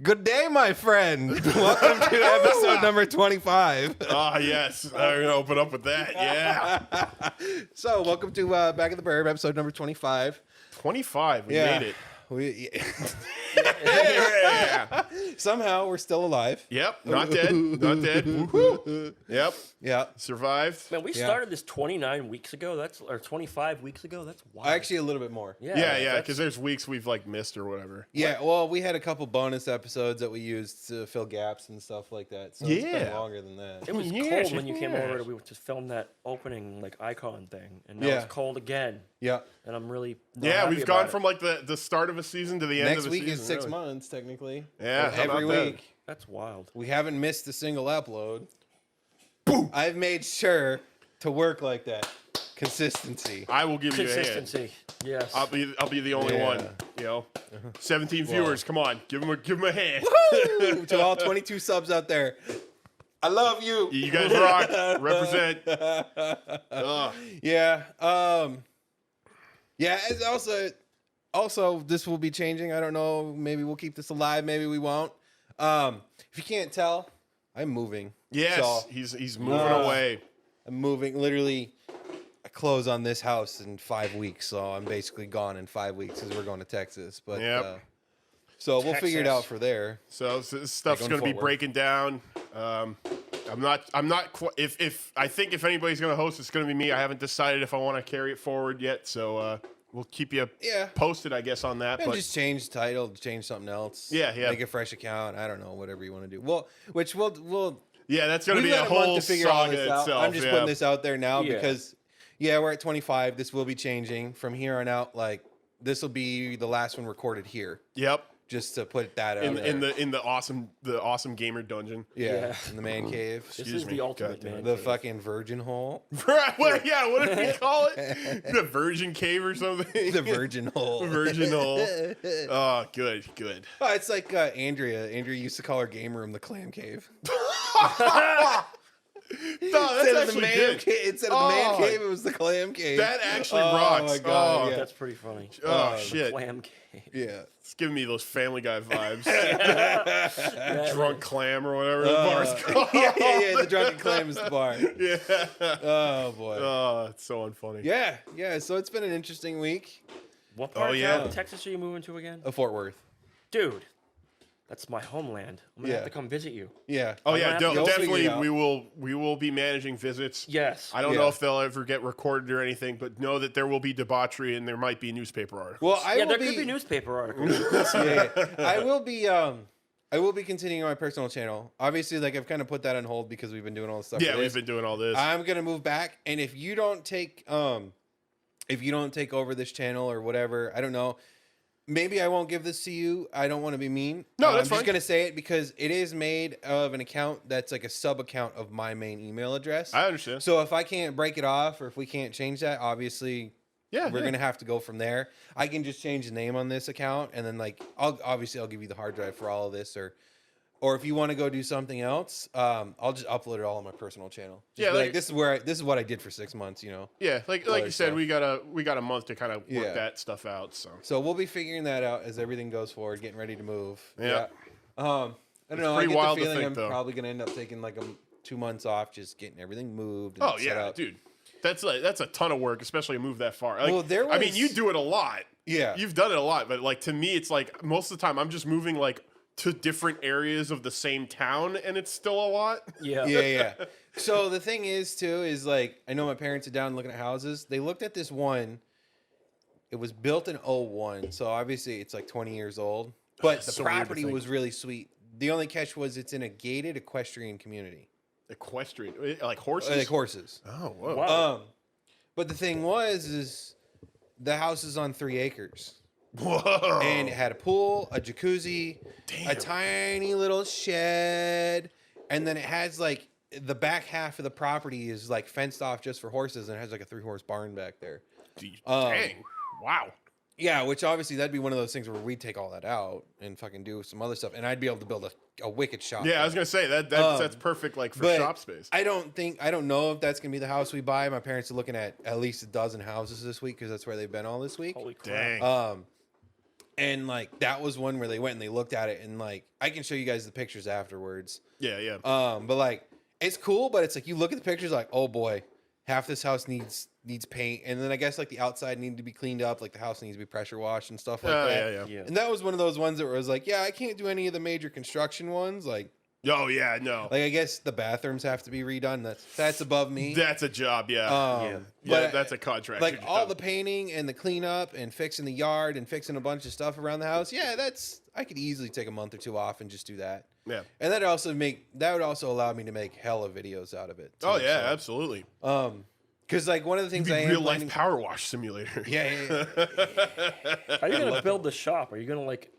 Good day, my friend. Welcome to episode number 25. Ah, yes. I'm going to open up with that. Yeah. So, welcome to Back of the Burb, episode number 25. 25. We made it. Yeah. Somehow, we're still alive. Yep. Not dead. Not dead. Woohoo. Yep. Yeah. Survived. Man, we started this 29 weeks ago. Or 25 weeks ago. That's wild. Actually, a little bit more. Yeah. Because there's weeks we've like missed or whatever. Yeah, well, we had a couple bonus episodes that we used to fill gaps and stuff like that. So it's been longer than that. It was cold when you came over to film that opening like icon thing, and now it's cold again. Yeah. And I'm really We've gone from like the start of a season to the end of a season. Next week is 6 months, technically. Yeah, every week. That's wild. We haven't missed a single upload. Boom. I've made sure to work like that. Consistency. I will give you a hand. Consistency. Yes. I'll be the only one. You know, 17 viewers. Come on, give them a hand. To all 22 subs out there, I love you. You guys rock. Represent. Yeah. Yeah. It's also this will be changing. I don't know. Maybe we'll keep this alive. Maybe we won't. If you can't tell, I'm moving. Yes, so, he's moving away. I'm moving. Literally, I close on this house in 5 weeks, so I'm basically gone in 5 weeks because we're going to Texas. But so we'll figure it out for there. So this stuff's going to be breaking down. I'm not if I think if anybody's going to host, it's going to be me. I haven't decided if I want to carry it forward yet. So we'll keep you posted, I guess, on that. Maybe but just change the title, change something else. Yeah. Make a fresh account. I don't know, whatever you want to do. Well, which we'll. Yeah, that's going to be a whole saga itself. I'm just putting this out there now because, we're at 25. This will be changing from here on out. Like, this will be the last one recorded here. Yep. Just to put that out in the awesome gamer dungeon. Yeah. In the man cave. This is the ultimate man The cave. fucking virgin hole. What did we call it? The virgin cave or something? The virgin hole. Virgin hole. Oh, good. Oh, it's like Andrea. Andrea used to call her game room the clam cave. No, that's actually good. Instead of the man cave, it was the clam cave. That actually rocks. My God, That's pretty funny. Oh, shit. Clam cave. Yeah. It's giving me those Family Guy vibes. Drunk clam or whatever the bar's called. Yeah. The drunken clam is the bar. Yeah. Oh, boy. Oh, it's so unfunny. Yeah. So it's been an interesting week. What part of town in Texas are you moving to again? Fort Worth. Dude, that's my homeland. I'm going to have to come visit you. Yeah. Oh, yeah. Definitely, we we will be managing visits. Yes. I don't know if they'll ever get recorded or anything, but know that there will be debauchery and there might be newspaper articles. Well, there could be newspaper articles. I will be. I will be continuing my personal channel. Obviously, like I've kind of put that on hold because we've been doing all this stuff. Yeah, we've been doing all this. I'm gonna move back, and if you don't take over this channel or whatever, I don't know. Maybe I won't give this to you. I don't want to be mean. No, that's I'm fine. just gonna say it because it is made of an account that's like a sub account of my main email address. I understand. So if I can't break it off or if we can't change that, obviously. We're gonna have to go from there. I can just change the name on this account, and then like I'll give you the hard drive for all of this, or if you want to go do something else, I'll just upload it all on my personal channel. Just this is what I did for 6 months, you know. Yeah, like you said, we got a month to kind of work that stuff out. So we'll be figuring that out as everything goes forward, getting ready to move. Yeah. I don't know. Pretty I get wild the feeling to think, I'm probably gonna end up taking like 2 months off, just getting everything moved. And oh set up. Dude. That's a ton of work, especially to move that far. Like, well, I mean, you do it a lot. Yeah. You've done it a lot, but like to me, it's like most of the time I'm just moving like to different areas of the same town, and it's still a lot. Yeah. So the thing is, too, is like I know my parents are down looking at houses. They looked at this one. It was built in 01, so obviously it's like 20 years old. But the property was really sweet. The only catch was it's in a gated equestrian community. Equestrian, like horses. Like horses. Oh, whoa. Wow. But the thing is the house is on 3 acres. Whoa. And it had a pool, a jacuzzi, a tiny little shed, and then it has like the back half of the property is like fenced off just for horses, and it has like a 3-horse barn back there. Dang. Wow. Yeah, which obviously that'd be one of those things where we'd take all that out and fucking do some other stuff, and I'd be able to build a wicked shop. Yeah, I was gonna say that's perfect, like for shop space. I don't know if that's gonna be the house we buy. My parents are looking at least a dozen houses this week because that's where they've been all this week. Holy crap! Dang. And like that was one where they went and they looked at it, and like I can show you guys the pictures afterwards. Yeah. But like it's cool, but it's like you look at the pictures, like oh boy, half this house needs paint, and then I guess like the outside needed to be cleaned up, like the house needs to be pressure washed and stuff like that. Yeah. And that was one of those ones that was like, yeah, I can't do any of the major construction ones. Like, oh yeah, no. Like I guess the bathrooms have to be redone. That's above me. That's a job, yeah. But that's a contract. Like all the painting and the cleanup and fixing the yard and fixing a bunch of stuff around the house. Yeah, I could easily take a month or two off and just do that. Yeah. And that would also allow me to make hella videos out of it. Too, absolutely. Because like one of the things I am real life power wash simulator. Yeah. Are you gonna build the shop? Are you gonna like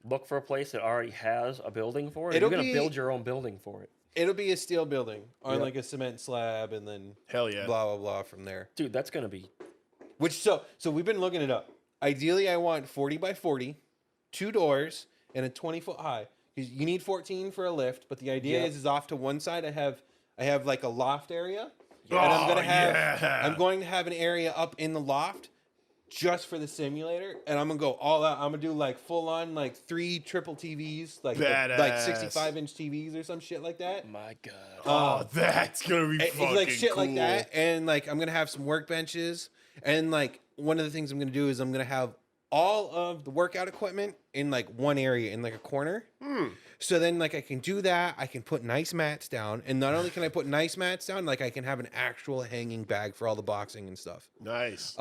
look for a place that already has a building for it? Or are you gonna build your own building for it? It'll be a steel building on like a cement slab, and then hell yeah, blah blah blah from there. Dude, that's gonna be. So we've been looking it up. Ideally, I want 40 by 40, 2 doors, and a 20-foot high. Because you need 14 for a lift, but the idea is off to one side I have like a loft area. And I'm going to have an area up in the loft just for the simulator, and I'm gonna go all out. I'm gonna do like full on like 3 triple TVs, like 65-inch TVs or some shit like that. My God. Oh, that's gonna be fucking like shit cool. like that, and like I'm gonna have some workbenches, and like one of the things I'm gonna do is I'm gonna have all of the workout equipment in like one area in like a corner. So then like I can do that. I can put nice mats down, and not only can I put nice mats down, like I can have an actual hanging bag for all the boxing and stuff. Nice.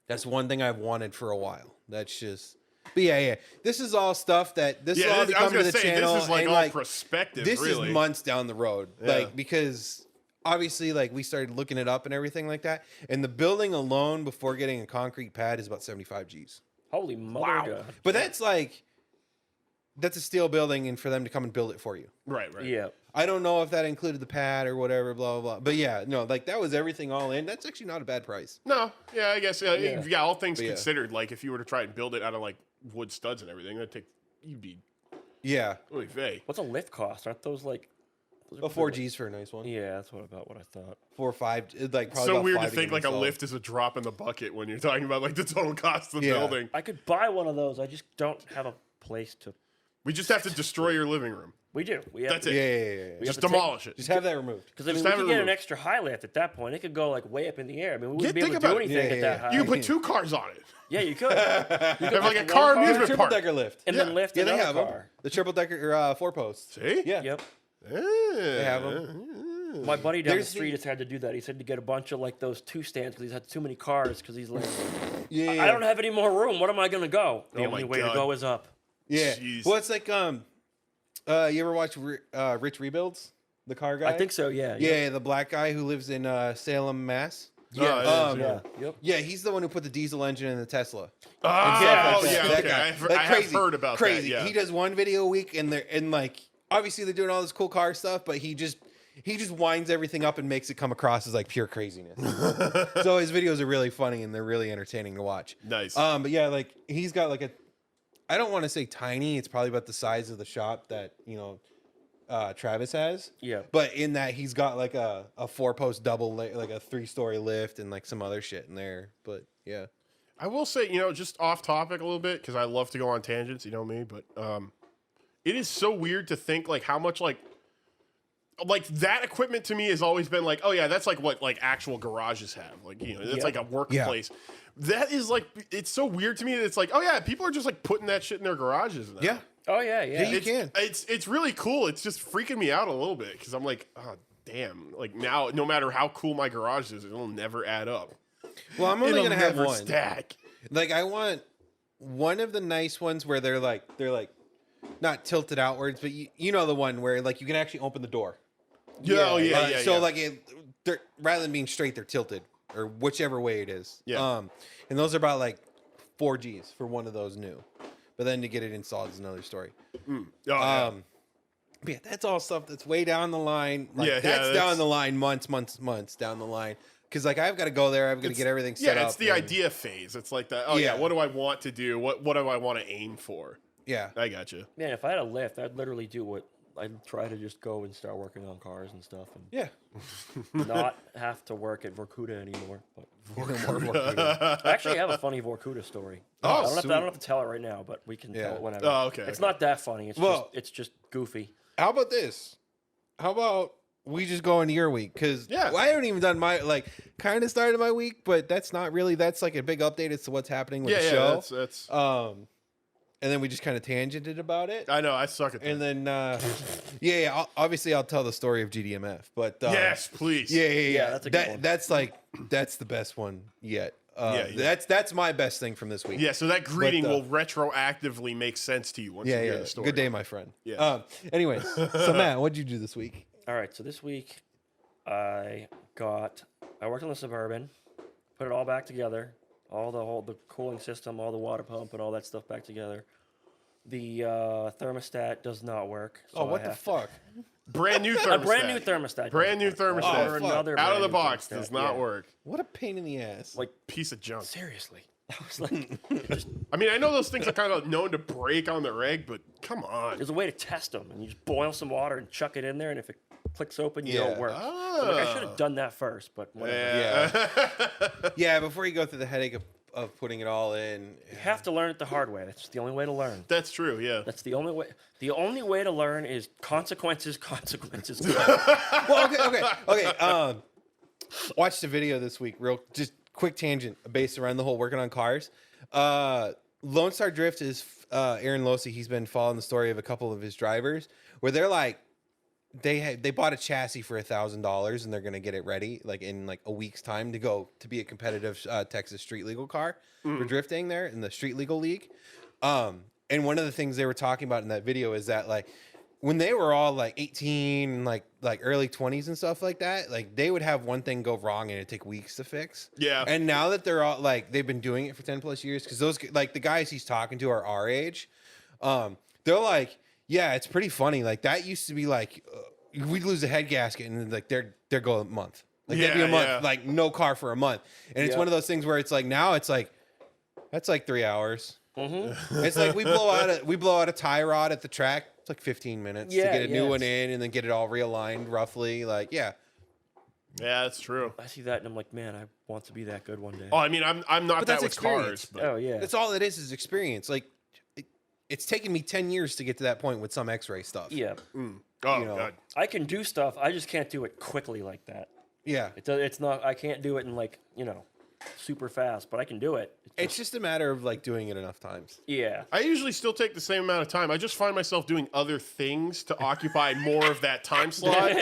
That's one thing I've wanted for a while. That's just, but yeah. This is all stuff that will all be coming to the channel. This is like all like perspective. This really. is months down the road, like because obviously like we started looking it up and everything like that, and the building alone before getting a concrete pad is about 75 G's. Holy mother God. But that's a steel building, and for them to come and build it for you. Right. Yeah. I don't know if that included the pad or whatever, blah, blah, blah. But yeah, no, like that was everything all in. That's actually not a bad price. No, yeah, I guess, yeah, all things considered, like if you were to try and build it out of like wood studs and everything, you'd be. Yeah. What's a lift cost? Aren't those like. 4 G's for a nice one. Yeah, that's about what I thought. 4 or 5, like probably. So about weird 5 to think like a lift is a drop in the bucket when you're talking about like the total cost of the building. I could buy one of those. I just don't have a place to. We just have to destroy your living room. We do. That's it. Yeah. Just demolish it. Just have that removed. Because I mean, we could get an extra high lift at that point. It could go like way up in the air. I mean, we wouldn't be able to do anything at that high. You can put 2 cars on it. Yeah, you could. You could have like a car amusement triple park. decker lift, and then lift another they have car. Them. The triple decker 4-posts. See? Yeah. Yep. They have them. My buddy down the street has had to do that. He said to get a bunch of like those 2 stands because he's had too many cars. Because he's like, I don't have any more room. What am I gonna go? The only way to go is up. Yeah. Jeez. Well, it's like you ever watch Rich Rebuilds? The car guy? I think so, yeah. Yeah, the black guy who lives in Salem, Mass. Yeah. Yeah, he's the one who put the diesel engine in the Tesla. Okay. Like I have heard about that. Yeah. He does 1 video a week, and like obviously they're doing all this cool car stuff, but he just winds everything up and makes it come across as like pure craziness. So his videos are really funny and they're really entertaining to watch. Nice. But yeah, like he's got like I don't want to say tiny. It's probably about the size of the shop that, Travis has. Yeah. But in that he's got like a 4-post double, like a 3-story lift and like some other shit in there. But yeah. I will say, just off topic a little bit, because I love to go on tangents, you know me, but it is so weird to think like how much like that equipment to me has always been like, oh yeah, that's like what like actual garages have. Like, that's like a workplace. Yeah. That is like, it's so weird to me that it's like, oh yeah, people are just like putting that shit in their garages now. Yeah. Oh yeah. You can. It's really cool. It's just freaking me out a little bit because I'm like, oh damn. Like now, no matter how cool my garage is, it'll never add up. Well, I'm only gonna have one stack. Like I want one of the nice ones where they're like not tilted outwards, but you know the one where like you can actually open the door. Yeah. So like they're rather than being straight, they're tilted or whichever way it is. Yeah. And those are about like 4 G's for one of those new, but then to get it installed is another story. But yeah, that's all stuff that's way down the line. Like that's down the line, months down the line. because like I've got to go there. I've got to get everything set up. Yeah, it's the idea phase. It's like that. Oh yeah, what do I want to do? What do I want to aim for? Yeah, I got you. Man, if I had a lift, I'd literally do what I'd try to just go and start working on cars and stuff, and not have to work at Vorkuta anymore. But I actually have a funny Vorkuta story. I don't have to tell it right now, but we can tell it whenever. Oh, okay. It's not that funny. It's just goofy. How about this? How about we just go into your week? Because I haven't even done my kind of started my week, but that's not really. That's like a big update as to what's happening with the show. That's and then we just kind of tangented about it. I know, I suck at that. And then, obviously I'll tell the story of GDMF, but yes, please. Yeah. That's a good one. That's the best one yet. That's my best thing from this week. Yeah, so that greeting will retroactively make sense to you once you hear the story. Good day, my friend. Yeah. Anyways, so Matt, what'd you do this week? All right, so this week I worked on the Suburban, put it all back together. The cooling system, all the water pump, and all that stuff back together. The thermostat does not work. So what the fuck? Brand new thermostat. A brand new thermostat. Brand new thermostat. Out of the box does not work. What a pain in the ass. Like piece of junk. Seriously. I was like, I mean, I know those things are kind of known to break on the reg, but come on. There's a way to test them, and you just boil some water and chuck it in there, and if it clicks open, you know it works. So I should have done that first, but whatever. Yeah, before you go through the headache of putting it all in. You have to learn it the hard way. That's the only way to learn. That's true, yeah. That's the only way. The only way to learn is consequences. Well, okay. Watched a video this week, just quick tangent based around the whole working on cars. Lone Star Drift is Aaron Losey. He's been following the story of a couple of his drivers where they're like, they bought a chassis for $1,000 and they're gonna get it ready like in like a week's time to be a competitive Texas street legal car for drifting there in the street legal league. And one of the things they were talking about in that video is that like when they were all like 18 and like early 20s and stuff like that, like they would have one thing go wrong and it'd take weeks to fix. Yeah. And now that they're all like they've been doing it for 10 plus years, because those like the guys he's talking to are our age, they're like, yeah, it's pretty funny. Like that used to be like we'd lose a head gasket and like they're go a month. Like they'd be a month, like no car for a month. And it's one of those things where it's like now it's like that's like 3 hours. Mm-hmm. It's like we blow out a tie rod at the track. It's like 15 minutes to get a new one in and then get it all realigned roughly. Like yeah, that's true. I see that and I'm like, man, I want to be that good one day. Oh, I mean, I'm not that with cars. But oh yeah, that's all it is experience. Like it's taken me 10 years to get to that point with some X-ray stuff. Yeah. Oh God, I can do stuff. I just can't do it quickly like that. Yeah, it's not. I can't do it in like super fast, but I can do it. It's just a matter of like doing it enough times. Yeah. I usually still take the same amount of time. I just find myself doing other things to occupy more of that time slot.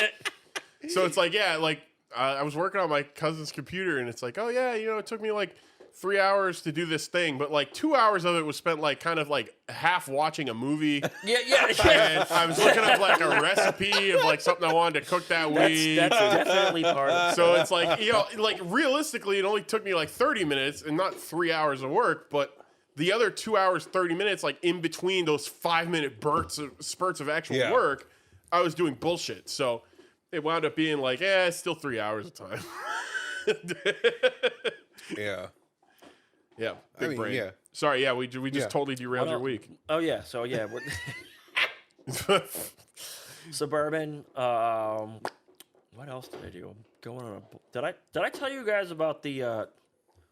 So it's like, I was working on my cousin's computer and it's like, oh yeah, it took me like 3 hours to do this thing, but like 2 hours of it was spent like kind of like half watching a movie. Yeah. And I was looking up like a recipe of like something I wanted to cook that week. That's definitely part of it. So it's like, like realistically, it only took me like 30 minutes and not 3 hours of work, but the other 2 hours, 30 minutes, like in between those 5-minute spurts of actual work, I was doing bullshit. So it wound up being like, it's still 3 hours of time. Yeah. Yeah, big brain. Yeah. Sorry, we just totally derailed your week. Oh yeah, so yeah, Suburban. What else did I do? I'm going on did I tell you guys about the? I'm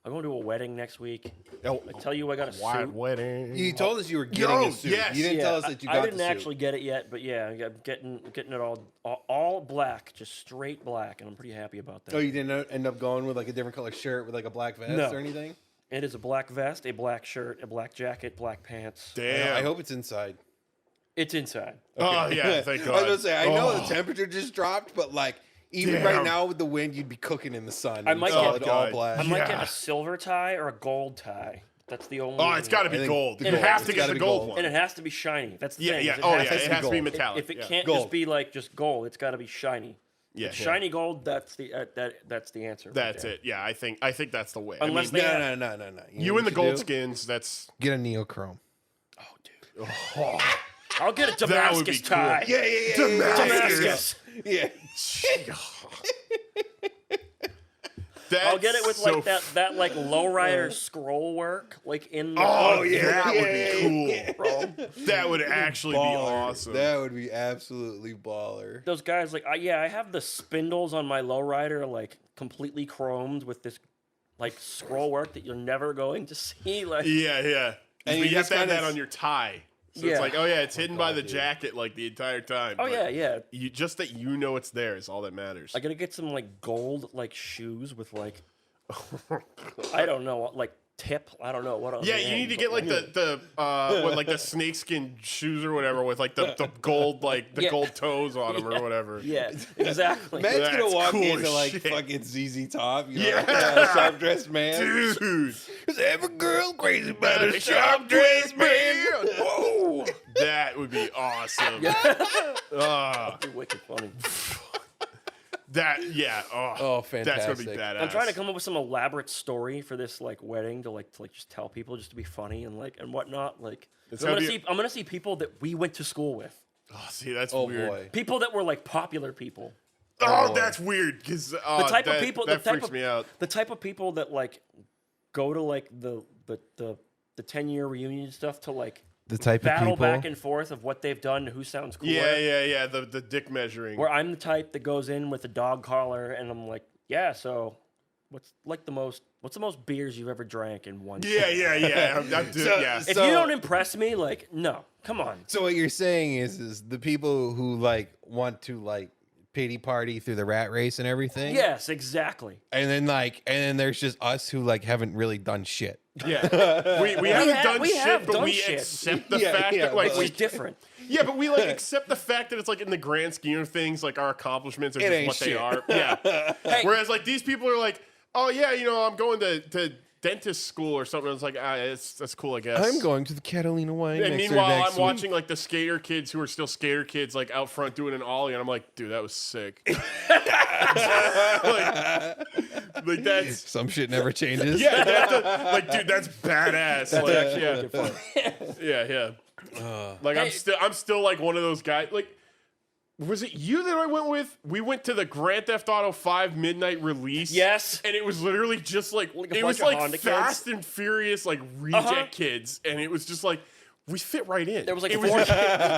going to a wedding next week. I tell you I got a suit. Wedding. You told us you were getting a suit. Yes. You didn't tell us that you got the suit. I didn't actually get it yet, but yeah, I'm getting it all black, just straight black, and I'm pretty happy about that. Oh, you didn't end up going with like a different color shirt with like a black vest or anything? It is a black vest, a black shirt, a black jacket, black pants. Damn. I hope it's inside. It's inside. Okay. Oh, yeah, thank God. I was going to say, I know the temperature just dropped, but like, even right now with the wind, you'd be cooking in the sun. I might get all black. I might get a silver tie or a gold tie. That's the only. Oh, it's got to be gold. You have to get the gold one. And it has to be shiny. That's the thing. Yeah. It has to be metallic. If it can't just be like just gold, it's got to be shiny. Yeah, shiny gold. That's the answer. That's it. Yeah, I think that's the way. Unless no. You and the gold skins. That's get a neochrome. Oh, dude. I'll get a Damascus tie. Cool. Yeah. Damascus. Yeah. I'll get it with like that like lowrider scroll work like in the that would be cool, bro. That would actually be awesome. That would be absolutely baller. Those guys like I have the spindles on my lowrider like completely chromed with this like scroll work that you're never going to see. Like and you have to have that on your tie. So it's like, it's hidden by the jacket like the entire time. Oh yeah. You just that you know it's there is all that matters. I gotta get some like gold like shoes with like I don't know like tip. I don't know what. Yeah, you need to get like the snakeskin shoes or whatever with like the gold gold toes on them or whatever. Yeah, exactly. Man's gonna walk into like fucking ZZ Top, you know, like sharp dressed man. Dude, is every girl crazy about a sharp dressed man? Whoa, that would be awesome. That'd be wicked funny. Fantastic. That's gonna be badass. I'm trying to come up with some elaborate story for this like wedding to just tell people just to be funny and whatnot. Like I'm gonna see people that we went to school with. Oh, see, that's weird. Boy. People that were like popular people. Oh, that's weird because the type of people that freaks me out. The type of people that like go to like the 10-year reunion stuff to like the type battle of people back and forth of what they've done, who sounds cooler. Yeah. The dick measuring. Where I'm the type that goes in with a dog collar and I'm like, yeah. So, what's the most beers you've ever drank in one? Yeah. If you don't impress me, like, no, come on. So what you're saying is the people who like want to like pity party through the rat race and everything. Yes, exactly. And then there's just us who like haven't really done shit. Yeah, we haven't done shit, but we accept the fact that like we're different. Yeah, but we like accept the fact that it's like in the grand scheme of things, like our accomplishments are just what they are. Yeah. Whereas like these people are like, oh yeah, you know, I'm going to dentist school or something. It's like, that's cool, I guess. I'm going to the Catalina wine. And meanwhile, I'm watching like the skater kids who are still skater kids, like out front doing an ollie, and I'm like, dude, that was sick. like that's some shit never changes. Yeah, like dude, that's badass. Like, yeah. Like I'm still like one of those guys. Like, was it you that I went with? We went to the Grand Theft Auto 5 midnight release. Yes. And it was literally just like it was like Fast and Furious like reject kids, and it was just like we fit right in. There was like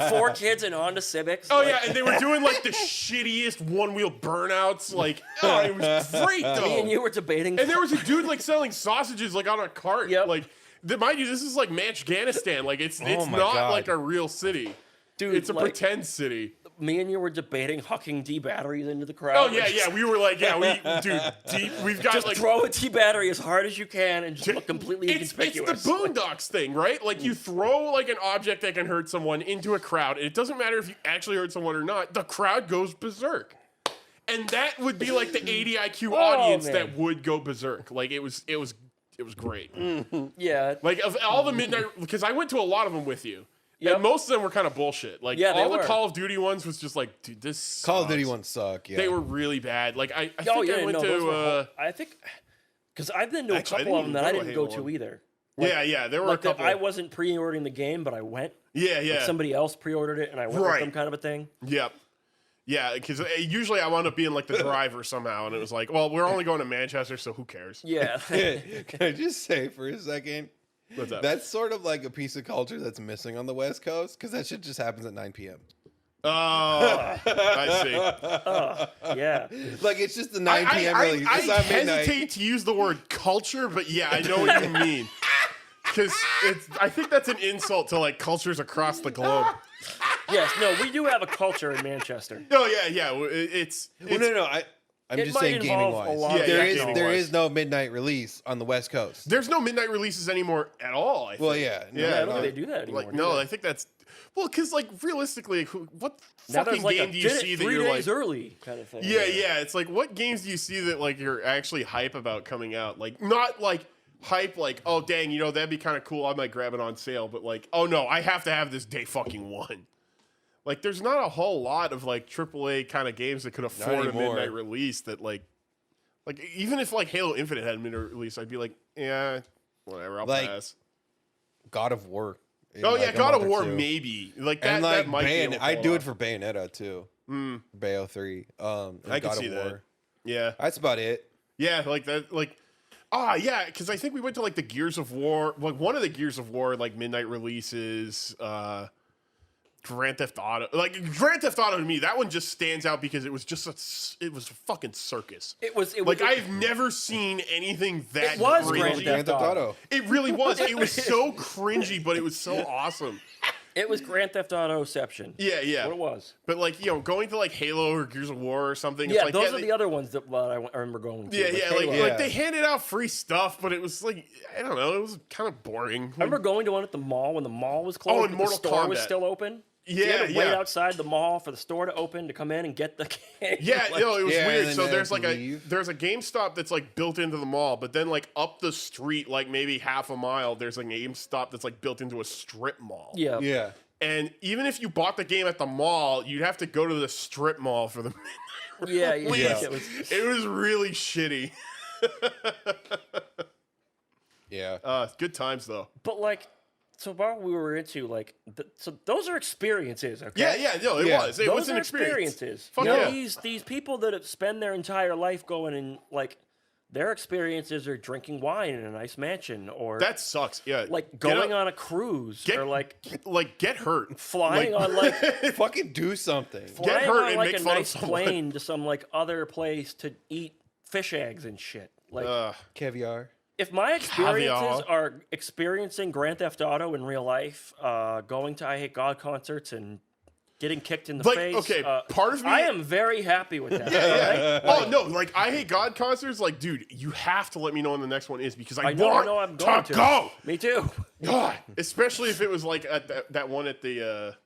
four kids in Honda Civics. Oh yeah, and they were doing like the shittiest one-wheel burnouts. Like, it was great though. Me and you were debating. And there was a dude like selling sausages like on a cart. Yep. Like, mind you, this is like Manchganistan. Like it's not God. like a real city. Dude, it's a pretend city. Me and you were debating hucking D batteries into the crowd. Oh yeah. We were like, we've got just like throw a D battery as hard as you can and just look completely inconspicuous. It's the Boondocks thing, right? Like you throw like an object that can hurt someone into a crowd, and it doesn't matter if you actually hurt someone or not. The crowd goes berserk, and that would be like the 80 IQ audience that would go berserk. Like it was great. Yeah. Like of all the midnight, because I went to a lot of them with you. Yep. And most of them were kind of bullshit. Like all the Call of Duty ones was just like, dude, this sucks. Call of Duty ones suck. Yeah, they were really bad. Like I think I went to. I think because I've been to a couple of them that I didn't go to either. Like, there were a couple. I wasn't pre-ordering the game, but I went. Yeah. Like somebody else pre-ordered it, and I went with them, kind of a thing. Yep. Yeah, because usually I wound up being like the driver somehow, and it was like, well, we're only going to Manchester, so who cares? Yeah. Can I just say for a second? What's up? That's sort of like a piece of culture that's missing on the West Coast because that shit just happens at 9 p.m. Oh, I see. Yeah. Like it's just the 9 p.m. release. I hesitate to use the word culture, but yeah, I know what you mean. Because I think that's an insult to like cultures across the globe. Yes, no, we do have a culture in Manchester. Oh yeah. It's no. I'm just saying gaming wise. There is no midnight release on the West Coast. There's no midnight releases anymore at all. I think. Well, yeah. I don't think they do that anymore. Like, no, I think that's because like realistically, what fucking game do you see that you're like early kind of thing? Yeah. It's like what games do you see that like you're actually hype about coming out? Like not like hype like, oh dang, you know, that'd be kind of cool. I might grab it on sale, but like, oh no, I have to have this day fucking one. Like, there's not a whole lot of, like, AAA kind of games that could afford a midnight release that, like, even if, like, Halo Infinite had a midnight release, I'd be like, yeah, whatever, I'll pass. God of War. Oh, yeah, God of War, maybe. Like, that, and, like, that might be I'd do it for Bayonetta, too. Bayo 3. I can see that. Yeah. That's about it. Yeah, like that, like. Yeah, because I think we went to like the Gears of War, like one of the Gears of War like midnight releases, Grand Theft Auto. Like Grand Theft Auto to me, that one just stands out because it was just it was a fucking circus. It was like I've never seen anything that. It was cringy. Grand Theft Auto. It really was. It was so cringy, but it was so awesome. It was Grand Theft Autoception. Yeah, yeah. What it was. But like, going to like Halo or Gears of War or something. Yeah, it's like, those are the other ones that I remember going to. Yeah, like they handed out free stuff, but it was like, I don't know, it was kind of boring. I remember going to one at the mall when the mall was closed. Oh, and Mortal the store Kombat was still open. Yeah, you had to wait outside the mall for the store to open to come in and get the game. Yeah, like, it was weird. So there's like leave. there's a GameStop that's like built into the mall, but then like up the street, like maybe half a mile, there's like a GameStop that's like built into a strip mall. Yeah. Yeah. And even if you bought the game at the mall, you'd have to go to the strip mall for the Yeah. It was really shitty. Yeah. Good times though. But like, so while we were into like, so those are experiences, okay? Yeah, no, it was. It was an experience. Experiences. Fuck you know, yeah. these people that spend their entire life going and like, their experiences are drinking wine in a nice mansion, or that sucks. Yeah, like going on a cruise, or like get hurt, flying on like fucking do something. Flying get hurt on and like make a fun nice of someone. plane to some like other place to eat fish eggs and shit. Like Caviar. if my experiences Caviar. are experiencing Grand Theft Auto in real life, going to I Hate God concerts and getting kicked in the face. Okay, part of me, I am very happy with that. Yeah. Oh no, like I Hate God concerts. Like, dude, you have to let me know when the next one is because I know want I'm going to go. Me too. God, especially if it was like at that one at the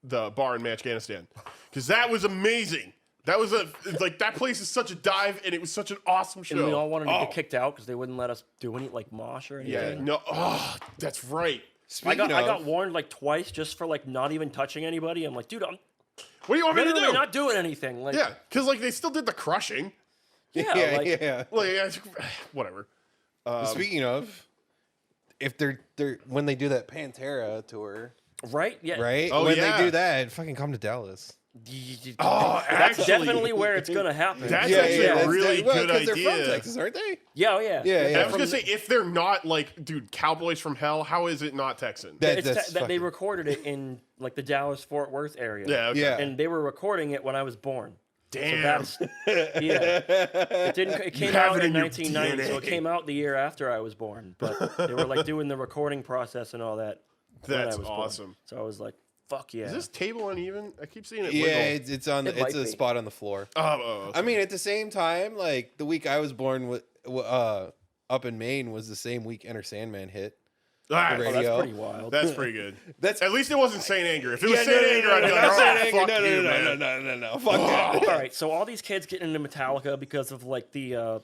bar in Afghanistan, because that was amazing. That was that place is such a dive, and it was such an awesome show. And we all wanted to get kicked out because they wouldn't let us do any like mosh or anything. Yeah, no. Oh, that's right. I got warned like twice just for like not even touching anybody. I'm like, dude, I'm what do you want me to do? not doing anything. Like, yeah, because like they still did the crushing. Yeah. Like, whatever. Speaking of, if they're when they do that Pantera tour, right? Yeah. right? Oh, when yeah. they do that, fucking come to Dallas. Oh, that's actually, definitely where it's gonna happen. That's actually a really good idea. They're from Texas, aren't they? Yeah, oh, yeah. Yeah. I was gonna say if they're not like, dude, Cowboys from Hell, how is it not Texan? They recorded it in like the Dallas Fort Worth area. Yeah, okay. Yeah. And they were recording it when I was born. Damn. So yeah. It came have out it in in your 1990, so it DNA. came out the year after I was born. But they were like doing the recording process and all that. when I That's was born. awesome. So I was like, fuck yeah. Is this table uneven? I keep seeing it. Yeah, wiggle. it's on. It It's might a be. spot on the floor. Oh, okay. I mean, at the same time, like the week I was born, up in Maine was the same week Enter Sandman hit. Ah, the Oh, radio. that's pretty wild. that's pretty good. That's At least it wasn't Saint Anger. If it was Saint Anger, I'd be like, oh, fuck you, man. no. Fuck that. All right, so all these kids getting into Metallica because of like the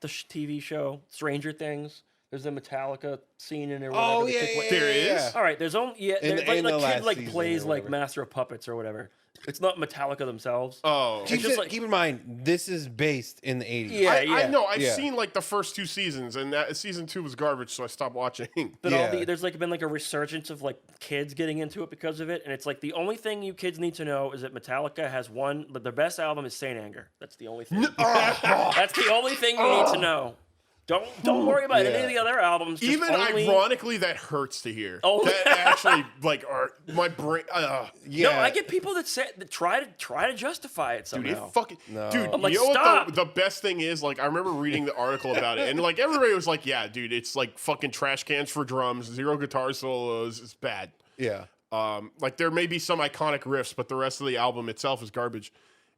TV show Stranger Things. There's a Metallica scene in there. Oh whatever, the yeah, kid yeah, There yeah, is? yeah. All right, there's only In there's, the like last kid like season plays or like whatever. Master of Puppets or whatever. It's not Metallica themselves. Oh. Keep in mind, this is based in the 80s. Yeah, I know. I've Yeah. seen like the first 2 seasons, and that season 2 was garbage, so I stopped watching. But Yeah. there's like been like a resurgence of like kids getting into it because of it, and it's like the only thing you kids need to know is that Metallica has one, but their best album is Saint Anger. That's the only thing. That's the only thing you need to know. Don't worry about any of the other albums. Just Even only... ironically, that hurts to hear. Oh. That actually, like, my brain. Yeah. No, I get people that try to justify it Dude, somehow. it fucking dude. I'm like, you know stop. what the best thing is? Like, I remember reading the article about it, and like everybody was like, "Yeah, dude, it's like fucking trash cans for drums, 0 guitar solos. It's bad." Yeah. Like there may be some iconic riffs, but the rest of the album itself is garbage.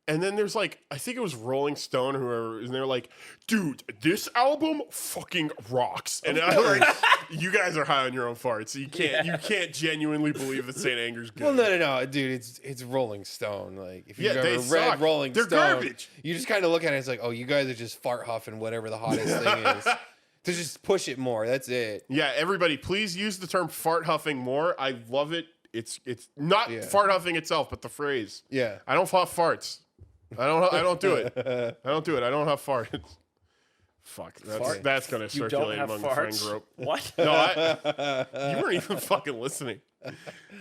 And then there's like, I think it was Rolling Stone or whoever, and they're like, dude, this album fucking rocks. And I'm like, you guys are high on your own farts. You can't genuinely believe that Saint Anger's good. Well, no, dude, it's Rolling Stone. Like, if you've they ever suck. read Rolling They're Stone, garbage. you just kind of look at it. It's like, oh, you guys are just fart huffing whatever the hottest thing is. To just push it more. That's it. Yeah, everybody, please use the term fart huffing more. I love it. It's not fart huffing itself, but the phrase. Yeah. I don't huff farts. I don't do it. I don't do it. I don't huff farts. Fuck, that's going to circulate among the friend group. What? No, you weren't even fucking listening. All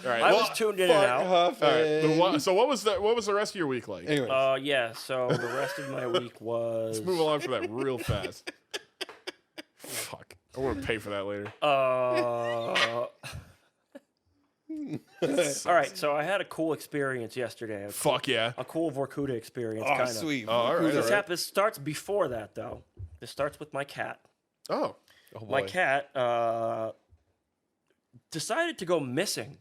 right, I was tuned in and out. All right, so what was the rest of your week like? Anyways. Yeah, so the rest of my week was... Let's move along for that real fast. Fuck, I want to pay for that later. All right, so I had a cool experience yesterday. Fuck yeah. A cool Vorkuta experience, Oh, kind of. sweet. Oh, all right. This starts before that, though. This starts with my cat. Oh. My cat decided to go missing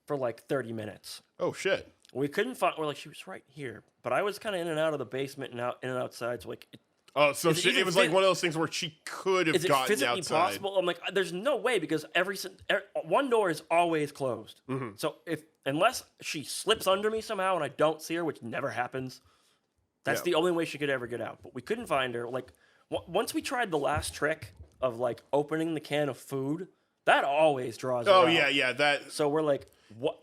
for like 30 minutes. Oh, shit. We couldn't find... We're like, she was right here. But I was kind of in and out of the basement and out in and outside, so like... Oh, so it was like one of those things where she could have gotten outside. Is it physically possible? I'm like, there's no way because one door is always closed. Mm-hmm. So unless she slips under me somehow and I don't see her, which never happens, that's the only way she could ever get out. But we couldn't find her. Like once we tried the last trick of like opening the can of food, that always draws her out. Yeah. That. So we're like, what?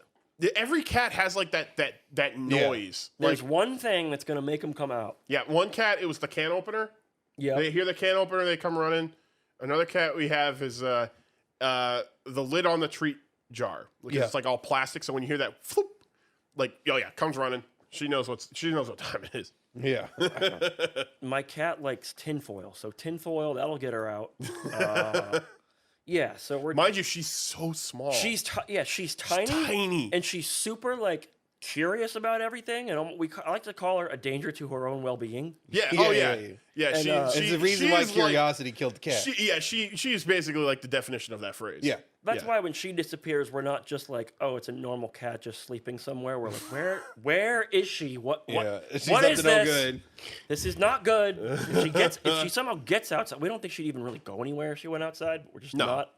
Every cat has like that noise. Yeah. There's like, one thing that's gonna make them come out. Yeah, one cat, it was the can opener. Yeah. They hear the can opener, they come running. Another cat we have is the lid on the treat jar. Because it's like all plastic, so when you hear that floop, like, comes running. She knows what time it is. Yeah. My cat likes tinfoil, so tinfoil, that'll get her out. Yeah, so we're... Mind you, she's so small. She's tiny. She's tiny. And she's super, like, curious about everything. And I like to call her a danger to her own well-being. Yeah. Yeah, it's the reason why curiosity killed the cat. She is basically, like, the definition of that phrase. Yeah. That's why when she disappears, we're not just like, oh, it's a normal cat just sleeping somewhere. We're like, where is she? What She's what up is to no this? good. This is not good. If she somehow gets outside, we don't think she'd even really go anywhere if she went outside. We're just not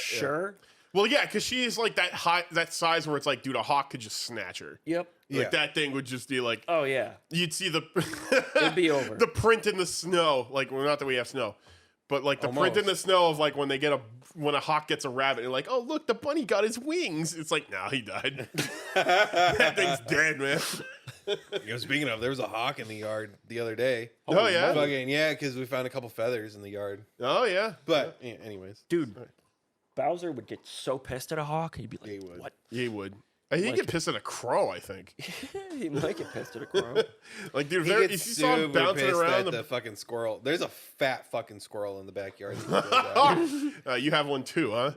sure. Yeah. Well, yeah, because she is like that size where it's like, dude, a hawk could just snatch her. Yep. Like that thing would just be like, oh yeah, you'd see it'd be over. The print in the snow, like, well, not that we have snow, but like the print in the snow of like when a hawk gets a rabbit, you're like, oh look, the bunny got his wings. It's like, no, he died. That thing's dead, man. Speaking of, there was a hawk in the yard the other day. Oh yeah, because we found a couple feathers in the yard. Oh yeah, but anyways, dude. Bowser would get so pissed at a hawk, he'd be like, what? He would. He'd get pissed at a crow, I think. He might get pissed at a crow. Like, dude, if you saw him bouncing around the fucking squirrel. There's a fat fucking squirrel in the backyard. You have one too, huh?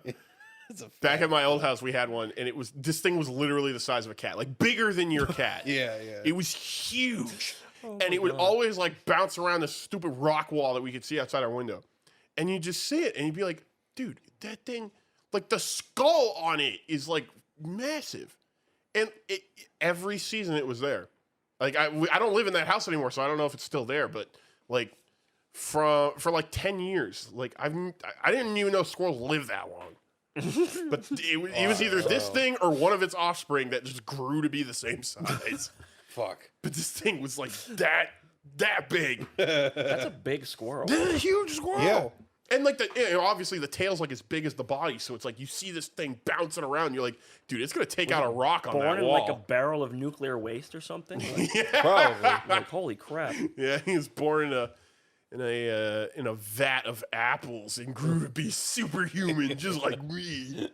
Back at my old house, we had one, and this thing was literally the size of a cat, like bigger than your cat. Yeah. It was huge, and it would always like bounce around this stupid rock wall that we could see outside our window, and you just see it, and you'd be like, dude, that thing, like the skull on it is like massive. And every season it was there. Like I don't live in that house anymore, so I don't know if it's still there, but like for like 10 years, like I didn't even know squirrels live that long. But it was either this thing or one of its offspring that just grew to be the same size. Fuck. But this thing was like that big. That's a big squirrel. That's a huge squirrel. Yeah. And like obviously the tail's like as big as the body, so it's like you see this thing bouncing around. You're like, dude, it's gonna take out a rock on that wall. Born in like a barrel of nuclear waste or something. Like, yeah, probably. Like, holy crap. Yeah, he was born in a vat of apples and grew to be superhuman, just like me.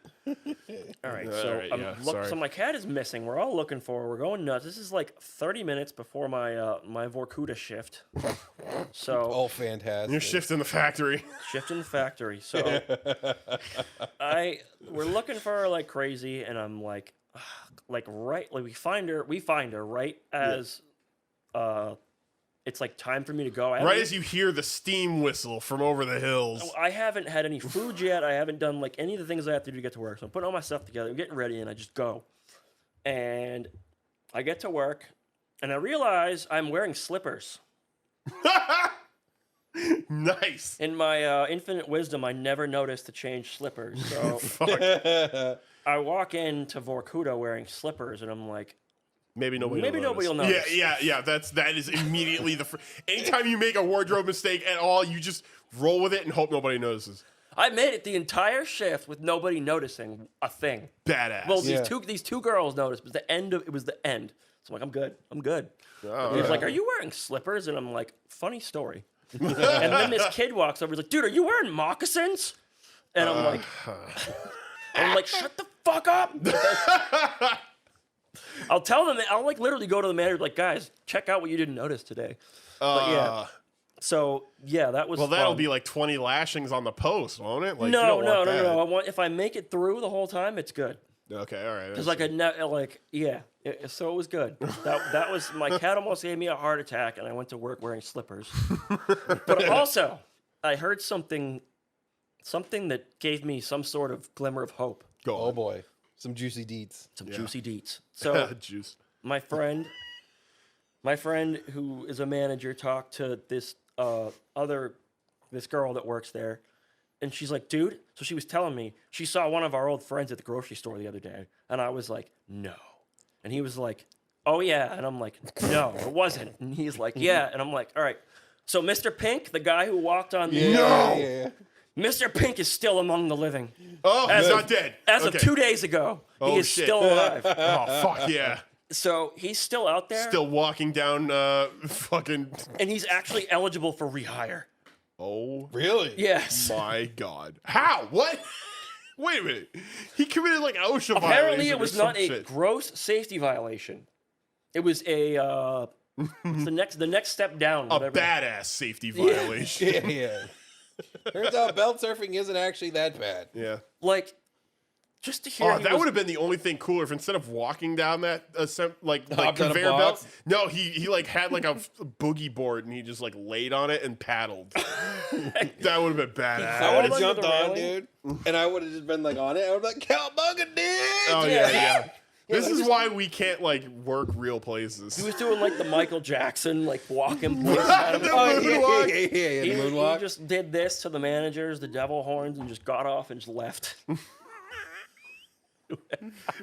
All right, so my cat is missing. We're all looking for her. We're going nuts. This is like 30 minutes before my my Vorkuta shift. So fantastic. You're shifting the factory. Shifting the factory. So we're looking for her like crazy, and I'm like we find her right as it's like time for me to go. Right as you hear the steam whistle from over the hills. I haven't had any food yet. I haven't done like any of the things I have to do to get to work. So I'm putting all my stuff together, I'm getting ready, and I just go. And I get to work, and I realize I'm wearing slippers. Nice. In my infinite wisdom, I never noticed to change slippers. So I walk into Vorkuta wearing slippers, and I'm like, Maybe nobody will notice. Yeah. That is immediately anytime you make a wardrobe mistake at all, you just roll with it and hope nobody notices. I made it the entire shift with nobody noticing a thing. Badass. Well, these two girls noticed, but it was the end. So I'm like, I'm good. Oh, He was like, "Are you wearing slippers?" And I'm like, "Funny story." And then this kid walks over, he's like, dude, are you wearing moccasins? And I'm like, shut the fuck up. I'll tell them, I'll like literally go to the manager, like, guys, check out what you didn't notice today. But yeah. So yeah, that was. Well, that'll be like 20 lashings on the post, won't it? Like, no. I want if I make it through the whole time, it's good. Okay, all right. Because so it was good. That was my cat almost gave me a heart attack, and I went to work wearing slippers. But also, I heard something that gave me some sort of glimmer of hope. Oh boy, some juicy deets. Juicy deets. So juice. My friend who is a manager talked to this girl that works there, and she's like, dude, so she was telling me she saw one of our old friends at the grocery store the other day, and I was like, no. And he was like, oh yeah, and I'm like, no, it wasn't. And he's like, yeah, and I'm like, all right. So Mr. Pink, the guy who walked on the No. Mr. Pink is still among the living. Oh, he's not dead. As of 2 days ago, he is still alive. Oh, fuck yeah. So he's still out there. Still walking down fucking... And he's actually eligible for rehire. Oh. Really? Yes. My God. How? What? Wait a minute. He committed like OSHA violation. Apparently it was or some not a shit. gross safety violation. It was a... the next step down. A badass safety violation. Yeah. Turns out belt surfing isn't actually that bad. Yeah. Like, just to hear... that would have been the only thing cooler if instead of walking down that conveyor belt, no, he like had like a boogie board and he just like laid on it and paddled. That would have been badass. I would have jumped on, dude, and I would have just been like on it. I would be like, Cowabunga, dude! Oh yeah. This is why we can't like work real places. He was doing like the Michael Jackson, like walking. The moonwalk. He just did this to the managers, the devil horns, and just got off and just left.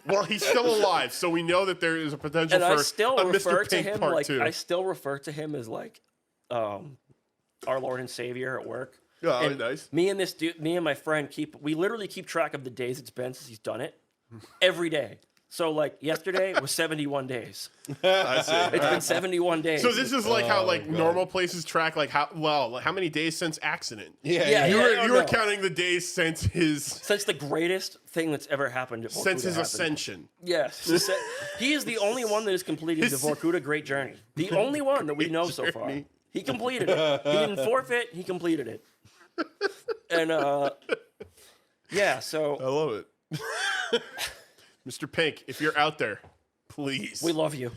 Well, he's still alive, so we know that there is a potential for I still a refer Mr. to Pink him part like 2. I still refer to him as like our Lord and Savior at work. Oh, And nice. Me and my friend we literally keep track of the days it's been since he's done it every day. So like yesterday was 71 days. I see. It's been 71 days. So this is like how like normal places track like how many days since accident. Yeah. You were counting the days since the greatest thing that's ever happened. Since his ascension. Yes. He is the only one that has completed the Vorkuta Great Journey. The only one that we know so far. He completed it. He didn't forfeit. He completed it. And yeah. So I love it. Mr. Pink, if you're out there, please. We love you.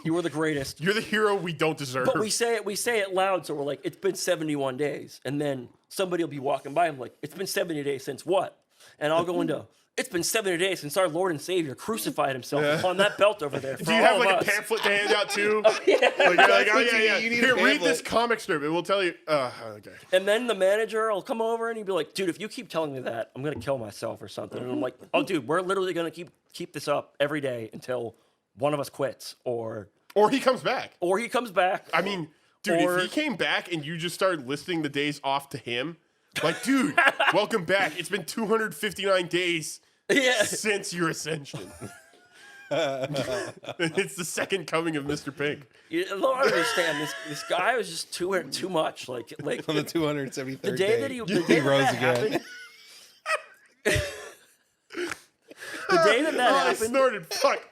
You were the greatest. You're the hero we don't deserve. But we say it loud, so we're like, it's been 71 days. And then somebody will be walking by and like, it's been 70 days since what? And I'll go into, it's been 70 days since our Lord and Savior crucified himself upon that belt over there. Do you have like a pamphlet to hand out too? Yeah. You need Here, read this comic strip. It will tell you. Okay. And then the manager will come over and he'll be like, dude, if you keep telling me that, I'm going to kill myself or something. And I'm like, oh, dude, we're literally going to keep this up every day until one of us quits or he comes back. I mean, dude, if he came back and you just started listing the days off to him, like, dude, welcome back. It's been 259 days since your ascension. It's the second coming of Mr. Pink. You don't understand. This guy was just too much. Like on the 273rd the day that he rose happened, again. the day that happened. I snorted. Fuck.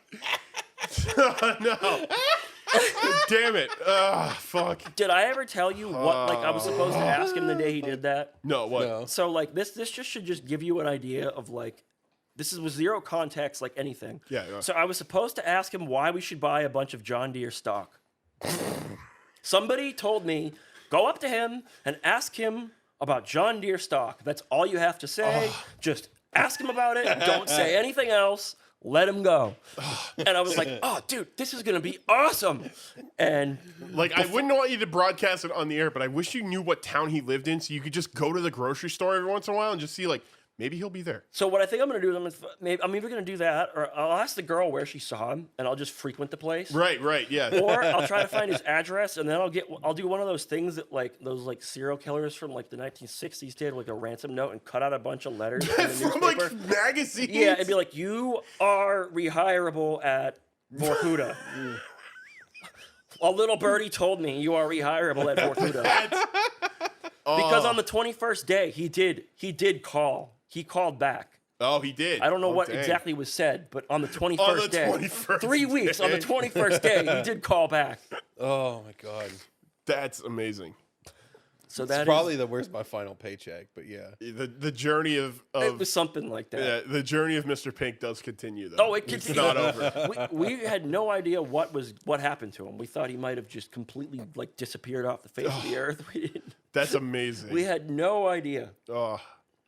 No. Damn it. Fuck. Did I ever tell you what I was supposed to ask him the day he did that? No, what? No. So like this should just give you an idea of like this is with zero context like anything. Yeah. So I was supposed to ask him why we should buy a bunch of John Deere stock. Somebody told me go up to him and ask him about John Deere stock. That's all you have to say. Just ask him about it. Don't say anything else. Let him go. And I was like, oh, dude, this is going to be awesome. And like, I wouldn't want you to broadcast it on the air, but I wish you knew what town he lived in so you could just go to the grocery store every once in a while and just see, like, maybe he'll be there. So what I think I'm going to do is I'm either going to do that or I'll ask the girl where she saw him and I'll just frequent the place. Right, yeah. Or I'll try to find his address and then I'll do one of those things that like those like serial killers from like the 1960s did, like a ransom note and cut out a bunch of letters from the From newspaper. like magazines. Yeah, it'd be like, you are rehirable at Vorkuta. A little birdie told me you are rehirable at Vorkuta. Because on the 21st day, he did call. He called back. Oh, he did. I don't know what exactly was said, but on the 21st day, 3 weeks, on the 21st day, he did call back. Oh, my God. That's amazing. So that's probably the worst my final paycheck, but yeah. The journey of it was something like that. Yeah, the journey of Mr. Pink does continue though. Oh, it continues. It's not over. We had no idea what happened to him. We thought he might have just completely like disappeared off the face of the earth. We didn't. That's amazing. We had no idea. Oh.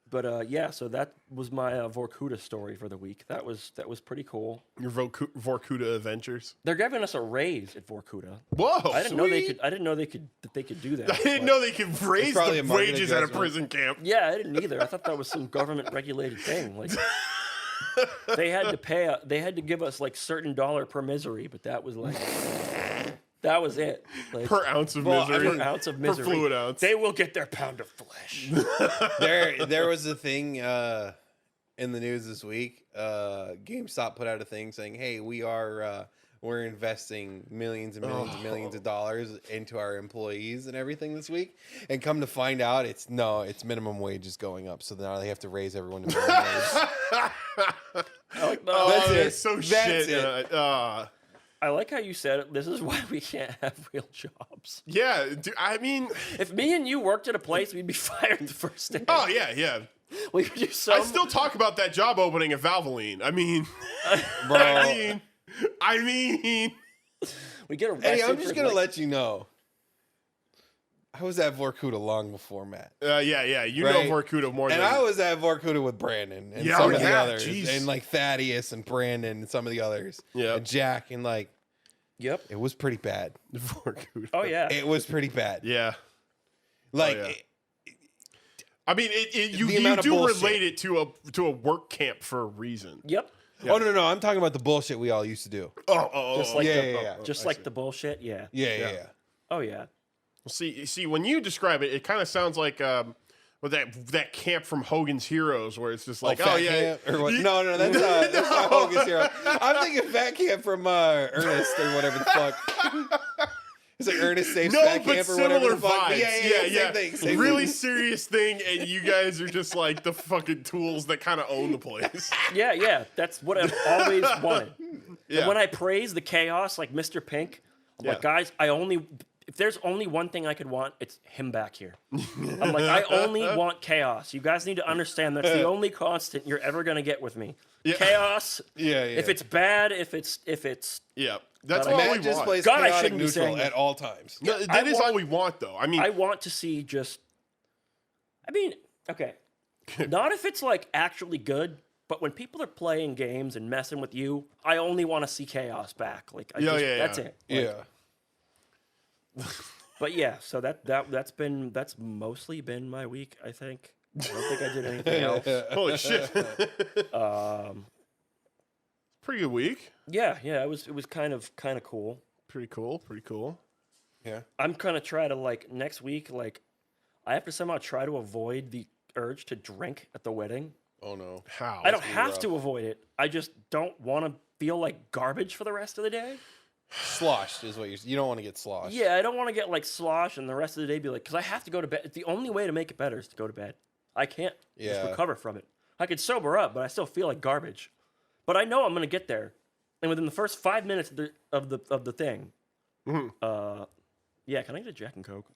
But yeah, so that was my Vorkuta story for the week. That was pretty cool. Your Vorkuta adventures. They're giving us a raise at Vorkuta. Whoa! I didn't know they could do that. I didn't know they could raise the wages at a prison camp. Yeah, I didn't either. I thought that was some government regulated thing. Like they had to give us like certain dollar per misery, but that was like. That was it. Like, per ounce of misery. Per ounce of misery. Per fluid ounce. They will get their pound of flesh. There was a thing in the news this week. GameStop put out a thing saying, "Hey, we're investing millions and millions and millions of dollars into our employees and everything this week." And come to find out, it's minimum wage is going up, so now they have to raise everyone to minimum wage. That's it. So shit. It. I like how you said it. This is why we can't have real jobs. Yeah, dude, I mean... If me and you worked at a place, we'd be fired the first day. Oh, yeah. We could do I still talk about that job opening at Valvoline. I mean... Bro. I mean... We get arrested. Hey, I'm just going to let you know. I was at Vorkuta long before Matt. Yeah. You know Vorkuta more than... And I was at Vorkuta with Brandon and some of the others. Geez. And like Thaddeus and Brandon and some of the others. Yeah. And Jack and like... Yep. It was pretty bad. Vorkuta. Oh, yeah. It was pretty bad. Yeah. Like... I mean, you do relate it to a work camp for a reason. Yep. Yeah. Oh, no. I'm talking about the bullshit we all used to do. Just like the bullshit, yeah. Yeah. Oh, yeah. See, when you describe it, it kind of sounds like that camp from Hogan's Heroes, where it's just like, Camp, or what? No, that's not Hogan's Heroes. I'm thinking Fat Camp from Ernest or whatever the fuck. It's like Ernest Saves Fat Camp or whatever the fuck. Yeah. Same thing. Really serious thing, and you guys are just like the fucking tools that kind of own the place. Yeah. That's what I've always wanted. Yeah. And when I praise the chaos, like Mr. Pink, I'm like, guys, if there's only one thing I could want, it's him back here. I'm like, I only want chaos. You guys need to understand that's the only constant you're ever gonna get with me. Yeah. Chaos. Yeah. If it's bad, if it's yeah. That's all we just want. plays God, I chaotic shouldn't be neutral saying at all times. No, that is all we want, though. I mean, I want to see just. I mean, okay, not if it's like actually good, but when people are playing games and messing with you, I only want to see chaos back. Like, that's it. Like, But yeah, so that's mostly been my week. I think. I don't think I did anything else. Holy shit! Pretty good week. Yeah. It was kind of cool. Pretty cool. Yeah. I'm gonna try to like next week. Like, I have to somehow try to avoid the urge to drink at the wedding. Oh no! How? I don't have to avoid it. I just don't want to feel like garbage for the rest of the day. Sloshed is what you don't want to get sloshed. Yeah, I don't want to get like sloshed and the rest of the day be like, because I have to go to bed. It's the only way to make it better is to go to bed. I can't just recover from it. I could sober up, but I still feel like garbage. But I know I'm gonna get there, and within the first 5 minutes of the thing, yeah, can I get a Jack and Coke?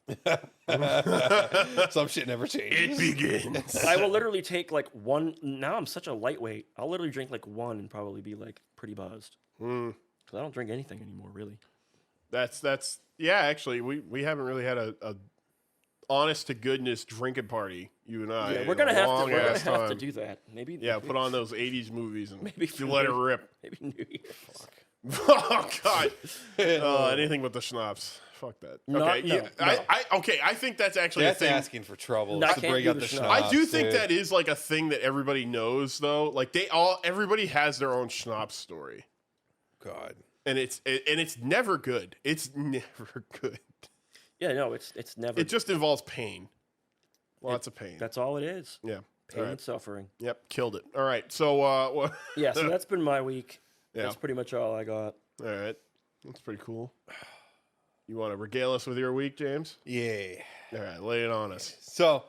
Some shit never changes. It begins. I will literally take like one. Now I'm such a lightweight. I'll literally drink like one and probably be like pretty buzzed. Because I don't drink anything anymore, really. That's yeah. Actually, we haven't really had a honest to goodness drinking party. You and I. Yeah, we're gonna have to do that. Maybe. Put on those '80s movies and maybe let it rip. Maybe New Year. Fuck. Oh God. Anything with the schnapps. Fuck that. Okay. I think that's actually a thing. Asking for trouble. I to bring up the schnapps. I do think that is like a thing that everybody knows, though. Like everybody has their own schnapps story. God. And it's never good. It's never good. Yeah, no, it's never. It just involves pain. Lots of pain. That's all it is. Yeah. Pain and suffering. Yep, killed it. All right. So yeah, so that's been my week. Yeah. That's pretty much all I got. All right. That's pretty cool. You want to regale us with your week, James? Yeah. All right, lay it on us. So,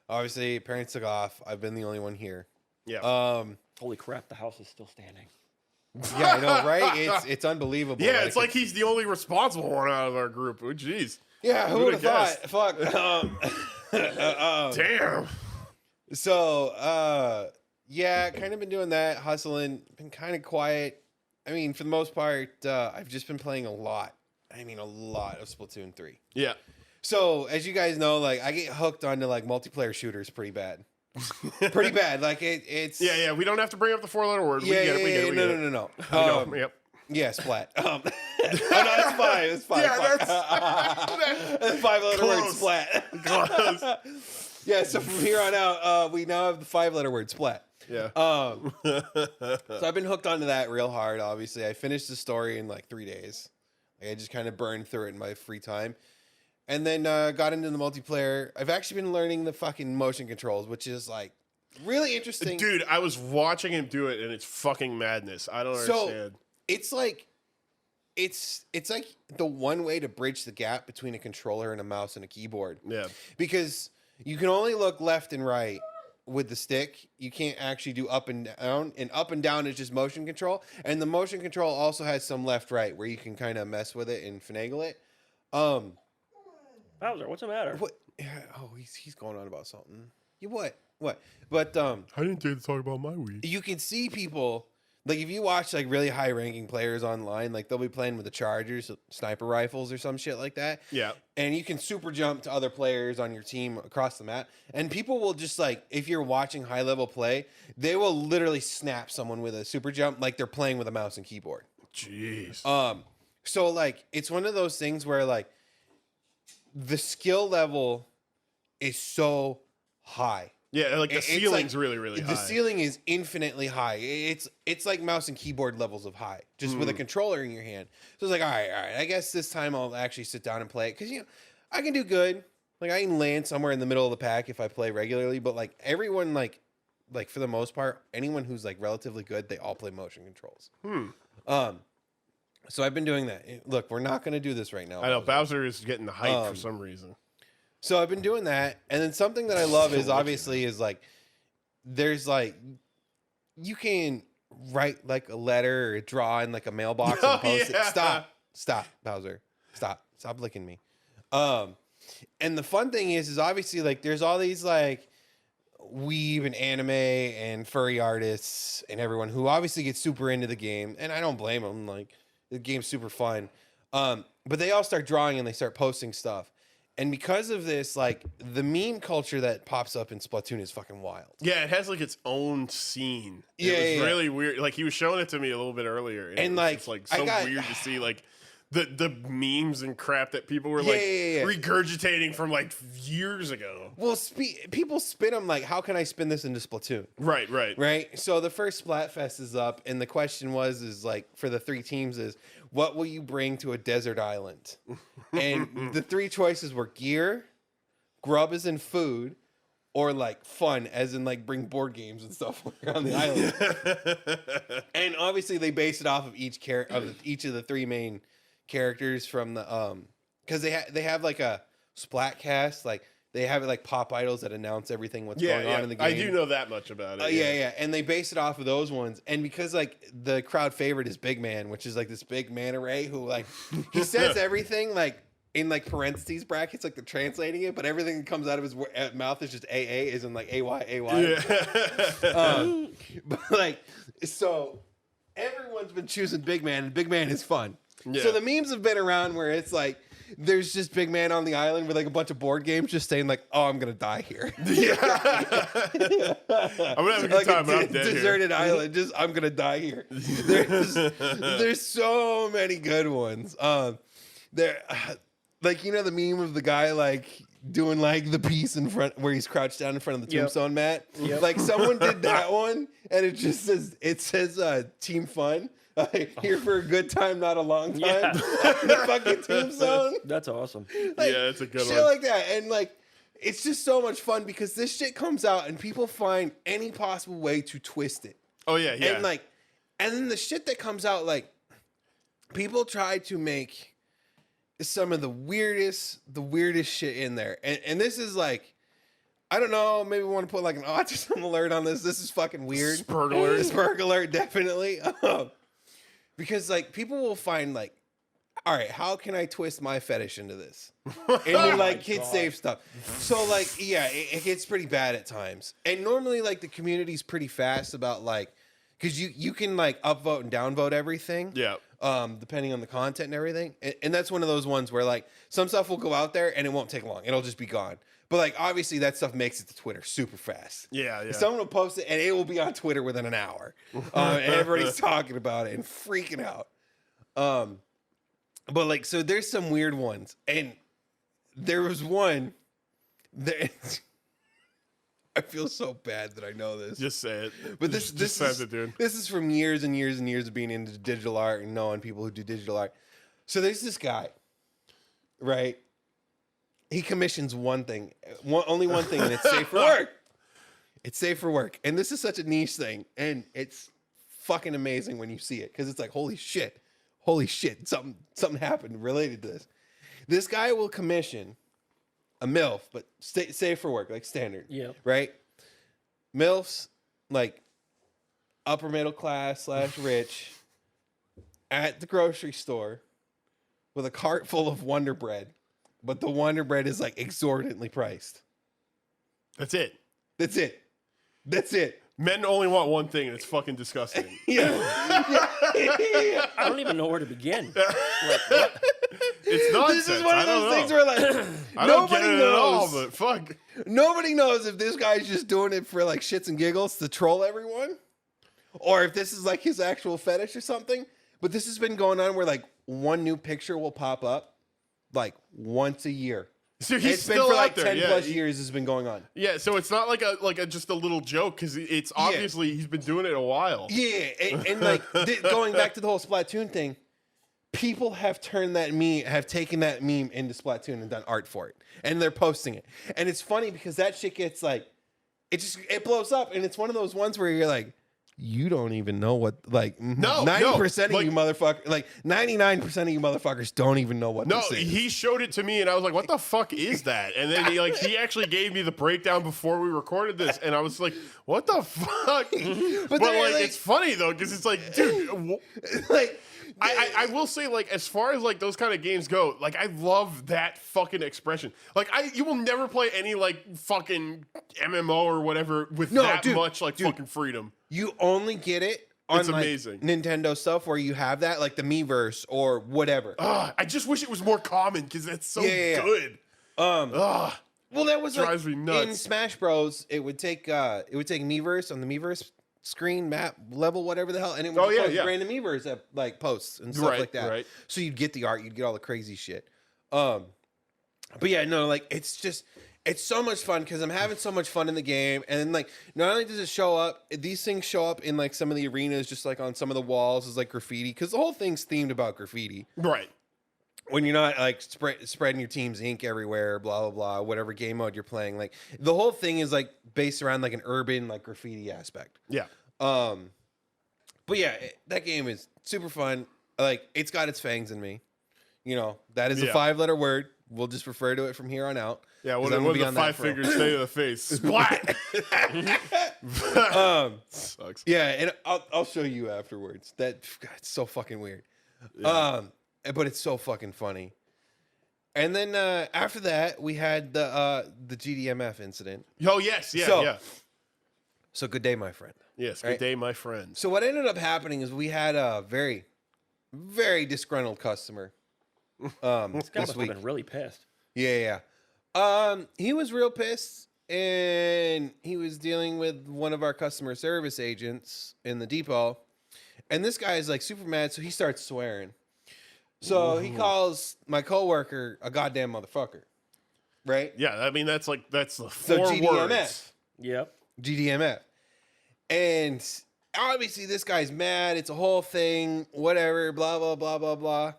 obviously, parents took off. I've been the only one here. Yeah. Holy crap, the house is still standing. Yeah, I know, right? It's unbelievable. Yeah, it's like he's the only responsible one out of our group. Oh, jeez. Yeah, who would have thought? Fuck. Damn. So, yeah, kind of been doing that, hustling. Been kind of quiet. I mean, for the most part, I've just been playing a lot. I mean, a lot of Splatoon 3. Yeah. So, as you guys know, like, I get hooked onto, like, multiplayer shooters pretty bad. Pretty bad. Like, it's... Yeah, we don't have to bring up the 4-letter word. We get it. No. Yep. Yeah, splat. Oh, no, it's 5. It's 5. Yeah, that's 5-letter word, splat. Close. Yeah, so from here on out, we now have the 5-letter word, splat. Yeah. So I've been hooked onto that real hard, obviously. I finished the story in like 3 days. Like, I just kind of burned through it in my free time. And then got into the multiplayer. I've actually been learning the fucking motion controls, which is like really interesting. Dude, I was watching him do it, and it's fucking madness. I don't understand. It's like it's like the one way to bridge the gap between a controller and a mouse and a keyboard. Yeah. Because you can only look left and right with the stick. You can't actually do up and up and down is just motion control. And the motion control also has some left right where you can kind of mess with it and finagle it. Bowser, what's the matter? What? Oh, he's going on about something. You what? But I didn't dare to talk about my week. You can see people. Like, if you watch, like, really high-ranking players online, like, they'll be playing with the Chargers, sniper rifles, or some shit like that. Yeah. And you can super jump to other players on your team across the map. And people will just, like, if you're watching high-level play, they will literally snap someone with a super jump like they're playing with a mouse and keyboard. Jeez. So, like, it's one of those things where, like, the skill level is so high. Yeah, like the ceiling's like, really, really high. The ceiling is infinitely high. It's like mouse and keyboard levels of high, just with a controller in your hand. So it's like, all right. I guess this time I'll actually sit down and play it because I can do good. Like I can land somewhere in the middle of the pack if I play regularly. But like everyone, like for the most part, anyone who's like relatively good, they all play motion controls. So I've been doing that. Look, we're not going to do this right now. I know Bowser is getting the hype for some reason. So I've been doing that, and then something that I love is obviously is like there's like you can write like a letter or draw in like a mailbox and post it. Stop, Bowser. Stop licking me. And the fun thing is obviously like there's all these like weeb and anime and furry artists and everyone who obviously gets super into the game, and I don't blame them. Like the game's super fun, but they all start drawing and they start posting stuff. And because of this, like, the meme culture that pops up in Splatoon is fucking wild. Yeah, it has, like, its own scene. It was really weird. Like, he was showing it to me a little bit earlier. And it was just, so weird to see, like, the memes and crap that people were, regurgitating from, like, years ago. Well, people spin them, like, how can I spin this into Splatoon? Right? So the first Splatfest is up, and the question is, like, for the 3 teams is, what will you bring to a desert island? And the 3 choices were gear, grub as in food, or like fun as in like bring board games and stuff on the island. And obviously they base it off of each of the 3 main characters from the because they have like a Splatcast, like they have it like pop idols that announce everything what's going on in the game. I do know that much about it. Yeah. And they base it off of those ones. And because like the crowd favorite is Big Man, which is like this big man array who like he says everything like in like parentheses brackets, like they're translating it, but everything that comes out of his mouth is just AA, is in like AY. Yeah. But like so everyone's been choosing Big Man, and Big Man is fun. Yeah. So the memes have been around where it's like there's just Big Man on the island with like a bunch of board games just saying like, oh, I'm going to die here. Yeah. I'm going to have a good time, but I'm dead deserted here. Island, just I'm going to die here. There's so many good ones. There, like, you know, the meme of the guy like doing like the piece in front where he's crouched down in front of the tombstone mat. Yep. Like someone did that one and it says Team Fun. Here for a good time, not a long time. Yeah. The fucking tombstone. That's awesome. Like, yeah, it's a good shit one. Like that. And like, it's just so much fun because this shit comes out and people find any possible way to twist it. Oh yeah. And then the shit that comes out, like, people try to make some of the weirdest shit in there. And this is like, I don't know, maybe we want to put like an autism alert on this. This is fucking weird. Spurg alert. Spurg alert, definitely. Because like people will find like, all right, how can I twist my fetish into this? And then like kid safe stuff. So like, yeah, it gets pretty bad at times. And normally like the community's pretty fast about like, because you can like upvote and downvote everything. Yeah. Depending on the content and everything. And that's one of those ones where like some stuff will go out there and it won't take long. It'll just be gone. But like obviously that stuff makes it to Twitter super fast. Yeah. Someone will post it and it will be on Twitter within an hour. And everybody's talking about it and freaking out. But like, so there's some weird ones. And there was one that I feel so bad that I know this. Just say it. But this is from years and years and years of being into digital art and knowing people who do digital art. So there's this guy, right? He commissions one thing, only one thing, and it's safe for work. It's safe for work. And this is such a niche thing. And it's fucking amazing when you see it. Because it's like, holy shit, something happened related to this. This guy will commission a MILF, but safe for work, like standard. Yeah. Right? MILFs, like upper middle class / rich, at the grocery store with a cart full of Wonder Bread, but the Wonder Bread is like exorbitantly priced. That's it. Men only want one thing, and it's fucking disgusting. Yeah. I don't even know where to begin. Like, it's nonsense. This is one of those things where like I don't get it at all, but fuck. Nobody knows if this guy's just doing it for like shits and giggles to troll everyone, or if this is like his actual fetish or something. But this has been going on where like one new picture will pop up like once a year. So he's it's been still for like out there. 10 plus years has been going on. Yeah, so it's not like a just a little joke because it's obviously he's been doing it a while. Yeah, and like going back to the whole Splatoon thing, people have turned that meme, have taken that meme into Splatoon and done art for it, and they're posting it. And it's funny because that shit gets like, it blows up, and it's one of those ones where you're like, you don't even know what, like, 90% of you motherfuckers, like 99% of you motherfuckers don't even know what this is. He showed it to me and I was like, what the fuck is that? And then he actually gave me the breakdown before we recorded this and I was like, what the fuck? but like, it's funny though, because it's like, dude, like, I will say, like, as far as like those kind of games go, like I love that fucking expression. Like you will never play any like fucking MMO or whatever with much fucking freedom. You only get it on it's amazing. Like Nintendo stuff where you have that, like the Miiverse or whatever. I just wish it was more common because that's so good. Well, that was drives me nuts. In Smash Bros. It would take Miiverse on the Miiverse screen map level, whatever the hell, and it would post random Miiverse that like posts and stuff like that. Right. So you'd get the art, you'd get all the crazy shit. But yeah, no, like it's so much fun because I'm having so much fun in the game. And then, like, not only does it show up, these things show up in, like, some of the arenas, just, like, on some of the walls as, like, graffiti. Because the whole thing's themed about graffiti. Right. When you're not, like, spreading your team's ink everywhere, blah, blah, blah, whatever game mode you're playing. Like, the whole thing is, like, based around, like, an urban, like, graffiti aspect. Yeah. But, yeah, that game is super fun. Like, it's got its fangs in me. You know, that is a 5-letter word. We'll just refer to it from here on out. Yeah, what the 5 fingers say to the face? Splat! Sucks. Yeah, and I'll show you afterwards. God, it's so fucking weird. Yeah. But it's so fucking funny. And then after that, we had the GDMF incident. Oh, yes. Yeah, So good day, my friend. Yes, good day, my friend. So what ended up happening is we had a very, very disgruntled customer. This guy must have been really pissed. Yeah. He was real pissed, and he was dealing with one of our customer service agents in the depot, and this guy is like super mad, so he starts swearing. So he calls my coworker a goddamn motherfucker, right? Yeah, I mean that's the 4 words. Yep. GDMF, and obviously this guy's mad. It's a whole thing, whatever, blah blah blah blah blah,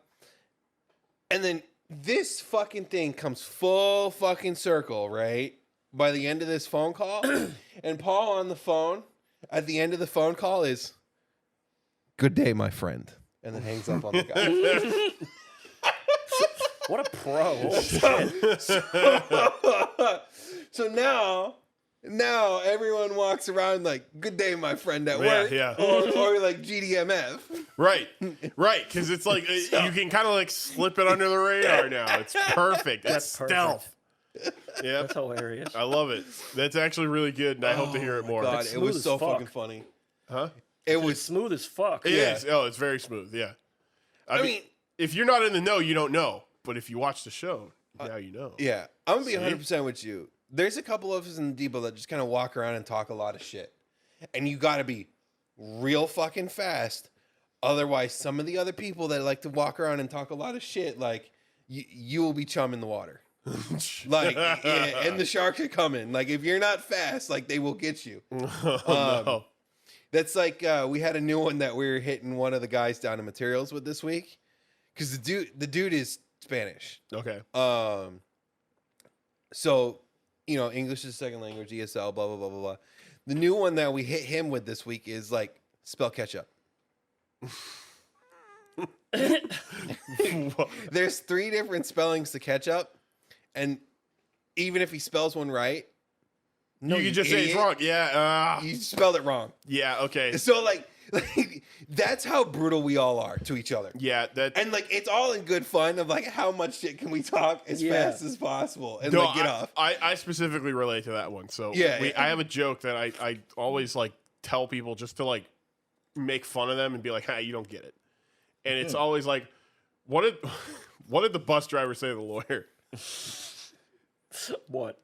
and then this fucking thing comes full fucking circle, right? By the end of this phone call, and Paul on the phone at the end of the phone call is, "Good day, my friend," and then hangs up on the guy. What a pro. So now everyone walks around like, good day, my friend at work. Yeah. Or like GDMF. Right. Because it's like, you can kind of like slip it under the radar now. It's perfect. That's stealth. Yeah. That's hilarious. I love it. That's actually really good, and I hope to hear it more. God, it was so fucking funny. Huh? It was smooth as fuck. It is. Oh, it's very smooth. Yeah. I mean, if you're not in the know, you don't know. But if you watch the show, now you know. Yeah. I'm going to be 100% with you. There's a couple of us in the depot that just kind of walk around and talk a lot of shit. And you got to be real fucking fast. Otherwise, some of the other people that like to walk around and talk a lot of shit, like, you will be chum in the water. Like, and the sharks are coming. Like, if you're not fast, like, they will get you. No. That's like, we had a new one that we were hitting one of the guys down in materials with this week. Because the dude is Spanish. Okay. So, you know, English is second language, ESL, blah, blah, blah, blah, blah. The new one that we hit him with this week is like, spell ketchup. There's 3 different spellings to ketchup. And even if he spells one right, no, you can just say it's wrong. Yeah. You spelled it wrong. Yeah, okay. So, like that's how brutal we all are to each other. Yeah, and like it's all in good fun of like how much shit can we talk as fast as possible and like get off. I specifically relate to that one. So I have a joke that I always like tell people just to like make fun of them and be like, "Hey, you don't get it." And it's always like, what did the bus driver say to the lawyer? What?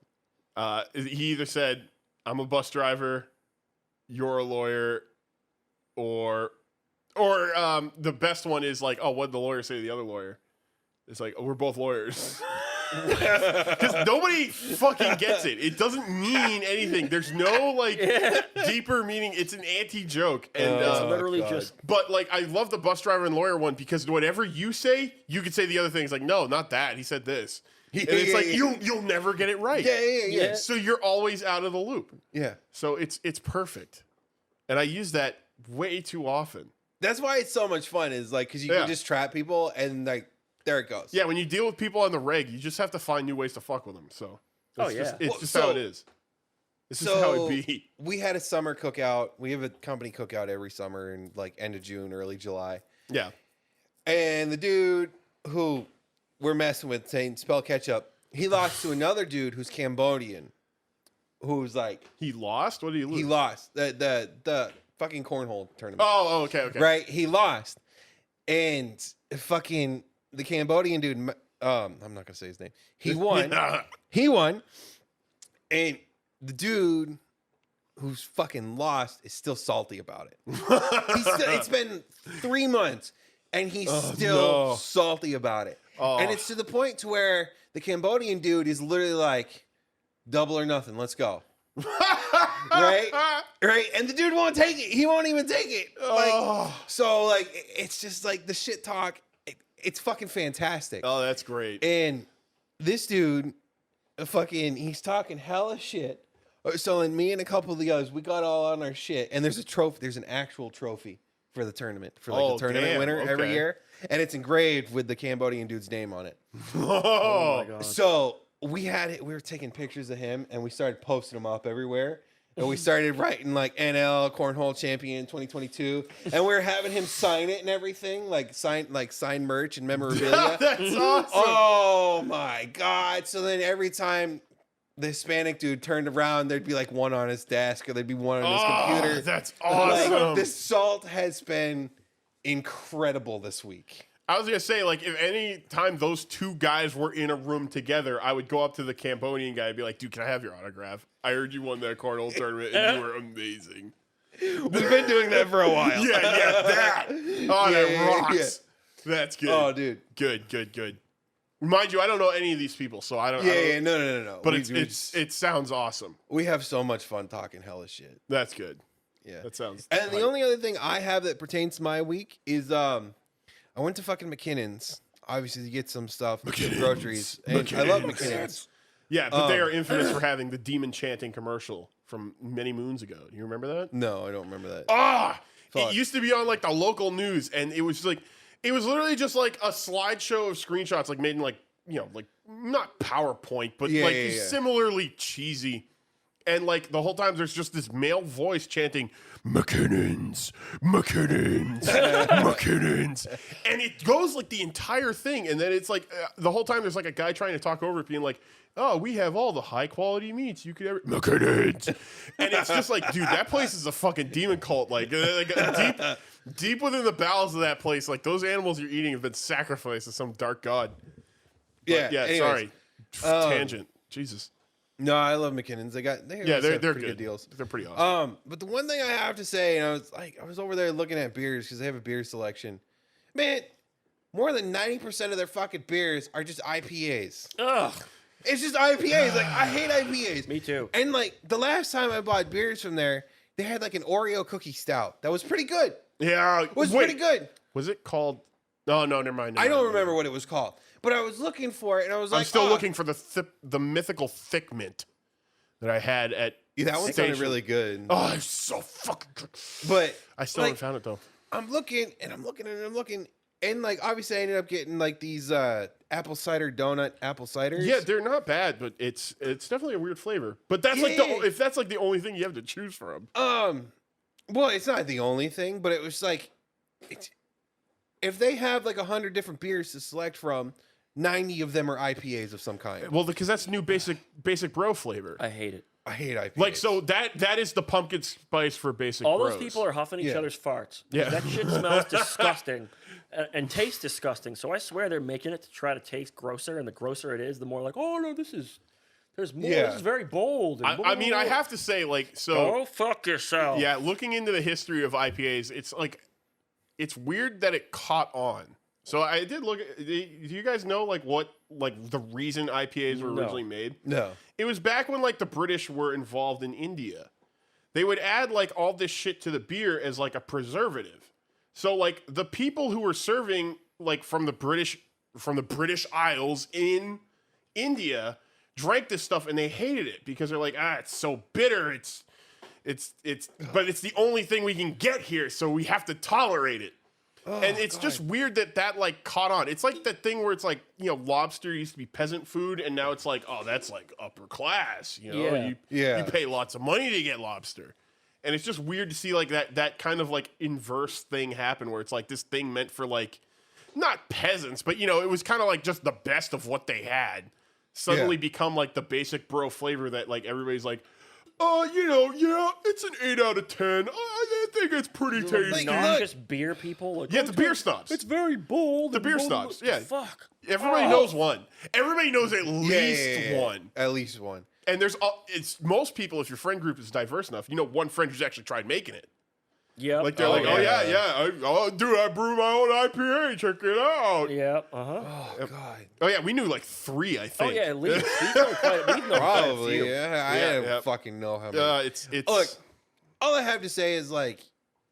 He either said, "I'm a bus driver, you're a lawyer," or the best one is like, "Oh, what did the lawyer say to the other lawyer?" It's like, "Oh, we're both lawyers." Because nobody fucking gets it. It doesn't mean anything. There's no like deeper meaning. It's an anti-joke, and it's literally just. But like, I love the bus driver and lawyer one because whatever you say, you could say the other thing. It's like, no, not that. He said this. And it's like you'll never get it right. Yeah. So you're always out of the loop. Yeah. So it's perfect, and I use that way too often. That's why it's so much fun. Is like because you can just trap people and like there it goes. Yeah, when you deal with people on the reg, you just have to find new ways to fuck with them. So it's just how it is. This is how it be. We had a summer cookout. We have a company cookout every summer in like end of June, early July. Yeah, and the dude who we're messing with saying spell ketchup, he lost to another dude who's Cambodian, who's like he lost. What did he lose? He lost the fucking cornhole tournament. Oh, okay. Right, he lost, and fucking the Cambodian dude. I'm not gonna say his name. He won. He won, and the dude who's fucking lost is still salty about it. It's been 3 months, and he's still salty about it. And it's to the point to where the Cambodian dude is literally like, double or nothing, let's go. Right? And the dude won't take it. He won't even take it. So like, it's just like the shit talk. It's fucking fantastic. Oh, that's great. And this dude, he's talking hella shit. So and me and a couple of the others, we got all on our shit. And there's a trophy. There's an actual trophy for the tournament, for like the tournament winner every year. And it's engraved with the Cambodian dude's name on it. Oh my God. So we were taking pictures of him and we started posting them up everywhere. And we started writing like NL Cornhole Champion 2022. And we were having him sign it and everything, like sign merch and memorabilia. That's awesome. Oh my God. So then every time the Hispanic dude turned around, there'd be like one on his desk or there'd be one on his computer. That's awesome. Like, the salt has been incredible this week. I was going to say, like, if any time those two guys were in a room together, I would go up to the Cambodian guy and be like, dude, can I have your autograph? I heard you won that cornhole tournament and you were amazing. We've been doing that for a while. Yeah, that. Oh, that rocks. Yeah. That's good. Oh, dude. Good. Mind you, I don't know any of these people, so I don't. No. But it sounds awesome. We have so much fun talking hella shit. That's good. Yeah, that sounds. And the only other thing I have that pertains to my week is I went to fucking McKinnon's, obviously to get some stuff, some groceries, and I love McKinnon's. Yeah, but they are infamous for having the demon chanting commercial from many moons ago. Do you remember that? No, I don't remember that. It used to be on like the local news, and it was literally just like a slideshow of screenshots, like made in like like not PowerPoint, but similarly cheesy. And like the whole time there's just this male voice chanting McKinnon's, McKinnon's. And it goes like the entire thing. And then it's like the whole time there's like a guy trying to talk over it being like, oh, we have all the high quality meats you could ever McKinnon's. And it's just like, dude, that place is a fucking demon cult. Like deep within the bowels of that place, like those animals you're eating have been sacrificed to some dark god. But, anyways, sorry. Tangent. Jesus. No, I love McKinnon's. They're pretty good deals. They're pretty awesome. But the one thing I have to say, and I was over there looking at beers because they have a beer selection. Man, more than 90% of their fucking beers are just IPAs. Ugh. It's just IPAs. Like, I hate IPAs. Me too. And like the last time I bought beers from there, they had like an Oreo cookie stout that was pretty good. Yeah, It was pretty good. Was it called? Oh no, never mind. I don't remember what it was called. But I was looking for it, and I was like, I'm still looking for the mythical thick mint that I had at. Yeah, that one sounded really good. Oh, it's so fucking good. But I still haven't found it though. I'm looking, and and like obviously I ended up getting like these apple cider donut apple ciders. Yeah, they're not bad, but it's definitely a weird flavor. But that's if that's like the only thing you have to choose from. Well, it's not the only thing, but it was like, if they have like 100 different beers to select from, 90 of them are IPAs of some kind. Well, because that's new basic bro flavor. I hate it. I hate IPAs. Like, so that is the pumpkin spice for basic All bros. those people are huffing each other's farts. Yeah. That shit smells disgusting and tastes disgusting. So I swear they're making it to try to taste grosser, and the grosser it is, the more like, oh no, there's more. Yeah. This is very bold. And I mean, I have to say, like, so. Go fuck yourself. Yeah, looking into the history of IPAs, it's like, it's weird that it caught on. So I did look at, do you guys know like what, like the reason IPAs were originally made? No. It was back when like the British were involved in India. They would add like all this shit to the beer as like a preservative. So like the people who were serving like from the British Isles in India drank this stuff and they hated it because they're like, it's so bitter. But it's the only thing we can get here, so we have to tolerate it. And it's just weird that like caught on. It's like that thing where it's like, lobster used to be peasant food, and now it's like, oh, that's like upper class. You pay lots of money to get lobster. And it's just weird to see like that kind of like inverse thing happen where it's like this thing meant for like not peasants, but it was kind of like just the best of what they had suddenly become like the basic bro flavor that like everybody's like, it's an 8 out of 10. I think it's pretty tasty. Not just beer people. Like, the beer snobs. It's very bold. The beer snobs. Yeah. Fuck. Everybody knows one. Everybody knows at least one. At least one. And there's it's most people. If your friend group is diverse enough, one friend who's actually tried making it. Yeah. Like they're dude, I brew my own IPA. Check it out. Yeah. Oh god. Oh yeah, we knew like 3. I think. Oh yeah, at least we know probably. Yeah, I don't fucking know how many. It's look. All I have to say is like,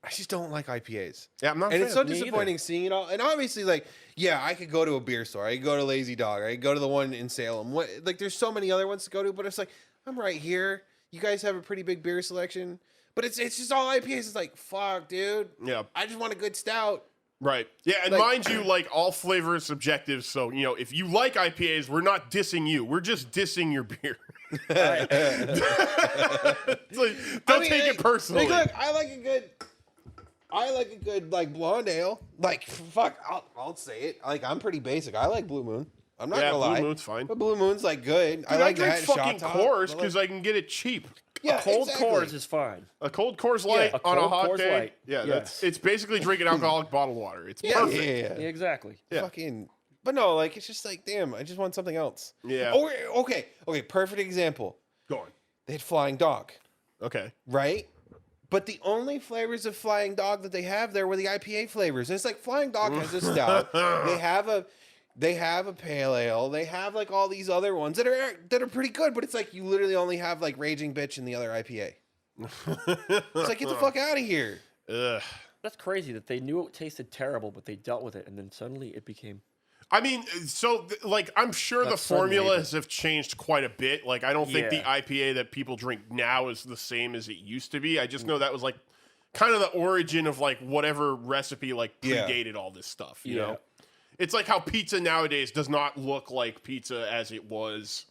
I just don't like IPAs. Yeah, I'm not. And it's so disappointing seeing it all. And obviously, like, yeah, I could go to a beer store. I could go to Lazy Dog. I could go to the one in Salem. Like, there's so many other ones to go to, but it's like, I'm right here. You guys have a pretty big beer selection. But it's just all IPAs. It's like, fuck, dude. Yeah. I just want a good stout. Right. Yeah, and mind you, like, all flavor is subjective. So, if you like IPAs, we're not dissing you. We're just dissing your beer. It's like, don't take it personally. Like, look, I like a good like blonde ale. Like, fuck, I'll say it. Like, I'm pretty basic. I like Blue Moon. I'm not gonna lie. Blue Moon's fine. But Blue Moon's like good. Dude, I drink fucking Coors because I can get it cheap. Yeah, a cold Coors is fine. A cold Coors Light on a hot day. Light. Yeah, it's basically drinking alcoholic bottled water. It's perfect. Yeah, exactly. Yeah. Fucking. But no, like, it's just like, damn, I just want something else. Yeah. Okay. Perfect example. Go on. They had Flying Dog. Okay. Right? But the only flavors of Flying Dog that they have there were the IPA flavors. And it's like Flying Dog has a stout. They have a pale ale. They have like all these other ones that are pretty good, but it's like you literally only have like Raging Bitch and the other IPA. It's like, get the fuck out of here. Ugh. That's crazy that they knew it tasted terrible, but they dealt with it, and then suddenly it became. I mean, so like I'm sure the formulas have changed quite a bit. Like I don't think the IPA that people drink now is the same as it used to be. I just know that was like kind of the origin of like whatever recipe like predated all this stuff. You know. It's like how pizza nowadays does not look like pizza as it was,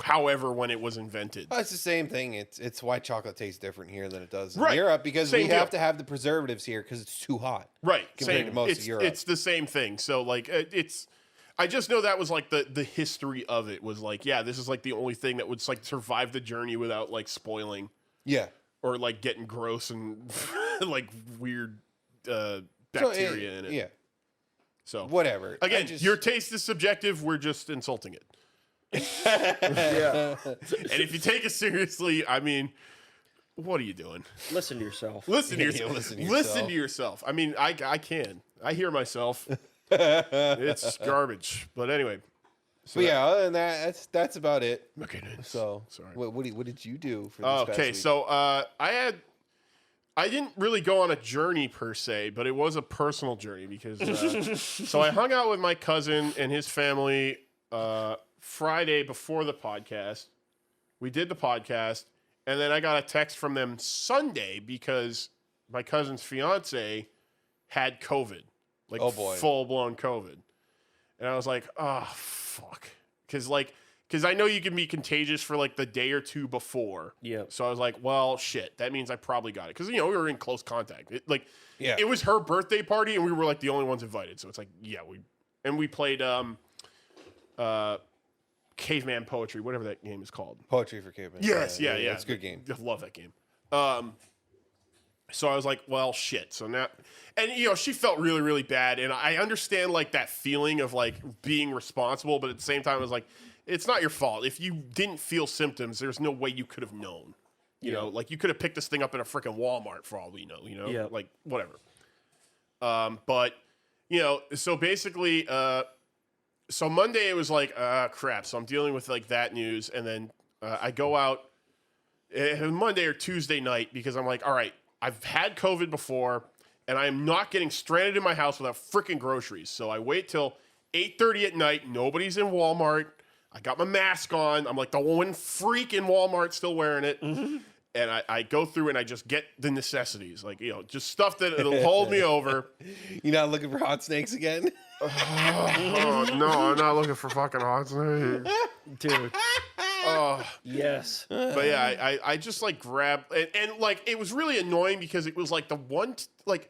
however, when it was invented. Oh, it's the same thing. It's why chocolate tastes different here than it does in Europe, because we have to have the preservatives here because it's too hot. Right. Compared to most of Europe. It's the same thing. So, like, I just know that was, like, the history of it was, like, yeah, this is, like, the only thing that would, like, survive the journey without, like, spoiling. Yeah. Or, like, getting gross and, like, weird bacteria in it. Yeah. So whatever. Again, your taste is subjective. We're just insulting it. Yeah. And if you take it seriously, I mean, what are you doing? Listen to yourself. Listen to yourself. I mean, I can. I hear myself. It's garbage. But anyway. So yeah, other than that, that's about it. Okay, nice. So sorry. What did you do for this past week? So I didn't really go on a journey per se, but it was a personal journey because so I hung out with my cousin and his family Friday before the podcast. We did the podcast, and then I got a text from them Sunday because my cousin's fiance had COVID, like full blown COVID, and I was like, oh fuck, because I know you can be contagious for like the day or two before. Yeah. So I was like, well, shit, that means I probably got it. Because, we were in close contact. It was her birthday party, and we were like the only ones invited. So it's like, yeah, we played Caveman Poetry, whatever that game is called. Poetry for Caveman. Yes, yeah. It's a good game. I love that game. So I was like, well, shit. So now, and she felt really, really bad. And I understand like that feeling of like being responsible, but at the same time, I was like, it's not your fault. If you didn't feel symptoms, there's no way you could have known. You know, like you could have picked this thing up in a freaking Walmart for all we know, like whatever. But, so basically, so Monday it was like, crap. So I'm dealing with like that news. And then I go out Monday or Tuesday night because I'm like, all right, I've had COVID before and I am not getting stranded in my house without freaking groceries. So I wait till 8:30 at night. Nobody's in Walmart. I got my mask on. I'm like the one freak in Walmart still wearing it. Mm-hmm. And I go through and I just get the necessities. Like, just stuff that'll hold me over. You're not looking for hot snakes again? Oh, no, I'm not looking for fucking hot snakes. Dude. Oh. Yes. But yeah, I just like grabbed. And like, it was really annoying because it was like the one, like,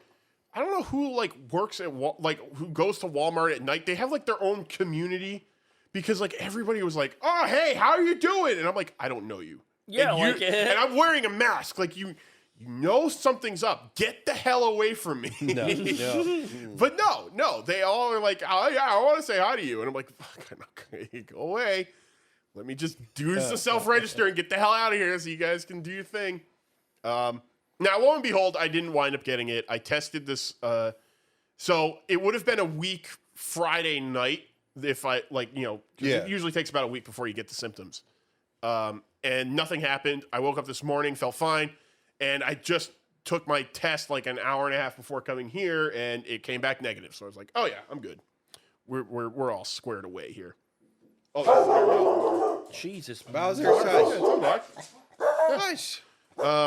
I don't know who like works at, who goes to Walmart at night. They have like their own community. Because, like, everybody was like, oh, hey, how are you doing? And I'm like, I don't know you. Yeah, and I'm wearing a mask. Like, you know something's up. Get the hell away from me. No. But no. They all are like, oh, yeah, I want to say hi to you. And I'm like, fuck, okay, go away. Let me just do the self-register and get the hell out of here so you guys can do your thing. Now, lo and behold, I didn't wind up getting it. I tested this. So it would have been a week Friday night. If I it usually takes about a week before you get the symptoms. And nothing happened. I woke up this morning, felt fine. And I just took my test like an hour and a half before coming here and it came back negative. So I was like, oh yeah, I'm good. We're all squared away here. Oh, Jesus. Bowser, hush.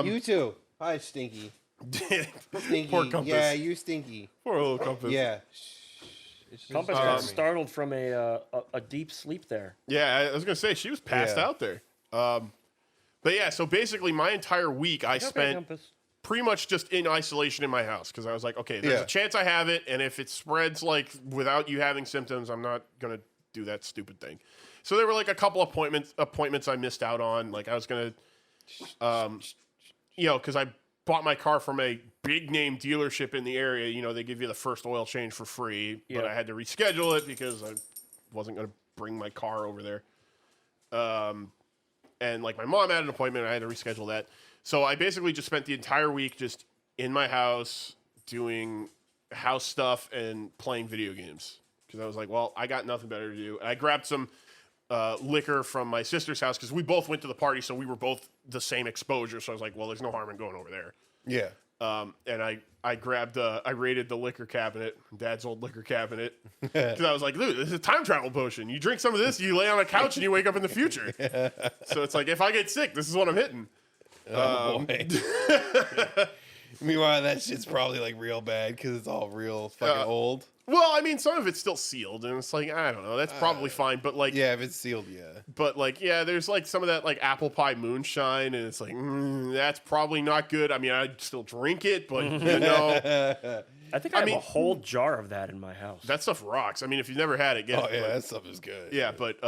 You too. Hi, Stinky. Stinky. Poor Compass. Yeah, you Stinky. Poor little Compass. Yeah. Compass got startled from a deep sleep there. Yeah, I was going to say, she was passed out there. But yeah, so basically my entire week I spent pretty much just in isolation in my house because I was like, okay, there's a chance I have it, and if it spreads like without you having symptoms, I'm not going to do that stupid thing. So there were like a couple appointments I missed out on. Like I was going to, because I bought my car from a big name dealership in the area. They give you the first oil change for free, but I had to reschedule it because I wasn't going to bring my car over there. And like my mom had an appointment, and I had to reschedule that. So I basically just spent the entire week just in my house doing house stuff and playing video games because I was like, well, I got nothing better to do. And I grabbed some liquor from my sister's house because we both went to the party, so we were both the same exposure. So I was like, well, there's no harm in going over there. Yeah. And I grabbed, I raided the liquor cabinet, Dad's old liquor cabinet, because I was like, dude, this is a time travel potion. You drink some of this, you lay on a couch, and you wake up in the future. So it's like, if I get sick, this is what I'm hitting. Boy. Meanwhile, that shit's probably like real bad because it's all real fucking old. Well, I mean, some of it's still sealed, and it's like, I don't know, that's probably fine, but like... Yeah, if it's sealed, yeah. But like, yeah, there's like some of that like apple pie moonshine, and it's like, that's probably not good. I mean, I'd still drink it, but you know... I think I have a whole jar of that in my house. That stuff rocks. I mean, if you've never had it, get it. Oh, yeah, that stuff is good. Yeah, but...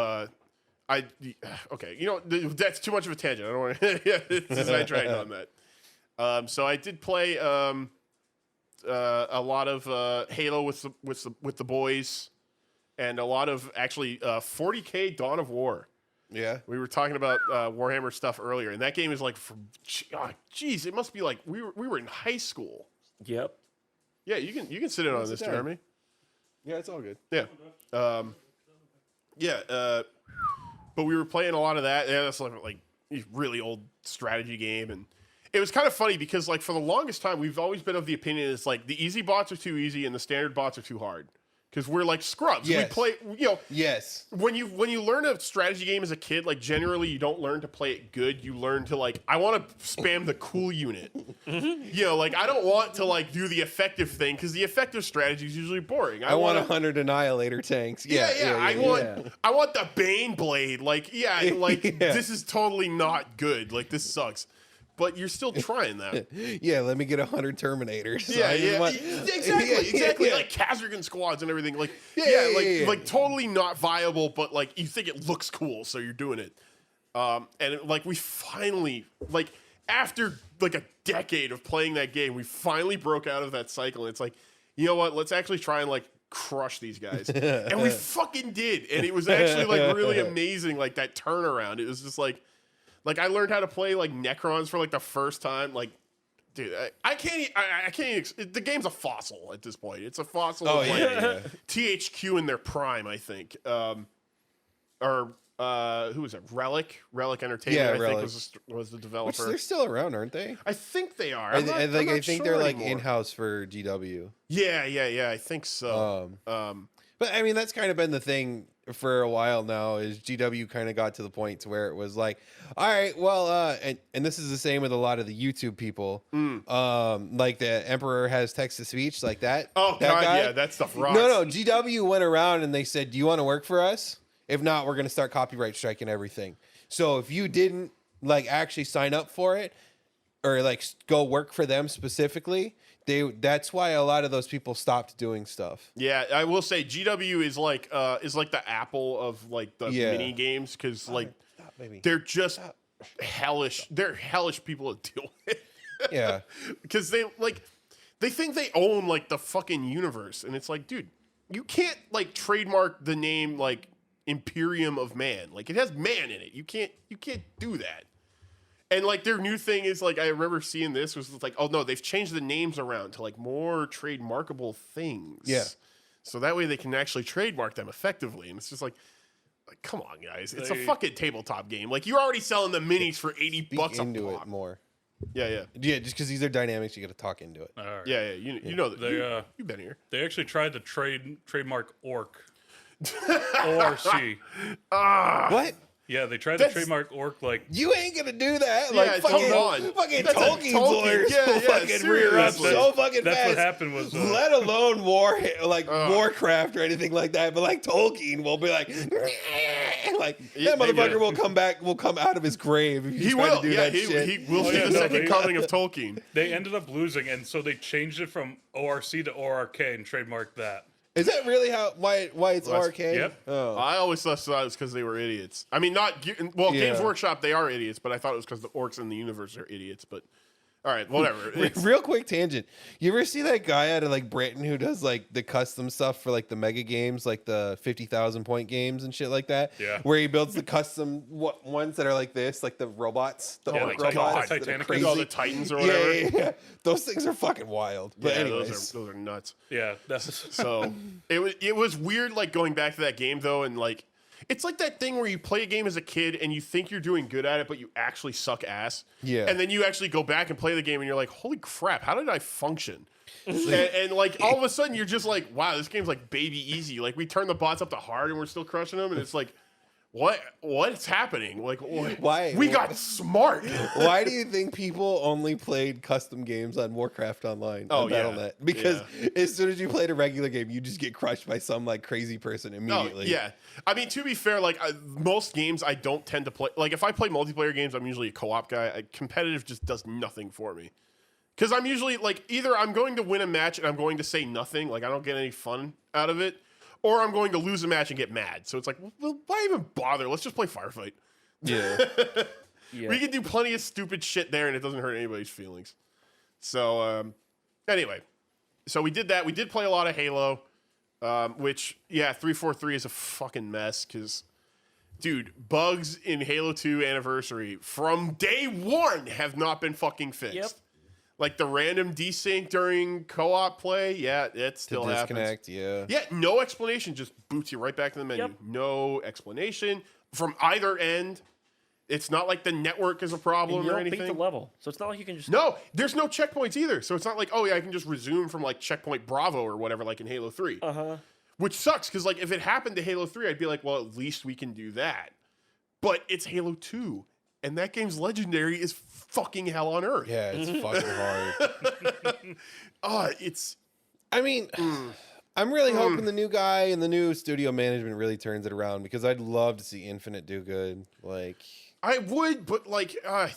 okay, you know, that's too much of a tangent. I don't want to sidetrack on that. So I did play... a lot of Halo with the boys, and a lot of actually 40K Dawn of War. Yeah, we were talking about Warhammer stuff earlier, and that game is like geez, it must be like we were in high school. Yep. Yeah, you can sit in on this, Jeremy. Yeah, it's all good. Yeah, but we were playing a lot of that. Yeah, that's like really old strategy game, and it was kind of funny because, like, for the longest time, we've always been of the opinion it's like the easy bots are too easy and the standard bots are too hard because we're like scrubs. Yes. We play, you know. Yes. When you learn a strategy game as a kid, like generally you don't learn to play it good. You learn to like, I want to spam the cool unit. You know, like I don't want to like do the effective thing because the effective strategy is usually boring. I want 100 Annihilator tanks. Yeah. I want the Bane blade. Like, this is totally not good. Like this sucks. But you're still trying that. Yeah, let me get 100 Terminators. Exactly. Like Kazragan squads and everything. Like, like totally not viable, but like you think it looks cool, so you're doing it. And we finally, like after like a decade of playing that game, we finally broke out of that cycle. And it's like, you know what? Let's actually try and like crush these guys. And we fucking did. And it was actually like really amazing, like that turnaround. It was just like I learned how to play like Necrons for like the first time. Like, dude, I can't. The game's a fossil at this point. It's a fossil. Oh of, yeah. THQ in their prime, I think. Who was it? Relic Entertainment. I think was the developer. Which they're still around, aren't they? I think they are. I think sure they're like anymore. in-house for GW. Yeah. I think so. But I mean, that's kind of been the thing for a while now. Is GW kind of got to the point to where it was like, all right, well, and this is the same with a lot of the YouTube people. Like the Emperor has text to speech, like that. Oh that God, guy. yeah, that stuff rocks. No, GW went around and they said, "Do you want to work for us? If not, we're going to start copyright striking everything." So if you didn't like actually sign up for it or like go work for them specifically, that's why a lot of those people stopped doing stuff. Yeah, I will say GW is like the Apple of like the mini games because like they're just hellish. They're hellish people to deal with. Yeah, because they think they own like the fucking universe, and it's like, dude, you can't like trademark the name like Imperium of Man. Like it has man in it. You can't do that. And like their new thing is like I remember seeing this was like, oh no, they've changed the names around to like more trademarkable things. Yeah. So that way they can actually trademark them effectively. And it's just like come on, guys. It's a fucking tabletop game. Like you're already selling the minis for $80 a pop. Into it more. Yeah. Just because these are dynamics, you got to talk into it. All right. Yeah. You know that. You've been here. They actually tried to trademark Orc. ORC. What? Yeah, they tried to trademark Orc like... You ain't gonna do that. Yeah, like, fucking Tolkien's lawyers will fucking rear up so fucking that's fast. What happened was... let alone Warcraft or anything like that, but like Tolkien will be like... like, that motherfucker will come out of his grave if you try to do that shit. He will see the second coming of Tolkien. They ended up losing, and so they changed it from ORC to ORK and trademarked that. Is that really why it's arcade? Yep. Oh. I always thought it was because they were idiots. I mean, Games Workshop, they are idiots, but I thought it was because the orcs in the universe are idiots. But all right, whatever. Real quick tangent. You ever see that guy out of like Britain who does like the custom stuff for like the mega games, like the 50,000 point games and shit like that? Yeah. Where he builds the custom ones that are like this, like the robots, the orc robots, the Titanic, all the Titans or whatever. Yeah. Those things are fucking wild. But anyways, those are nuts. Yeah, that's so it was weird, like going back to that game though, and like. It's like that thing where you play a game as a kid and you think you're doing good at it, but you actually suck ass. Yeah. And then you actually go back and play the game and you're like, holy crap, how did I function? and like all of a sudden you're just like, wow, this game's like baby easy. Like we turn the bots up to hard and we're still crushing them. And it's like, what's happening? Like, why we got smart? Why do you think people only played custom games on Warcraft Online? Oh, on Battle.net? Because as soon as you played a regular game, you just get crushed by some like crazy person immediately. Oh, yeah. I mean, to be fair, like most games, I don't tend to play. Like, if I play multiplayer games, I'm usually a co-op guy. Competitive just does nothing for me. Because I'm usually like either I'm going to win a match and I'm going to say nothing, like I don't get any fun out of it. Or I'm going to lose a match and get mad. So it's like, well, why even bother? Let's just play Firefight. Yeah. We can do plenty of stupid shit there, and it doesn't hurt anybody's feelings. So, anyway. So we did that. We did play a lot of Halo, which, 343 is a fucking mess. Because, dude, bugs in Halo 2 Anniversary from day one have not been fucking fixed. Yep. Like the random desync during co-op play, it still happens. Yeah, no explanation, just boots you right back to the menu. Yep. No explanation from either end. It's not like the network is a problem and you or don't anything. beat the level, so it's not like you can just... No, there's no checkpoints either. So it's not like, I can just resume from like checkpoint Bravo or whatever, like in Halo 3. Which sucks, because like if it happened to Halo 3, I'd be like, well, at least we can do that. But it's Halo 2. And that game's legendary is fucking hell on earth. Yeah, it's fucking hard. I mean, I'm really hoping the new guy and the new studio management really turns it around, because I'd love to see Infinite do good. Like, I would, but to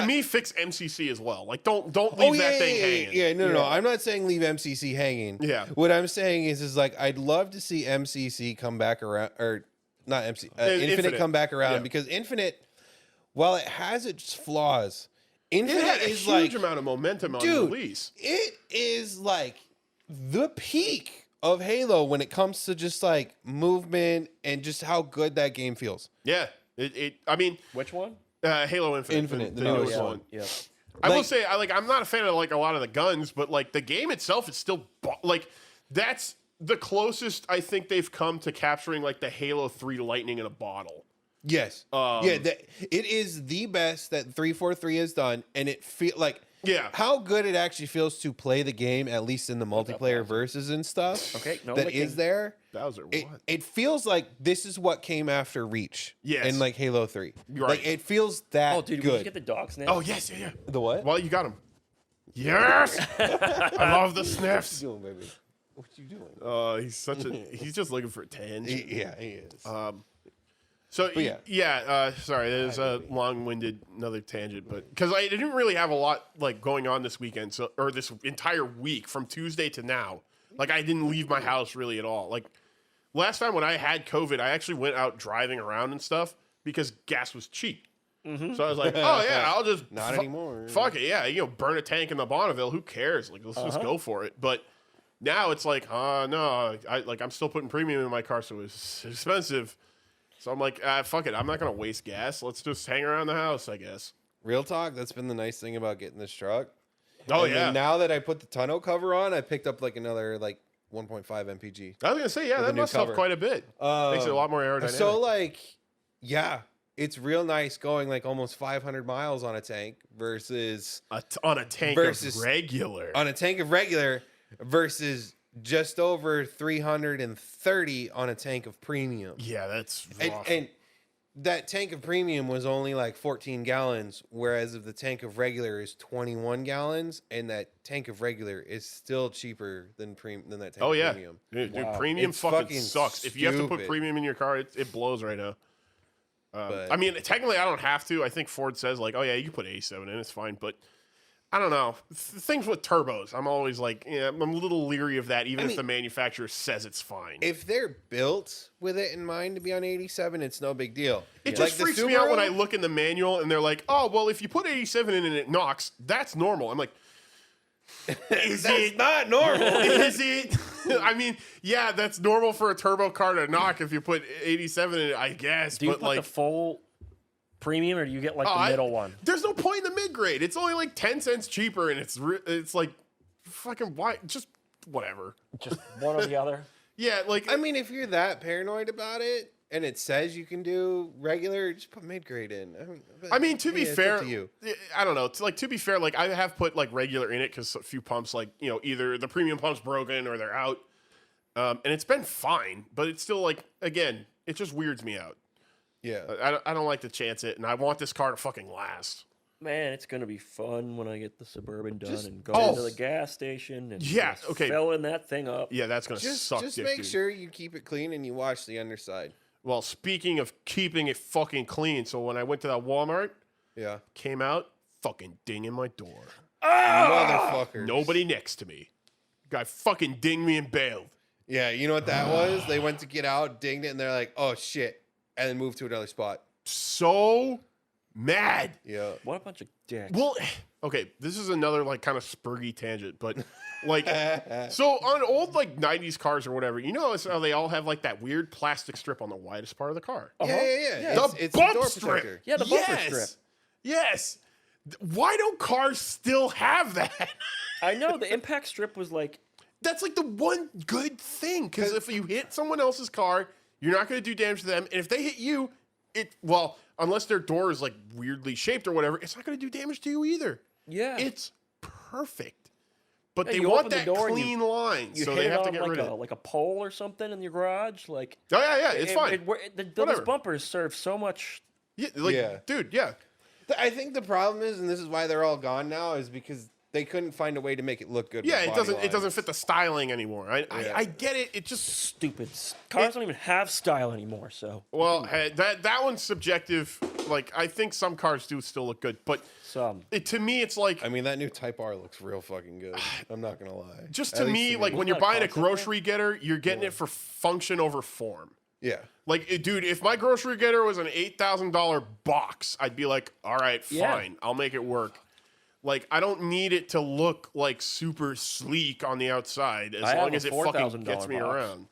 me, fix MCC as well. Like, don't leave that thing hanging. Yeah, no. I'm not saying leave MCC hanging. Yeah. What I'm saying is like, I'd love to see MCC come back around, or not MC, Infinite come back around, because Infinite, while it has its flaws, Infinite it had a is huge like, amount of momentum on dude, release. It is like the peak of Halo when it comes to just like movement and just how good that game feels. Yeah. I mean, which one? Halo Infinite, the newest one. Yeah. I will say, I'm not a fan of like a lot of the guns, but like the game itself is still like that's the closest I think they've come to capturing like the Halo 3 lightning in a bottle. Yes. It is the best that 343 has done, and it feel like how good it actually feels to play the game, at least in the multiplayer verses and stuff. Okay, no that licking. is there. Bowser, it feels like this is what came after Reach. Yes. In like Halo 3. Right. Like it feels that Oh, dude, good. we just get the dogs now. Oh yes, yeah. The what? Well, you got him. Yes, I love the sniffs. What you doing, baby? What you doing? He's just looking for attention. He is. Sorry, that is a long-winded another tangent, but because I didn't really have a lot like going on this weekend, or this entire week from Tuesday to now. Like I didn't leave my house really at all. Like last time when I had COVID, I actually went out driving around and stuff because gas was cheap. So I was like, oh yeah, I'll just not anymore. Fuck it, yeah, burn a tank in the Bonneville. Who cares? Like let's just go for it. But now it's like, no, I'm still putting premium in my car, so it's expensive. So I'm like, fuck it. I'm not going to waste gas. Let's just hang around the house, I guess. Real talk, that's been the nice thing about getting this truck. Oh, and then now that I put the tonneau cover on, I picked up like another like 1.5 MPG. I was going to say, that must help quite a bit. Makes it a lot more aerodynamic. So like, it's real nice going like almost 500 miles on a tank versus... on a tank of regular. On a tank of regular versus... just over 330 on a tank of premium. Yeah, that's rough. And that tank of premium was only like 14 gallons, whereas if the tank of regular is 21 gallons, and that tank of regular is still cheaper than that tank of premium. Dude, premium it's fucking sucks. Stupid. If you have to put premium in your car, it blows right now. I mean, technically, I don't have to. I think Ford says like, oh yeah, you can put 87 in, it's fine, but I don't know. Things with turbos, I'm always like, I'm a little leery of that, even if the manufacturer says it's fine. If they're built with it in mind to be on 87, it's no big deal. It just freaks me out when I look in the manual and they're like, oh, well, if you put 87 in and it knocks, that's normal. I'm like, that's not normal. Is it? I mean, yeah, that's normal for a turbo car to knock if you put 87 in it, I guess. Do you put the full... premium, or do you get like the middle one? There's no point in the mid grade. It's only like 10 cents cheaper, and it's like fucking why? Just whatever. Just one or the other. Yeah, like I mean, if you're that paranoid about it, and it says you can do regular, just put mid grade in. I mean, to be fair, to you. I don't know. To be fair, like I have put like regular in it because a few pumps, like either the premium pump's broken or they're out, and it's been fine. But it's still like again, it just weirds me out. Yeah. I don't like to chance it, and I want this car to fucking last. Man, it's gonna be fun when I get the Suburban done and go into the gas station and filling that thing up. Yeah, that's gonna suck. Just make sure you keep it clean and you wash the underside. Well, speaking of keeping it fucking clean, so when I went to that Walmart, came out, fucking ding in my door. Motherfucker. Nobody next to me. Guy fucking dinged me and bailed. Yeah, you know what that was? They went to get out, dinged it, and they're like, oh shit, and then moved to another spot. So mad. Yeah. What a bunch of dicks. Well, okay, this is another like kind of spurgy tangent, but like, so on old like 90s cars or whatever, you know how they all have like that weird plastic strip on the widest part of the car. Yeah. It's bump door strip. protector. Yeah, the bumper strip. Yes. Why don't cars still have that? I know the impact strip was like. That's like the one good thing, because if you hit someone else's car, you're not going to do damage to them, and if they hit you, unless their door is like weirdly shaped or whatever, it's not going to do damage to you either. Yeah, it's perfect. But they want that clean line, so they have to get rid of it. Like a pole or something in your garage, like. Oh yeah, it's fine. Those bumpers serve so much. Yeah, dude, yeah. I think the problem is, and this is why they're all gone now, is because they couldn't find a way to make it look good. Yeah, it doesn't fit the styling anymore. I get it. It just stupid. Cars don't even have style anymore. So that one's subjective. Like I think some cars do still look good, but to me it's like. I mean, that new Type R looks real fucking good. I'm not gonna lie. Just to me, like when you're buying a grocery getter, you're getting it for function over form. Yeah. Like, dude, if my grocery getter was an $8,000 box, I'd be like, all right, fine, I'll make it work. Like, I don't need it to look like super sleek on the outside as long as it fucking gets me around.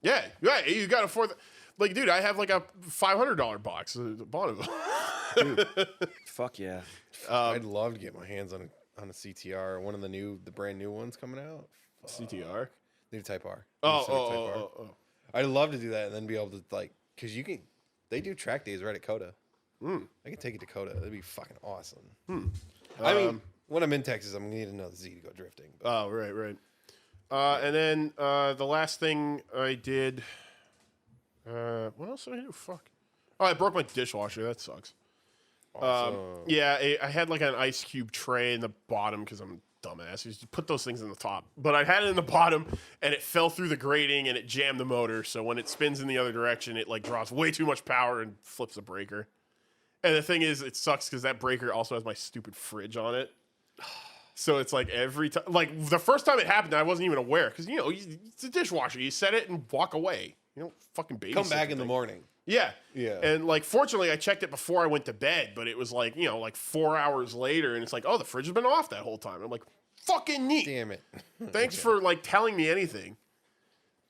Yeah, you got a like, dude, I have like a $500 box at the bottom. Dude, fuck yeah. I'd love to get my hands on a CTR, one of the brand new ones coming out. CTR? New Type R. Oh. I'd love to do that and then be able to because they do track days right at Coda. I can take it to Coda. That'd be fucking awesome. I mean, when I'm in Texas, I'm gonna need another Z to go drifting. Oh, right. And then the last thing I did. What else did I do? Fuck. Oh, I broke my dishwasher. That sucks. Awesome. I had like an ice cube tray in the bottom because I'm a dumbass. You just put those things in the top, but I had it in the bottom, and it fell through the grating and it jammed the motor. So when it spins in the other direction, it like draws way too much power and flips the breaker. And the thing is, it sucks because that breaker also has my stupid fridge on it. So it's like every time, like the first time it happened, I wasn't even aware because it's a dishwasher. You set it and walk away. You don't fucking babysit. Come back in the morning. Yeah. Yeah. And like, fortunately, I checked it before I went to bed, but it was like, like 4 hours later, and it's like, oh, the fridge has been off that whole time. I'm like, fucking neat. Damn it. Thanks for like telling me anything.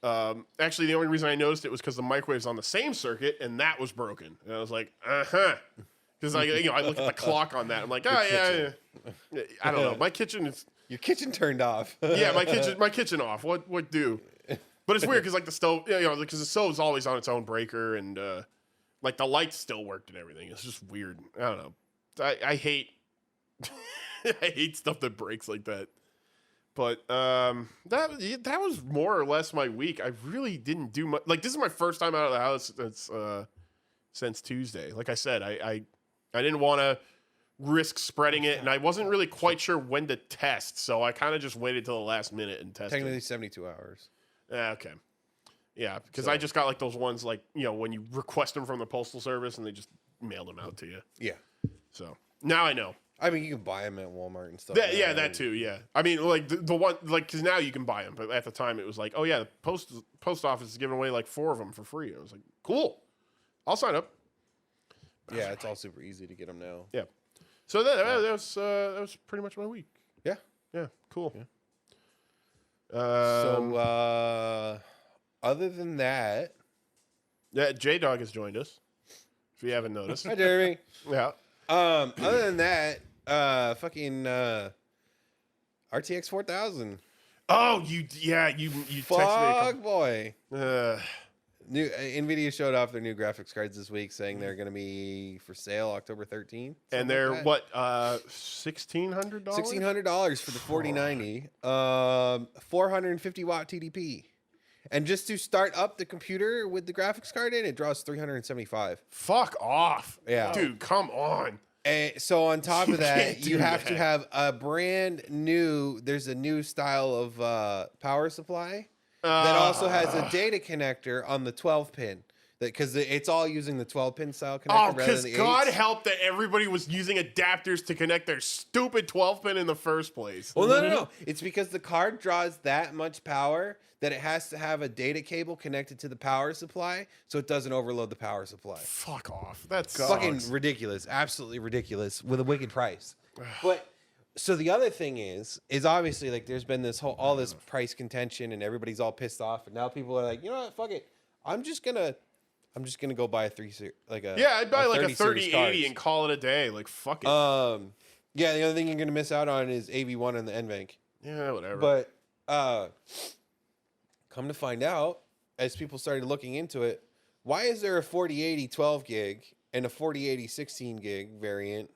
Actually, the only reason I noticed it was because the microwave's on the same circuit, and that was broken. And I was like, because I look at the clock on that. I'm like, yeah. I don't know. My kitchen is your kitchen turned off. Yeah, my kitchen off. What do? But it's weird because like the stove, because the stove's always on its own breaker, and like the lights still worked and everything. It's just weird. I don't know. I hate I hate stuff that breaks like that. But that was more or less my week. I really didn't do much. Like, this is my first time out of the house since Tuesday. Like I said, I didn't want to risk spreading it, and I wasn't really quite sure when to test, so I kind of just waited till the last minute and tested. Technically 72 hours. Okay. Yeah, because I just got like those ones like, when you request them from the Postal Service and they just mail them out to you. Yeah. So now I know. I mean, you can buy them at Walmart and stuff. That too, yeah. I mean, like the one, like, because now you can buy them, but at the time it was like, oh yeah, the post office is giving away like 4 of them for free. I was like, cool, I'll sign up. Yeah, it's all super easy to get them now. Yeah. So that was pretty much my week. Yeah. Yeah. Cool. Yeah. Other than that, yeah, J-Dog has joined us. If you haven't noticed. Hi, Jeremy. Yeah. Other than that, fucking RTX 4000. Oh, you texted me. Fuck boy. New NVIDIA showed off their new graphics cards this week, saying they're going to be for sale October 13th. And they're what? $1,600. $1,600 for the 4090. 450 watt TDP, And just to start up the computer with the graphics card in, it draws 375. Fuck off. Yeah. Dude, come on. And so on top of that, you have to that. have a brand new, there's a new style of power supply that also has a data connector on the 12 pin. Because it's all using the 12-pin style connector rather because than the God 8s. help that everybody was using adapters to connect their stupid 12-pin in the first place. Well, no. It's because the card draws that much power that it has to have a data cable connected to the power supply so it doesn't overload the power supply. Fuck off. That's fucking ridiculous. Absolutely ridiculous with a wicked price. But so the other thing is obviously like there's been all this price contention and everybody's all pissed off and now people are like, you know what, fuck it. I'm just gonna go buy a I'd buy like a 3080 and call it a day. Like fuck it. Yeah, the other thing you're gonna miss out on is AV1 and the NVENC. Yeah, whatever. But come to find out, as people started looking into it, why is there a 4080 12 gig and a 4080 16 gig variant?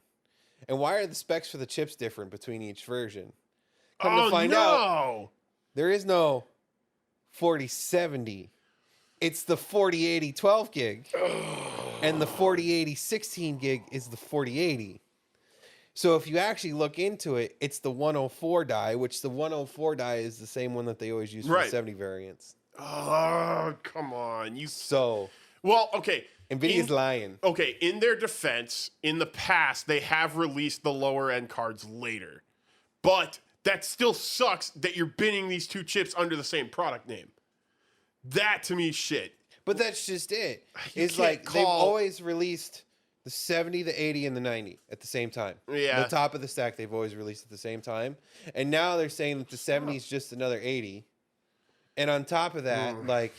And why are the specs for the chips different between each version? Come to find out, there is no 4070. It's the 4080 12 gig. And the 4080 16 gig is the 4080. So if you actually look into it, it's the 104 die, which the 104 die is the same one that they always use for the 70 variants. Oh, come on. Well, okay. NVIDIA's lying. Okay, in their defense, in the past, they have released the lower end cards later. But that still sucks that you're binning these two chips under the same product name. That to me is shit. But that's just it. It's like they've always released the 70, the 80, and the 90 at the same time. Yeah. The top of the stack they've always released at the same time. And now they're saying that the 70 is just another 80. And on top of that, like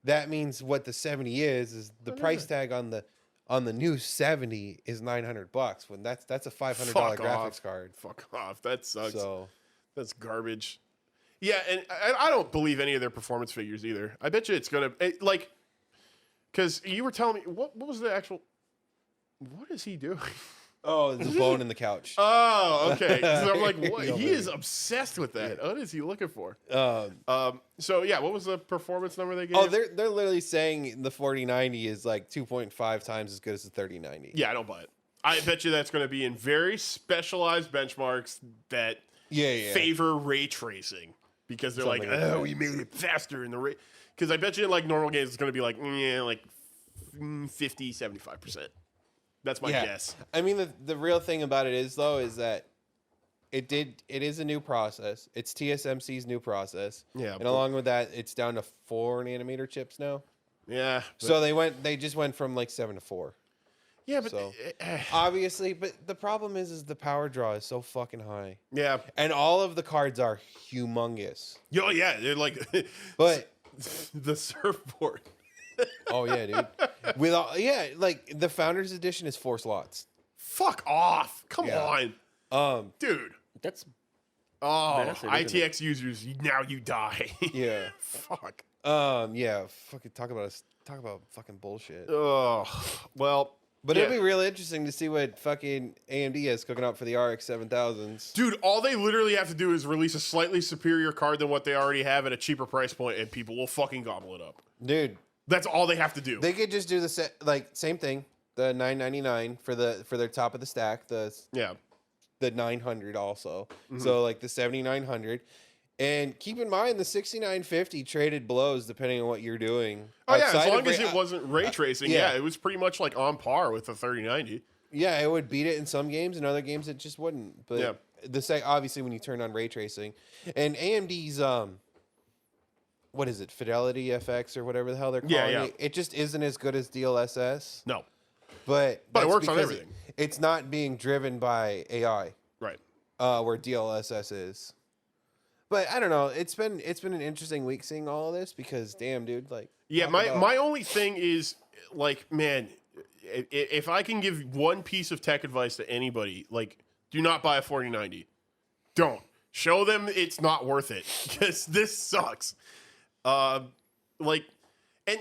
that means what the 70 is the price tag on the new 70 is $900 when that's a $500 graphics card. Fuck off. That sucks. So that's garbage. Yeah, and I don't believe any of their performance figures either. I bet you it's gonna like because you were telling me what was the actual. What is he doing? Oh, the bone in the couch. Oh, okay. So I'm like, what? He is obsessed with that. What is he looking for? So yeah, what was the performance number they gave? Oh, they're literally saying the 4090 is like 2.5 times as good as the 3090. Yeah, I don't buy it. I bet you that's going to be in very specialized benchmarks that favor ray tracing because they're Something like, oh, we made it faster in the ray. Because I bet you in like normal games it's going to be like 50, 75%. That's my guess. I mean, the real thing about it is that it is a new process. It's TSMC's new process. Yeah. And along with that, it's down to 4 nanometer chips now. Yeah. So they just went from like 7 to 4. Yeah, but so, obviously, but the problem is the power draw is so fucking high. Yeah. And all of the cards are humongous. Yo, yeah, they're like but the surfboard. Oh yeah, dude. With like the Founders Edition is 4 slots. Fuck off! Come on, dude. That's massive, ITX users. Now you die. Yeah. Fuck. Yeah. Fucking talk about fucking bullshit. Oh well. But it'd be really interesting to see what fucking AMD is cooking up for the RX 7000s. Dude, all they literally have to do is release a slightly superior card than what they already have at a cheaper price point, and people will fucking gobble it up. Dude. That's all they have to do. They could just do the same thing, the $999 for their top of the stack, the 900 also. Mm-hmm. So like the 7900, and keep in mind the 6950 traded blows depending on what you're doing. Oh yeah, as long as it wasn't ray tracing, it was pretty much like on par with the 3090. Yeah, it would beat it in some games, in other games it just wouldn't. But obviously when you turn on ray tracing, and AMD's what is it, Fidelity FX or whatever the hell they're calling it? It just isn't as good as DLSS. No. But it works on everything. It's not being driven by AI. Right. Where DLSS is. But I don't know. It's been an interesting week seeing all of this because damn, dude, like. Yeah, my only thing is like, man, if I can give one piece of tech advice to anybody, like, do not buy a 4090. Don't. Show them it's not worth it because this sucks. Like, and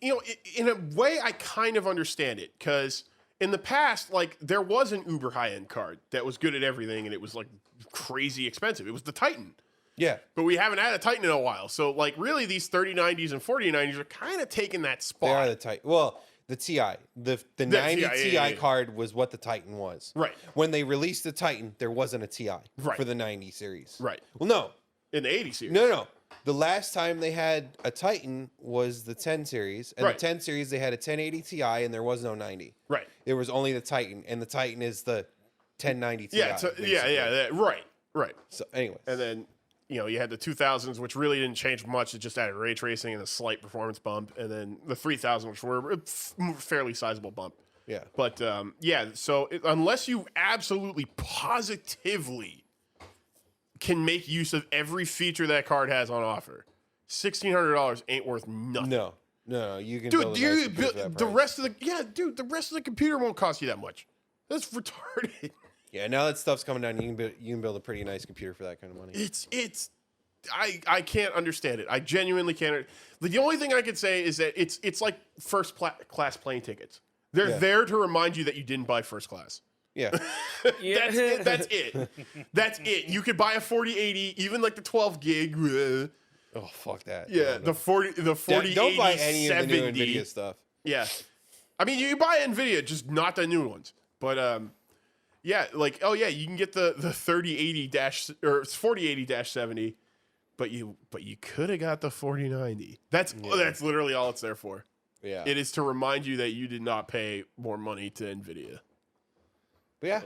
you know, in a way, I kind of understand it because in the past, like, there was an uber high end card that was good at everything, and it was like crazy expensive. It was the Titan. Yeah. But we haven't had a Titan in a while. So, like, really, these 3090s and 4090s are kind of taking that spot. They are the Titan. Well, the TI. The 90 Ti card was what the Titan was. Right. When they released the Titan, there wasn't a Ti Right. for the 90 series. Right. Well, no. In the 80 series. No. The last time they had a Titan was the 10 series. And Right. the 10 series, they had a 1080 Ti, and there was no 90. Right. There was only the Titan, and the Titan is the 1090 Ti. Yeah. Right. Right. So, anyways. And then, you had the 2000s, which really didn't change much. It just added ray tracing and a slight performance bump. And then the 3000, which were a fairly sizable bump. Yeah. But, so unless you absolutely positively can make use of every feature that card has on offer, $1,600 ain't worth nothing. No, you can Dude, build a nice computer for that the price. rest of the computer won't cost you that much. That's retarded. Yeah, now that stuff's coming down, you can build a pretty nice computer for that kind of money. I can't understand it. I genuinely can't. The only thing I could say is that it's like first class plane tickets. They're there to remind you that you didn't buy first class. Yeah. That's it. That's it. You could buy a 4080, even like the 12 gig. Oh, fuck that. Yeah, No. the 4080 Don't buy any 70. of the new NVIDIA stuff. Yeah. I mean, you buy NVIDIA, just not the new ones. But, yeah, like, you can get the 4080-70, but you could have got the 4090. That's literally all it's there for. Yeah. It is to remind you that you did not pay more money to NVIDIA. But yeah.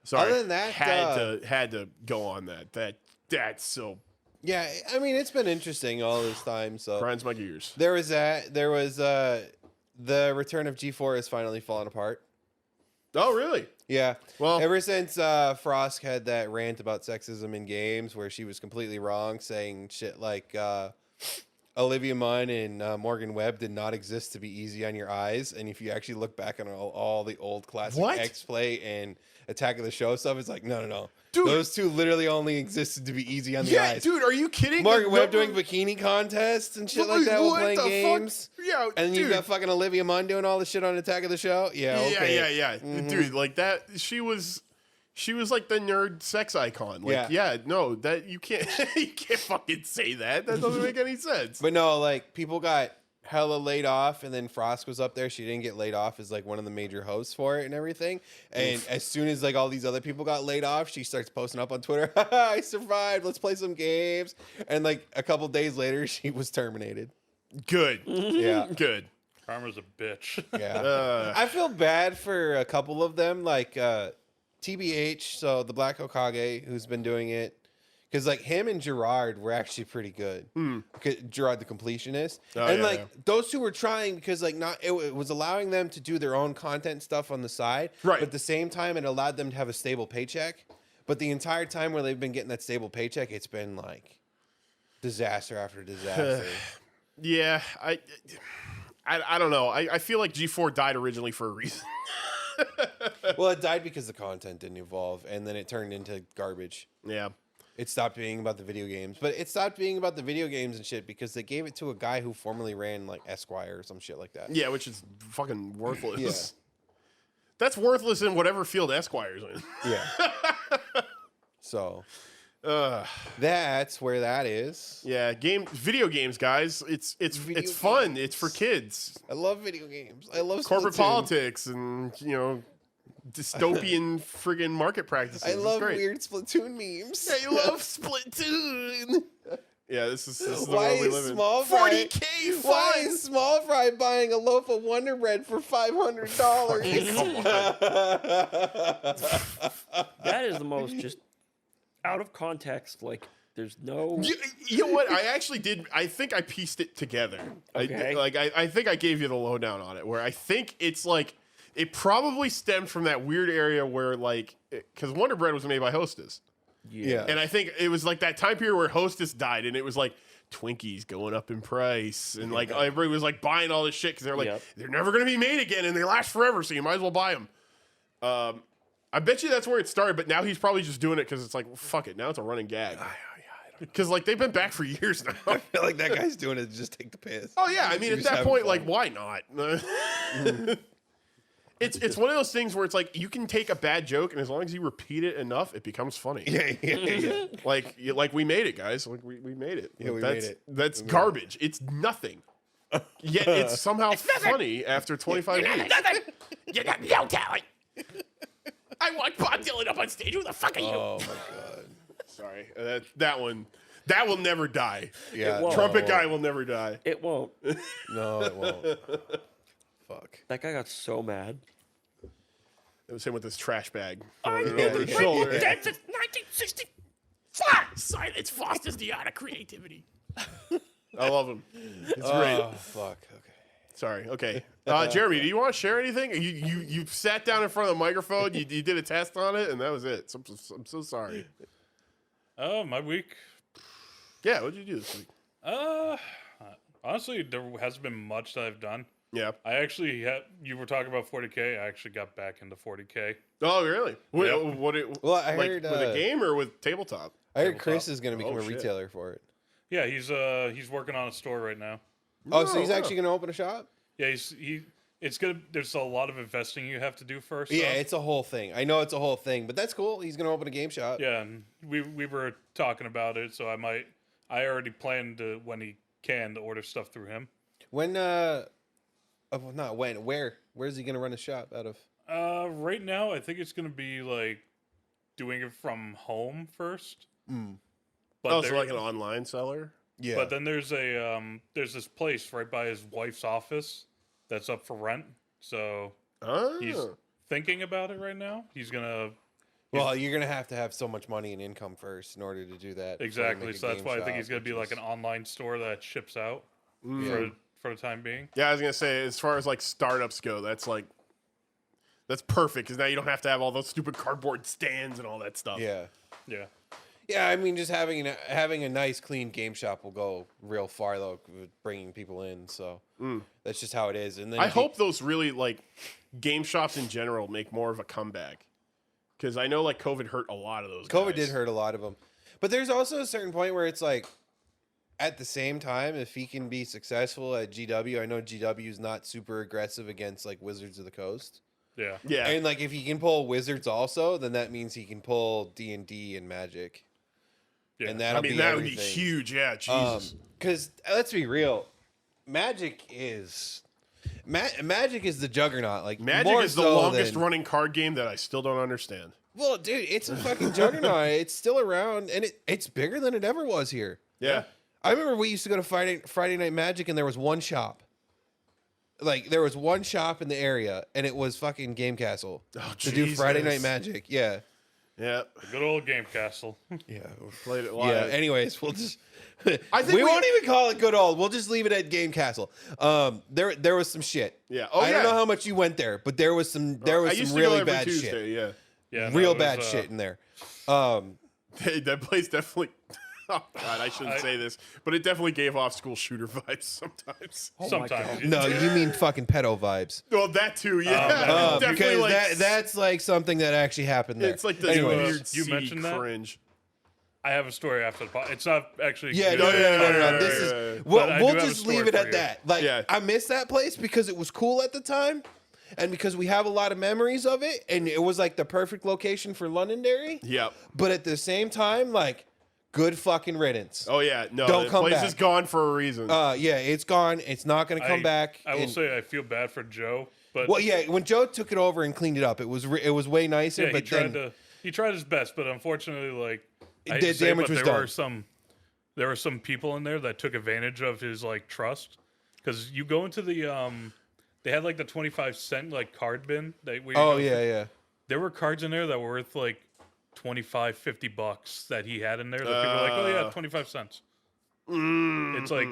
Sorry. Other than that, had to go on that. That's so Yeah, I mean, it's been interesting all this time. So grinds my gears. there was that. There was the return of G4 has finally fallen apart. Oh, really? Yeah. Well, ever since Frost had that rant about sexism in games where she was completely wrong, saying shit like Olivia Munn and Morgan Webb did not exist to be easy on your eyes. And if you actually look back on all the old classic X-Play and Attack of the Show stuff, it's like, no. Dude, those two literally only existed to be easy on the eyes. Dude, are you kidding? Morgan Webb doing bikini contests and shit like that while playing games. Fuck? Yeah, and then dude. you got fucking Olivia Munn doing all the shit on Attack of the Show. Yeah, okay. Yeah. Mm-hmm. Dude, like that, she was like the nerd sex icon. Like, no, that you can't fucking say that. That doesn't make any sense. But no, like people got hella laid off, and then Frost was up there. She didn't get laid off as like one of the major hosts for it and everything. And as soon as like all these other people got laid off, she starts posting up on Twitter, I survived, let's play some games. And like a couple days later, she was terminated. Good. Yeah. Good. Karma's a bitch. Yeah. I feel bad for a couple of them, like TBH, so the Black Hokage, who's been doing it. Because like him and Gerard were actually pretty good. Gerard the completionist, those two were trying because like it was allowing them to do their own content stuff on the side, right? But at the same time, it allowed them to have a stable paycheck. But the entire time where they've been getting that stable paycheck, it's been like disaster after disaster. Yeah, I don't know. I feel like G4 died originally for a reason. Well, it died because the content didn't evolve, and then it turned into garbage. Yeah. It stopped being about the video games. But it stopped being about the video games and shit because they gave it to a guy who formerly ran like Esquire or some shit like that. Yeah, which is fucking worthless. Yeah. That's worthless in whatever field Esquire's in. Yeah. So that's where that is. Yeah, video games, guys. It's fun. It's for kids. I love video games. I love corporate Splatoon. politics and dystopian friggin' market practices. I love weird Splatoon memes. Yeah, you love Splatoon. Yeah, this is the why world we is live in. Small Fry, 40K fines. Why is Small Fry buying a loaf of Wonder Bread for $500? Come on. That is the most just out of context. Like, there's no. You know what? I actually did. I think I pieced it together. Okay. I think I gave you the lowdown on it. Where I think it's like it probably stemmed from that weird area where because Wonder Bread was made by Hostess. Yeah. And I think it was like that time period where Hostess died, and it was like Twinkies going up in price, and like everybody was like buying all this shit because they're like they're never gonna be made again, and they last forever, so you might as well buy them. I bet you that's where it started, but now he's probably just doing it because it's like, well, fuck it, now it's a running gag. Because like they've been back for years now. I feel like that guy's doing it to just take the piss. Oh yeah, I mean at that point, like why not? It's one of those things where it's like you can take a bad joke, and as long as you repeat it enough, it becomes funny. Yeah. Like we made it, guys. Like we made it. Yeah, we that's, made it. That's garbage. It's nothing. Yet it's somehow funny after 25 years. You got no talent. I want Bob Dylan up on stage. Who the fuck are you? Oh my god. Sorry, that one. That will never die. Yeah. Trumpet guy will never die. It won't. No, it won't. Fuck. That guy got so mad. It was him with his trash bag. I throwing it never over his been shoulder. dead since 1964. Silence fosters the art of creativity. I love him. It's great. Fuck. Okay. Sorry. Okay. Jeremy, do you want to share anything? You sat down in front of the microphone. You did a test on it, and that was it. I'm so sorry. My week. Yeah. What did you do this week? Honestly, there hasn't been much that I've done. Yeah. I actually you were talking about 40K. I actually got back into 40K. Oh, really? Yep. Well, I like, heard with a game or with tabletop? I heard Chris is going to become a shit. retailer for it. Yeah, he's working on a store right now. Oh, so he's actually going to open a shop? Yeah, there's a lot of investing you have to do first. Yeah, though. it's a whole thing. I know it's a whole thing, but that's cool. He's going to open a game shop. Yeah, and we were talking about it, so I already planned to, when he can, to order stuff through him. When where's he going to run a shop out of? Right now I think it's going to be like doing it from home first. But so like an online seller? Yeah. But then there's this place right by his wife's office that's up for rent. So he's thinking about it right now. Well, you're going to have so much money and income first in order to do that. Exactly. So that's why I think he's going to be like an online store that ships out for the time being. Yeah, I was gonna say, as far as like startups go, that's perfect because now you don't have to have all those stupid cardboard stands and all that stuff. Yeah. Yeah. Yeah, I mean, just having a nice, clean game shop will go real far though, with bringing people in. So that's just how it is. And then I hope those really like game shops in general make more of a comeback because I know like COVID hurt a lot of those. COVID did hurt a lot of them, but there's also a certain point where it's like, at the same time, if he can be successful at GW, I know GW is not super aggressive against like Wizards of the Coast. Yeah. Yeah. And like if he can pull Wizards also, then that means he can pull D&D and Magic. Yeah. And that would be huge. Yeah, Jesus. Because let's be real, Magic is the juggernaut. Like Magic is the longest running card game that I still don't understand. Well, dude, it's a fucking juggernaut. It's still around, and it's bigger than it ever was here. Yeah. I remember we used to go to Friday Night Magic, and there was one shop. Like, there was one shop in the area, and it was fucking Game Castle to do Friday Night Magic. Yeah. Yeah. The good old Game Castle. Yeah. Played it live. Yeah. Anyways, we'll just... I think we won't even call it good old. We'll just leave it at Game Castle. There was some shit. Yeah. I don't know how much you went there, but there was some really bad Tuesday, shit. Yeah. Yeah. Real bad shit in there. That place definitely... Oh, God, I shouldn't say this, but it definitely gave off school shooter vibes sometimes. Sometimes. No, you mean fucking pedo vibes. Well, that too, yeah. Definitely because like, that's like something that actually happened there. it's like the Anyways. weird You seedy mentioned that? cringe. I have a story after the podcast. It's not actually. Yeah, good. no. This is we'll I do have a just story leave it for at you. that. Like, Yeah. I miss that place because it was cool at the time, and because we have a lot of memories of it, and it was like the perfect location for Londonderry. Yep. But at the same time, like, good fucking riddance. Oh yeah, no, Don't the come place back. is gone for a reason. Yeah, it's gone. It's not going to come back. I will And- say I feel bad for Joe, but Well, yeah, when Joe took it over and cleaned it up, it was way nicer. yeah, but he tried his best, but unfortunately, like I hate The to say it, damage but was there were some people in there that took advantage of his like trust, because you go into the they had like the 25-cent like card bin. yeah. There were cards in there that were worth like $25-$50 that he had in there that people were like, oh yeah, 25 cents. It's like,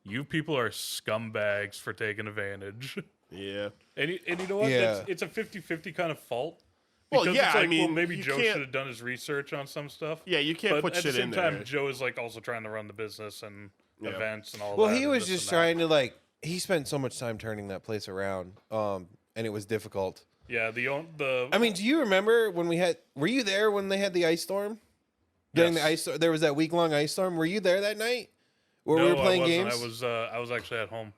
you people are scumbags for taking advantage. Yeah. And you know what? Yeah. It's a 50-50 kind of fault. Well, Because yeah, it's like, I mean, maybe you Joe can't- should have done his research on some stuff. Yeah, you can't But put at shit the same in time, there. Joe is like also trying to run the business and events and all Well, that. he and was this just and that. trying to like. He spent so much time turning that place around, and it was difficult. Yeah, I mean, do you remember when we had? Were you there when they had the ice storm? During the ice, there was that week-long ice storm. Were you there that night? Where we were playing I games? wasn't. I was actually at home.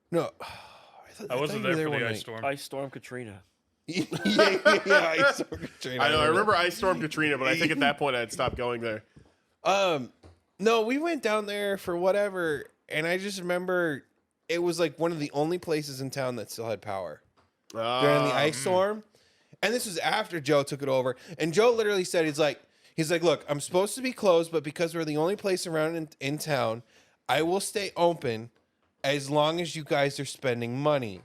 No, I I wasn't there for the ice storm. Ice storm Katrina. yeah, Ice Storm Katrina. I know. I remember Ice Storm Katrina, but I think at that point I had stopped going there. No, we went down there for whatever, and I just remember it was like one of the only places in town that still had power during the ice storm. And this was after Joe took it over. And Joe literally said, he's like, look, I'm supposed to be closed, but because we're the only place around in town, I will stay open as long as you guys are spending money.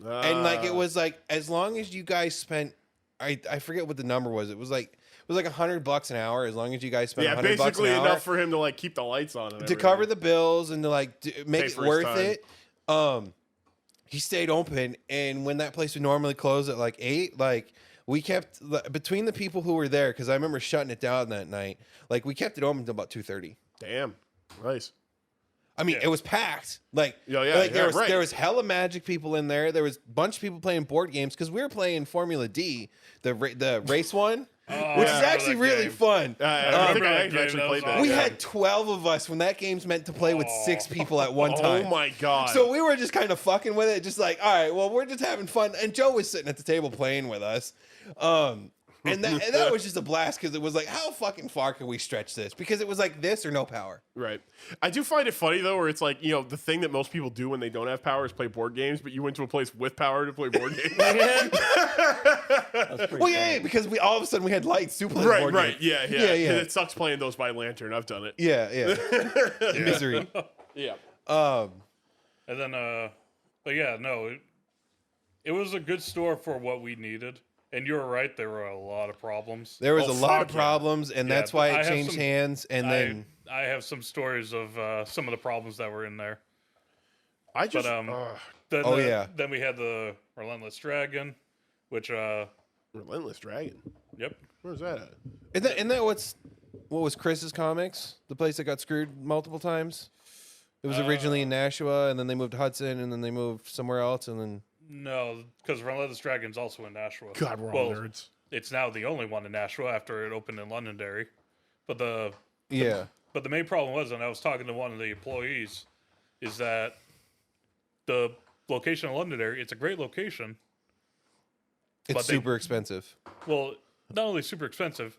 And like it was like as long as you guys spent, I forget what the number was. It was like $100 an hour as long as you guys spent $100 an hour. Yeah, basically enough for him to like keep the lights on and to cover the bills and to like make it worth it. He stayed open, and when that place would normally close at like 8, like we kept between the people who were there, because I remember shutting it down that night. Like we kept it open until about 2:30. Damn, nice. I mean, it was packed. Like, there was hella Magic people in there. There was a bunch of people playing board games because we were playing Formula D, the race one, which is actually really fun. I think I actually played that. We had 12 of us when that game's meant to play with 6 people at one time. Oh my god! So we were just kind of fucking with it, just like, all right, well, we're just having fun. And Joe was sitting at the table playing with us. And that was just a blast because it was like, how fucking far can we stretch this? Because it was like this or no power. Right. I do find it funny, though, where it's like, the thing that most people do when they don't have power is play board games, but you went to a place with power to play board games. Well, yeah, because all of a sudden we had lights. Super board right. Game. Yeah. It sucks playing those by lantern. I've done it. Yeah. Misery. Yeah. And then, but yeah, no, it was a good store for what we needed. And you were right, there were a lot of problems. There was a lot of problems, and that's why it changed hands. And then I have some stories of some of the problems that were in there. Then we had the Relentless Dragon, which Relentless Dragon. Yep. Where's that at? Isn't that what was Chris's Comics? The place that got screwed multiple times? It was originally in Nashua, and then they moved to Hudson, and then they moved somewhere else, and then... No, because Relentless Dragon's also in Nashua. God, we're all nerds. It's now the only one in Nashua after it opened in Londonderry. But the main problem was, and I was talking to one of the employees, is that the location in Londonderry, it's a great location. It's super expensive. Well, not only super expensive,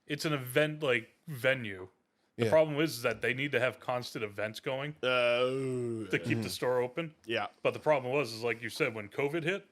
it's an event venue. The problem is that they need to have constant events going to keep the store open. Yeah. But the problem is like you said, when COVID hit,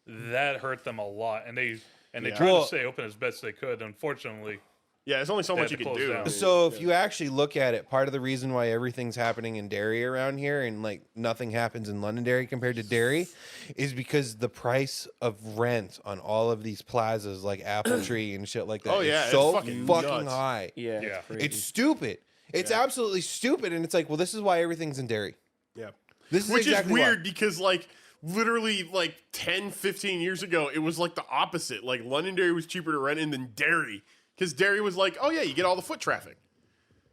that hurt them a lot, and they tried to stay open as best they could. Unfortunately, there's only so much you can do. Down. So if you actually look at it, part of the reason why everything's happening in Derry around here and like nothing happens in Londonderry compared to Derry is because the price of rent on all of these plazas like Apple Tree and shit like that is so fucking high. Yeah. It's stupid. It's absolutely stupid, and it's like, well, this is why everything's in Derry. Yeah. Which is weird because like literally like 10, 15 years ago, it was like the opposite. Like Londonderry was cheaper to rent in than Derry. Because Derry was like, oh yeah, you get all the foot traffic.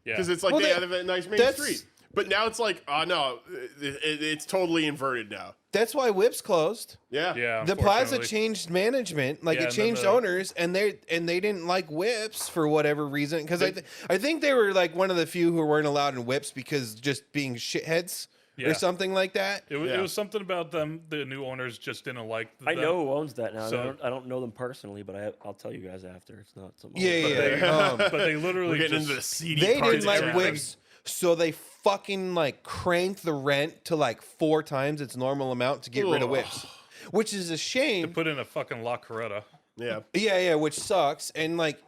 Yeah. Because it's like they have a nice main street. But now it's like, oh no, it's totally inverted now. That's why Whip's closed. Yeah. The plaza changed management, like it changed owners, and they didn't like Whips for whatever reason. Because I think they were like one of the few who weren't allowed in Whips because just being shitheads. Or something like that. It was something about them. The new owners just didn't like them. I know who owns that now. So, I don't know them personally, but I'll tell you guys after. It's not something. But they literally getting into the seedy. They didn't like Whips, so they fucking like cranked the rent to like 4 times its normal amount to get rid of Whips, which is a shame. To put in a fucking La Coretta. Yeah, which sucks, and like.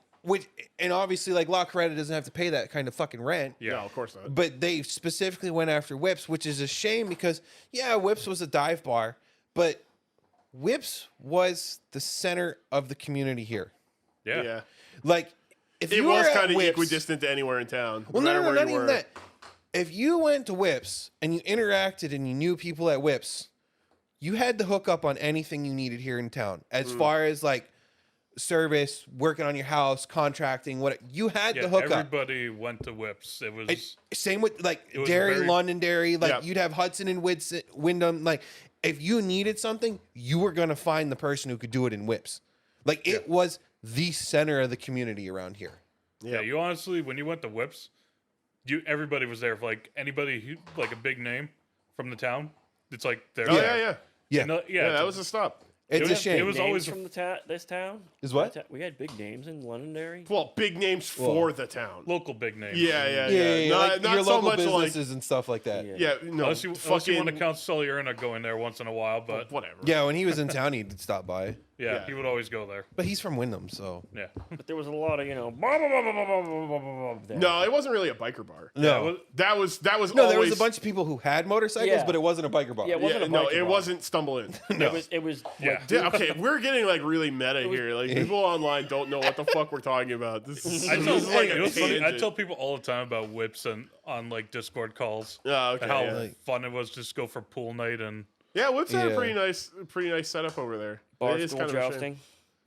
And obviously, like, La Coretta doesn't have to pay that kind of fucking rent. Yeah, no, of course not. But they specifically went after Whips, which is a shame because, Whips was a dive bar, but Whips was the center of the community here. Yeah. Like, if it you was were kind of Whips, equidistant to anywhere in town. Well, no, not even that. If you went to Whips and you interacted and you knew people at Whips, you had the hookup on anything you needed here in town. As far as, like, service, working on your house, contracting, what you had the hookup. Everybody went to Whips. It was same with like Derry, Londonderry. Like you'd have Hudson and Wyndham. Like if you needed something, you were gonna find the person who could do it in Whips. Like it was the center of the community around here. Yeah, you honestly, when you went to Whips, everybody was there. Like anybody like a big name from the town, it's like they're Yeah. That was a stop. It's a shame. It was always from this town. Is what? We had big names in Londonderry. Well, big names for the town. Local big names. Yeah. Like Not your so local much businesses and stuff like that. Yeah, no. Unless you want to count Sulliurna going there once in a while, but whatever. Yeah, when he was in town, he'd stop by. yeah, he would always go there. But he's from Wyndham, so. Yeah. But there was a lot of, blah, blah, blah, blah, blah, blah, blah, blah, there. No, it wasn't really a biker bar. No. That was No, always... there was a bunch of people who had motorcycles, but it wasn't a biker bar. Yeah, it wasn't a biker bar. it wasn't Stumble In. No. It was Yeah. Okay, we're getting like really meta here. Like people online don't know what the fuck we're talking about. This is I like tell people all the time about whips and on like Discord calls. Oh, okay. How fun it was just go for pool night and Yeah, Whips had a pretty nice setup over there. bar It is stool kind of a shame. jousting.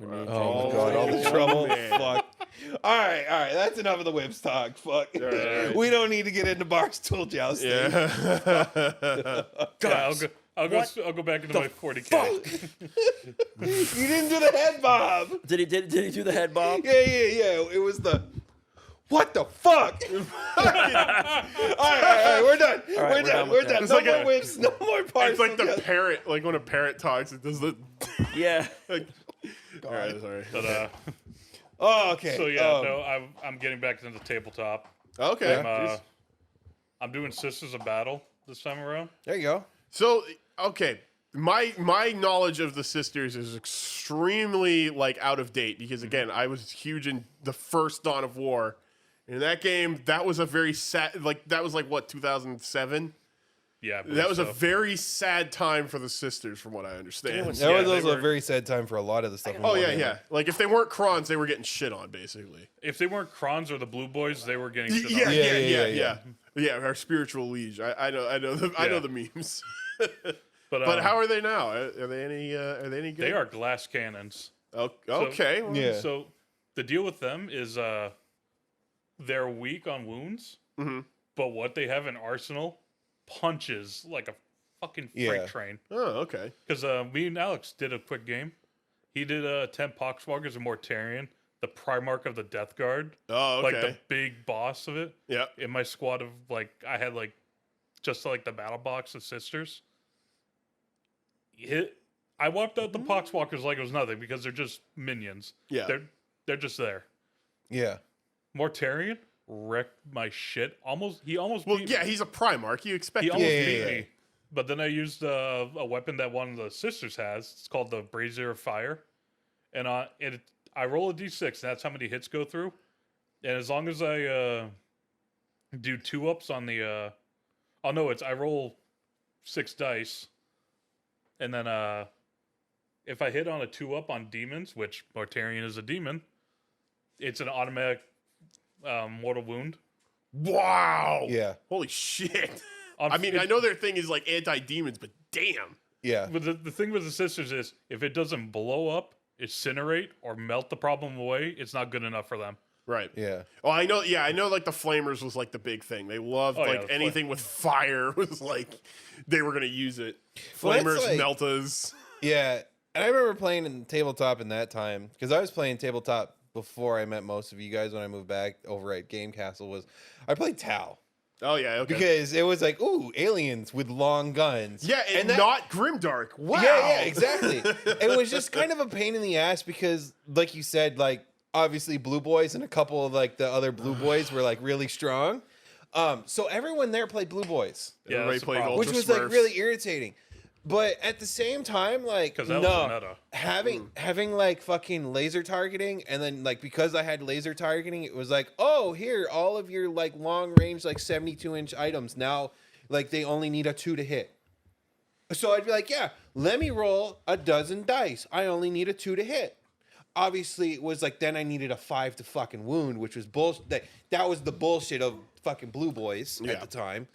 Oh my god, all the trouble. man. Fuck. All right, that's enough of the whips talk. Fuck. right. We don't need to get into bar stool jousting. Yeah. I'll go back into my 40K. You didn't do the head bob. Did he do the head bob? Yeah. It was the. What the fuck? all right, we're done. We're done. We're done. It's No like more a- whips. No more bars. It's like the parrot, like when a parrot talks, it does the. Yeah. Like, all right, sorry. But Oh, okay. so yeah, no, I'm getting back into the tabletop. Okay. I'm doing Sisters of Battle this time around. There you go. So okay, my knowledge of the Sisters is extremely like out of date because again, I was huge in the first Dawn of War. In that game, that was a very sad, like that was like what 2007. Yeah, That was a very sad time for the Sisters, from what I understand. That was also a very sad time for a lot of the stuff. Oh yeah. Like if they weren't Krons, they were getting shit on basically. If they weren't Krons or the Blue Boys, they were getting shit on. Yeah. Our spiritual liege. I know the memes. But how are they now? Are they any good? They are glass cannons. Okay. Yeah. So the deal with them is they're weak on wounds, but what they have in arsenal punches like a fucking freight train. Oh, okay. Because me and Alex did a quick game. He did 10 Poxwalkers and Mortarion, the Primarch of the Death Guard. Oh, okay. Like the big boss of it. Yeah. In my squad of I had just like the battle box of Sisters. I wiped out the Poxwalkers like it was nothing because they're just minions. Yeah. They're just there. Yeah. Mortarion wrecked my shit. He almost Well, beat yeah, he's a Primarch. You expect He him almost to beat me. But then I used a weapon that one of the sisters has. It's called the Brazier of Fire. And I roll a d6, and that's how many hits go through. And as long as I do 2-ups on the... I roll 6 dice. And then if I hit on a 2-up on demons, which Mortarion is a demon, it's an automatic mortal wound. Wow. Yeah. Holy shit. I know their thing is like anti-demons, but damn. Yeah. But the thing with the sisters is, if it doesn't blow up, incinerate, or melt the problem away, it's not good enough for them. Right. Yeah. Oh, I know. Yeah, I know. Like the flamers was like the big thing. They loved anything with fire was like they were gonna use it. Flamers, meltas. Yeah, and I remember playing in tabletop in that time because I was playing tabletop before I met most of you guys when I moved back over at Game Castle. I played Tau. Oh yeah, okay. Because it was like, ooh, aliens with long guns. Yeah, and not grimdark. Wow. Yeah, exactly. It was just kind of a pain in the ass because, like you said, like obviously Blue Boys and a couple of like the other Blue Boys were like really strong. So everyone there played Blue Boys. Yeah, everybody played Ultra which was Smurfs. like really irritating. But at the same time, like having like fucking laser targeting, and then like because I had laser targeting, it was like, oh, here, all of your like long range like 72-inch items now, like they only need a 2 to hit. So I'd be like, yeah, let me roll a dozen dice. I only need a 2 to hit. Obviously, it was like then I needed a 5 to fucking wound, which was bullshit. That was the bullshit of fucking Blue Boys at the time.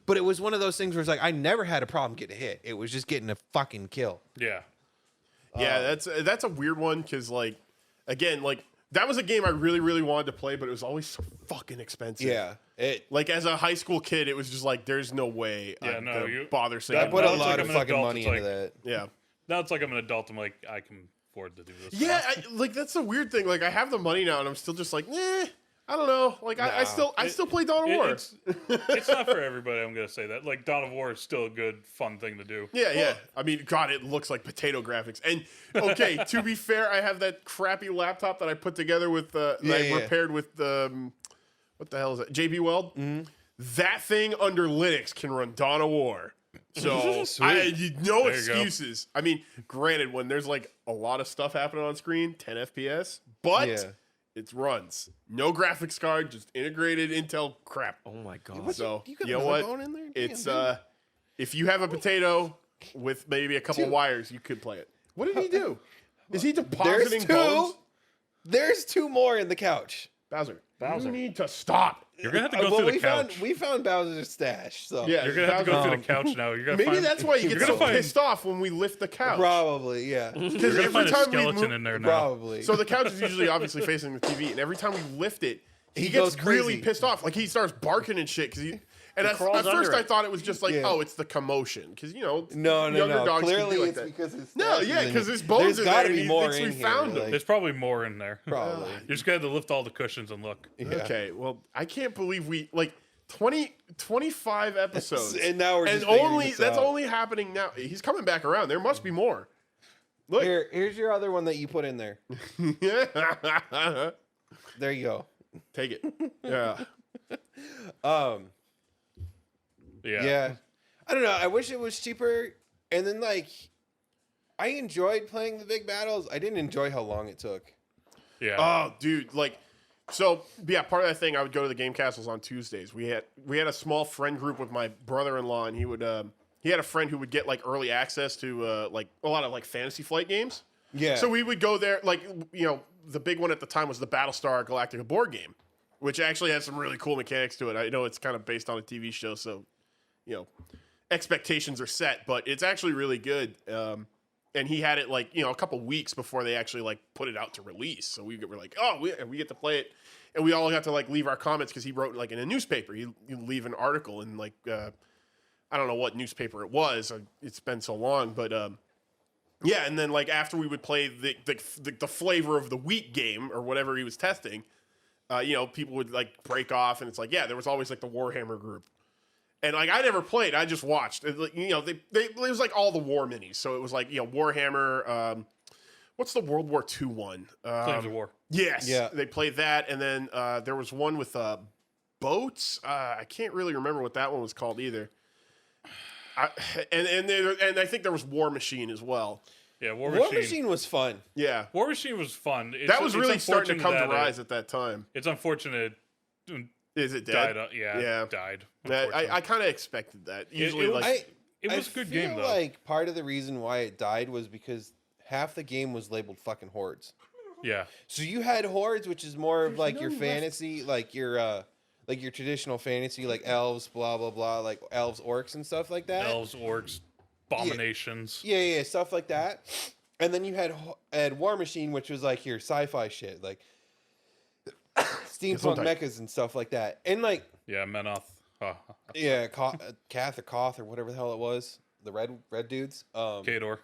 But it was one of those things where it's like I never had a problem getting a hit. It was just getting a fucking kill. Yeah. Yeah, that's a weird one because like again, like that was a game I really, really wanted to play, but it was always so fucking expensive. Yeah. Like as a high school kid, it was just like there's no way I'm gonna bother saying I put a it's lot like of I'm an fucking adult, money it's into like- that. Yeah. Now it's like I'm an adult. I'm like, I can afford to do this. Yeah, like that's the weird thing. Like I have the money now, and I'm still just like, eh. I don't know. Like I still play Dawn of War. It's not for everybody. I'm gonna say that. Like Dawn of War is still a good, fun thing to do. Yeah. I mean, God, it looks like potato graphics. And okay, to be fair, I have that crappy laptop that I put together with repaired with the what the hell is that? JB Weld. Mm-hmm. That thing under Linux can run Dawn of War. So no excuses. I mean, granted, when there's like a lot of stuff happening on screen, 10 FPS, but it runs. No graphics card, just integrated Intel crap. Oh my god. So you know what? In there? It's if you have a potato with maybe a couple wires, you could play it. What did he do? Is he depositing bones? There's 2 more in the couch. Bowser, you need to stop. You're gonna have to go through the couch. We found Bowser's stash, so you're gonna have to go through the couch now. Maybe that's why you get so pissed off when we lift the couch. Probably, yeah. Because every time skeleton in there now. Probably. So the couch is usually obviously facing the TV, and every time we lift it, he gets really pissed off. Like he starts barking and shit because And at first I thought it was just like, oh, it's the commotion. Because, you know, younger dogs clearly can do like it's that. Because it's because his bones in there. There's got to be more in here. Found them. There's probably more in there. Probably. You just got to lift all the cushions and look. Yeah. Okay, well, I can't believe we, 25 episodes. And now we're just that's only happening now. He's coming back around. There must be more. Look. Here's your other one that you put in there. There you go. Take it. Yeah. Yeah. I don't know. I wish it was cheaper. And then, I enjoyed playing the big battles. I didn't enjoy how long it took. Yeah. Oh, dude. Part of that thing, I would go to the game castles on Tuesdays. We had a small friend group with my brother-in-law, and he had a friend who would get, early access to, a lot of, Fantasy Flight games. Yeah. So we would go there, the big one at the time was the Battlestar Galactica board game, which actually has some really cool mechanics to it. I know it's kind of based on a TV show, so, expectations are set, but it's actually really good. And he had it a couple weeks before they actually put it out to release. So we were like, oh, we get to play it. And we all got to leave our comments because he wrote in a newspaper. You leave an article in I don't know what newspaper it was. It's been so long, but yeah. And then after we would play the flavor of the week game or whatever he was testing, people would break off, and it's there was always the Warhammer group. And I never played. I just watched. It was all the war minis. So it was Warhammer. What's the World War II one? Flames of War. Yes. Yeah. They played that, and then there was one with boats. I can't really remember what that one was called either. And I think there was War Machine as well. Yeah, War Machine was fun. Yeah, War Machine was fun. That was really starting to come to rise at that time. It's unfortunate. Is it dead? Died. I kind of expected that. Usually, it was a good game though. Like part of the reason why it died was because half the game was labeled fucking hordes. Yeah. So you had hordes, which is more of your fantasy, your traditional fantasy, elves, blah blah blah, elves, orcs, and stuff like that. Elves, orcs, abominations. Yeah, stuff like that. And then you had War Machine, which was your sci-fi shit, steampunk mechas and stuff like that. And Menoth. Kath or Koth or whatever the hell it was. The red dudes. Kador,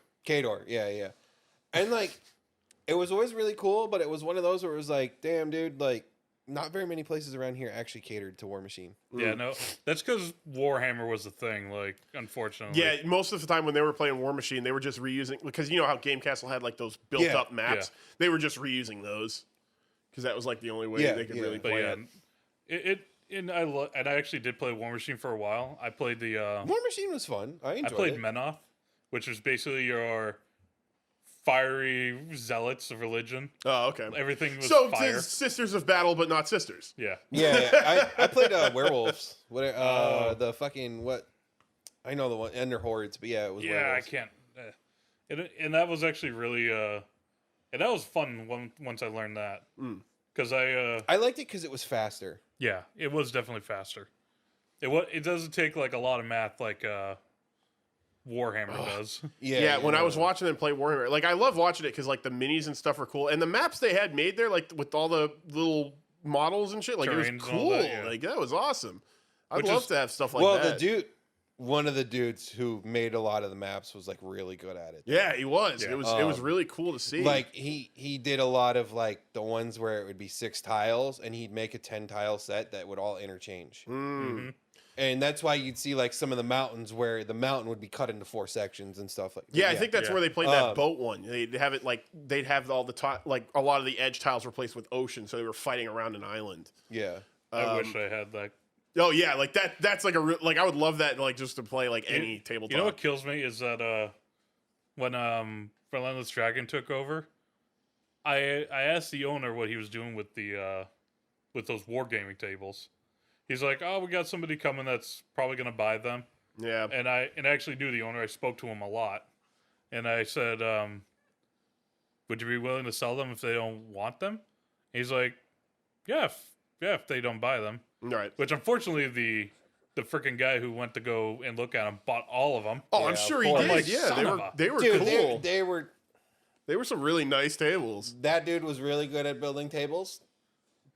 yeah. And it was always really cool, but it was one of those where it was damn dude, not very many places around here actually catered to War Machine. Yeah, no. That's because Warhammer was the thing, unfortunately. Yeah, most of the time when they were playing War Machine, they were just reusing, because you know how Game Castle had those built up maps? Yeah. They were just reusing those. Because that was the only way they could really play it. And I actually did play War Machine for a while. I played the War Machine was fun. I enjoyed it. Menoth, which was basically your fiery zealots of religion. Oh, okay. Everything was So fire. Sisters of Battle, but not sisters. Yeah. Yeah. I played werewolves. The fucking what? I know the one Ender Hordes, but it was. Yeah, werewolves. I can't. And that was actually really and that was fun once I learned that. Because I liked it because it was faster. Yeah, it was definitely faster. It doesn't take a lot of math Warhammer does. Yeah, when I was watching them play Warhammer, I love watching it because the minis and stuff are cool, and the maps they had made there, with all the little models and shit, it was cool. That was awesome. I'd love to have stuff like that. Well, one of the dudes who made a lot of the maps was like really good at it. Yeah, he was. Yeah. It was really cool to see. Like he did a lot of like the ones where it would be 6 tiles, and he'd make a 10 tile set that would all interchange. Mm-hmm. And that's why you'd see like some of the mountains where the mountain would be cut into 4 sections and stuff like that. Yeah, I think that's where they played that boat one. They'd have it like they'd have all the like a lot of the edge tiles replaced with ocean, so they were fighting around an island. Yeah. I wish I had that. Oh yeah, like that's like like I would love that like just to play like any tabletop. You know what kills me is that when Relentless Dragon took over, I asked the owner what he was doing with the with those wargaming tables. He's like, "Oh, we got somebody coming that's probably going to buy them." Yeah. And I actually knew the owner. I spoke to him a lot. And I said, "Would you be willing to sell them if they don't want them?" He's like, "Yeah, if they don't buy them." Right. Which unfortunately the freaking guy who went to go and look at them bought all of them. Oh, Yeah, I'm sure he of did. course. Yeah, they were Dude, cool. they were some really nice tables. that dude was really good at building tables.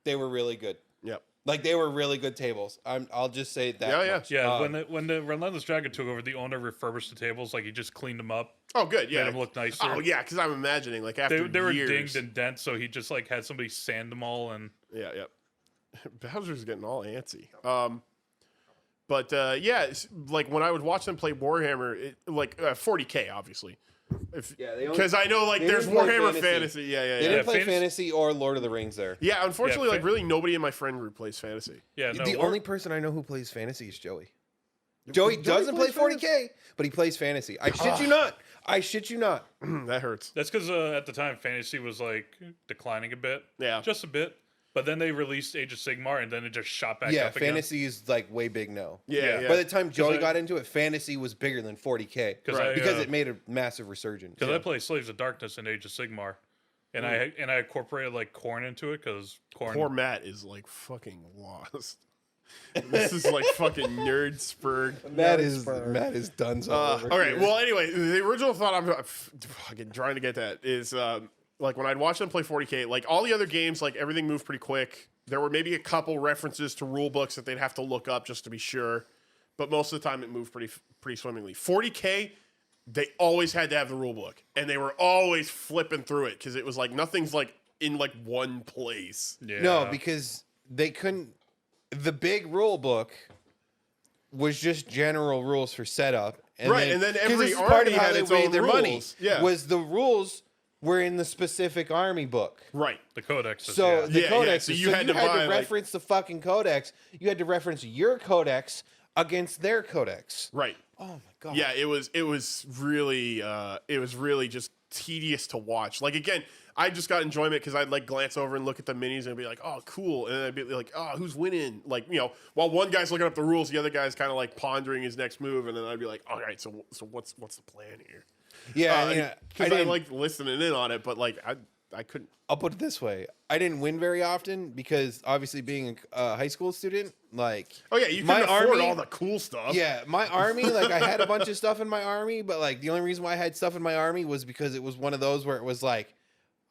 They were really good. Yep. Like they were really good tables. I'll just say that. Yeah, yeah. much. Yeah, when the Relentless Dragon took over, the owner refurbished the tables. Like he just cleaned them up, Oh, good. Yeah. made them look nicer. Oh, yeah. Because I'm imagining like after They were years. dinged and dent, so he just like had somebody sand them all and. Yeah, yeah. Bowser's getting all antsy. But yeah, like when I would watch them play Warhammer, like 40K, obviously. Because I know like there's Warhammer Fantasy. Yeah, yeah, They yeah. didn't play fantasy or Lord of the Rings there. Yeah, unfortunately, Yeah, like really nobody in my friend group plays fantasy. Yeah, no. The only person I know who plays fantasy is Joey. Joey doesn't play plays 40K, but he plays fantasy. I shit you not. I shit you not. That hurts. That's because at the time fantasy was like declining a bit. Yeah. just a bit. But then they released Age of Sigmar, and then it just shot back Yeah, up again. fantasy is like way big now. Yeah, yeah. By the time Joey I- got into it, fantasy was bigger than 40K Right. because it made a massive resurgence. Because I play Slaves of Darkness in Age of Sigmar, and I incorporated like corn into it because corn. Poor Matt is like fucking lost. This is like fucking nerd spurred. Matt is done. All right. Well, anyway, the original thought I'm fucking trying to get at is like when I'd watch them play 40K, like all the other games, like everything moved pretty quick. There were maybe a couple references to rule books that they'd have to look up just to be sure, but most of the time it moved pretty swimmingly. 40K, they always had to have the rule book, and they were always flipping through it because it was like nothing's like in like one place. Yeah. No, because they couldn't. The big rule book was just general rules for setup, and Right, and then 'cause every this is army had its own rules. Yeah. Was the rules were in the specific army book. Right. the codex. So the Yeah, codex. yeah, So you had to buy, like- reference the fucking codex. You had to reference your codex against their codex. Right. Oh my god. Yeah, it was really just tedious to watch. Like again, I just got enjoyment because I'd like glance over and look at the minis and be like, oh, cool. And then I'd be like, oh, who's winning? Like, you know, while one guy's looking up the rules, the other guy's kind of like pondering his next move. And then I'd be like, all right, so what's the plan here? Yeah. Because I liked listening in on it, but like I couldn't. I'll put it this way: I didn't win very often because obviously being a high school student, like Oh yeah, you my couldn't afford army- all the cool stuff. yeah, my army, like I had a bunch of stuff in my army, but like the only reason why I had stuff in my army was because it was one of those where it was like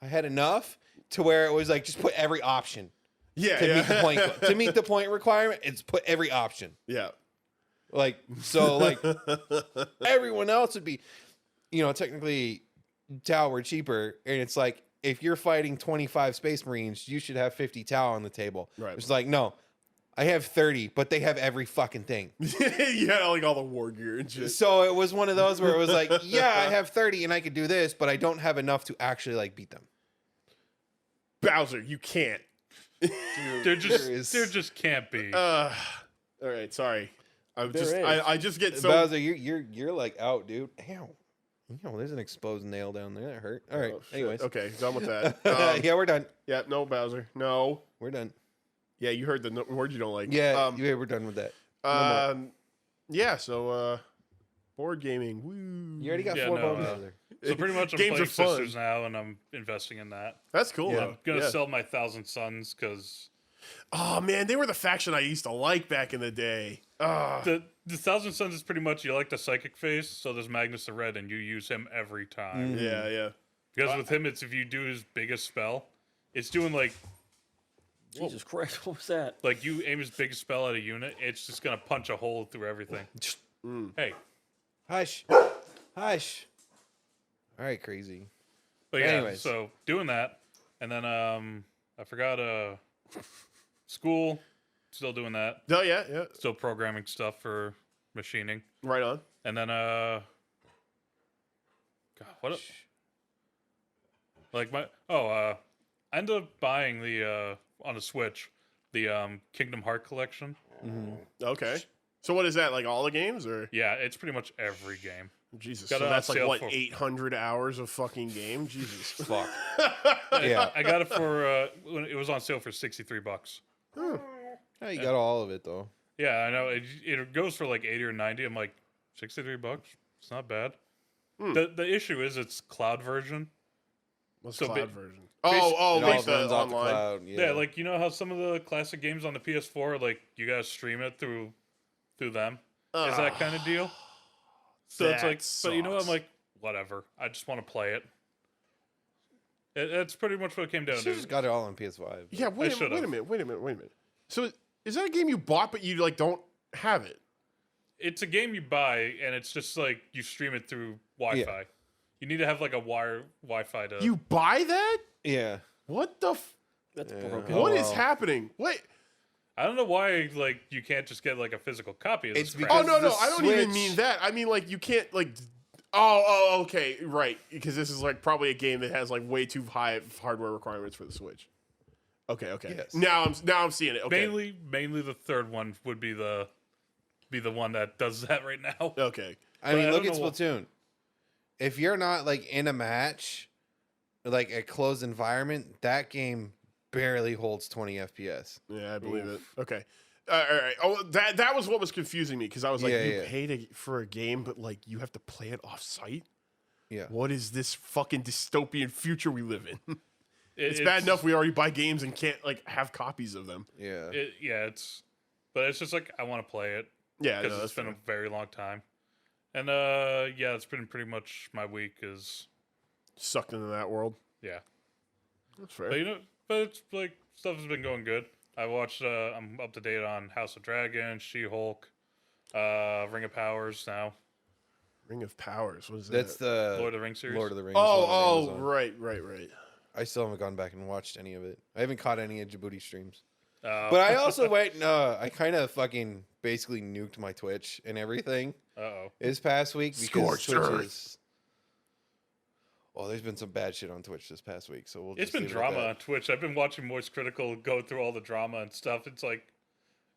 I had enough to where it was like just put every option yeah, to yeah. meet the point to meet the point requirement. It's put every option. yeah. Like so, like everyone else would be, you know, technically Tau were cheaper, and it's like if you're fighting 25 Space Marines, you should have 50 Tau on the table. Right. It's like no, I have 30, but they have every fucking thing. You had like all the war gear and shit. So it was one of those where it was like, yeah, I have 30 and I could do this, but I don't have enough to actually like beat them. Bowser, you can't. There just can't be. All right, sorry. I just get so Bowser, you're like out, dude. Ow. There's an exposed nail down there. That hurt. All right. Oh, shit. Anyways. Okay, done with that. Yeah, we're done. Yeah, no, Bowser. No. We're done. Yeah, you heard the word you don't like. Yeah, we're done with that. No more. Yeah, so board gaming. Woo. You already got Yeah, 4 no, bones out there. So pretty much I'm Games playing are fun. Sisters now, and I'm investing in that. That's cool. Yeah. though. I'm gonna Yeah. sell my 1,000 Suns because Oh man, they were the faction I used to like back in the day. the 1,000 Suns is pretty much you like the psychic phase, so there's Magnus the Red, and you use him every time. Yeah, yeah. Because with him, it's if you do his biggest spell, it's doing like Jesus Christ, what was that? you aim his biggest spell at a unit, it's just gonna punch a hole through everything. Hey. Hush. Hush. All right, crazy. But yeah, anyways. So doing that. And then I forgot school. Still doing that. Oh, yeah. Still programming stuff for machining. Right on. And then, God, what? I ended up buying the, on a Switch, the Kingdom Hearts collection. Mm-hmm. Okay. So what is that, like all the games, or? Yeah, it's pretty much every game. Jesus. So that's like, what, 800 hours of fucking game? Jesus. Fuck. Yeah. I got it for, when it was on sale for $63. Oh, you got all of it, though. Yeah, I know. It goes for like 80 or 90. I'm like, $63? It's not bad. The issue is it's cloud version. What's cloud version? Oh, like the online. The cloud, yeah, like, you know how some of the classic games on the PS4, like, you guys stream it through them? Is that kind of deal? So it's like, sucks. But you know what? I'm like, whatever. I just want to play it. It's pretty much what it came down to. You just got it all on PS5. Yeah, wait a minute. So is that a game you bought but you like don't have it? It's a game you buy and it's just like you stream it through Wi-Fi. Yeah. You need to have like a Wi-Fi to. You buy that? Yeah. What the? That's broken. What is happening? Wait. I don't know why like you can't just get like a physical copy of this. No. I don't even mean that. I mean like you can't like. Oh, okay, right. Because this is like probably a game that has like way too high hardware requirements for the Switch. Okay. Yes. Now I'm seeing it. Okay. Mainly the third one would be the one that does that right now. Okay. I mean, look at Splatoon. If you're not like in a match, like a closed environment, that game barely holds 20 FPS. Yeah, I believe it. Okay. All right. Oh, that was what was confusing me because I was like, you paid for a game, but like you have to play it off site. Yeah. What is this fucking dystopian future we live in? It's bad enough we already buy games and can't like have copies of them. Yeah. But it's just like I want to play it. Yeah, because it's been a very long time. And it's been pretty much my week is sucked into that world. Yeah. That's fair. But it's like stuff has been going good. I watched. I'm up to date on House of Dragons, She-Hulk, Ring of Powers now. Ring of Powers. What is that? That's the Lord of the Rings series. Lord of the Rings. Oh, right. I still haven't gone back and watched any of it. I haven't caught any of Djibouti streams. But I also went. I kind of fucking basically nuked my Twitch and everything. This past week because Twitch is. Well, there's been some bad shit on Twitch this past week, so it's been drama on Twitch. I've been watching Moist Critical go through all the drama and stuff. It's like,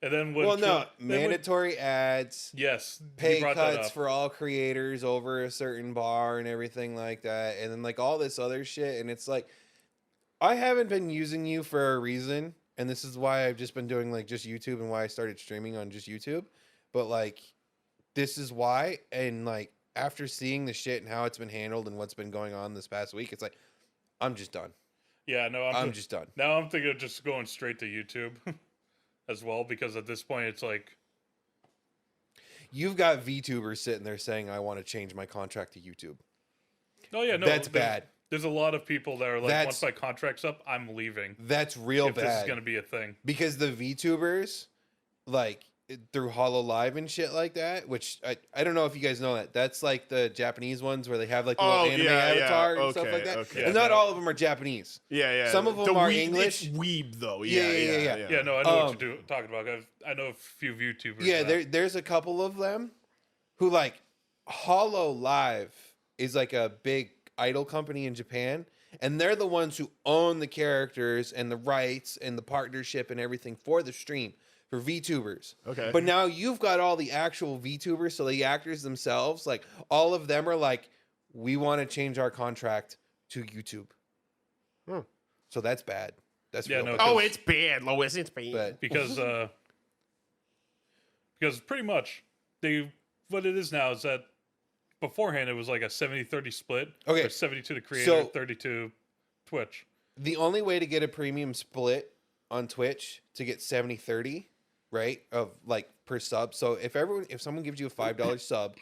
and then when mandatory ads, yes, pay cuts for all creators over a certain bar and everything like that, and then like all this other shit, and it's like, I haven't been using you for a reason, and this is why I've just been doing like just YouTube and why I started streaming on just YouTube, but like, this is why, and like. After seeing the shit and how it's been handled and what's been going on this past week, it's like, I'm just done. Yeah, no, I'm just done. Now I'm thinking of just going straight to YouTube as well, because at this point it's like... You've got VTubers sitting there saying, I want to change my contract to YouTube. Oh, yeah, no. That's bad. There's a lot of people that are like, once my contract's up, I'm leaving. That's real bad. If this is going to be a thing. Because the VTubers, like... through Hollow Live and shit like that, which I don't know if you guys know that. That's like the Japanese ones where they have like the little anime avatar and stuff like that. Okay. And not all of them are Japanese. Yeah. Some of them are English. It's weeb though. Yeah. No, I know what you're talking about. I know a few YouTubers. Yeah, there's a couple of them who like Hollow Live is like a big idol company in Japan. And they're the ones who own the characters and the rights and the partnership and everything for the stream. For VTubers. Okay. But now you've got all the actual VTubers, so the actors themselves, like all of them are like, we want to change our contract to YouTube. So that's bad. That's real bad. Oh, it's bad, Lois. It's bad. But because pretty much what it is now is that beforehand it was like a 70-30 split. Okay. 70 to the creator, 30 to Twitch. The only way to get a premium split on Twitch to get 70-30, right, of like per sub. So if someone gives you a $5 sub,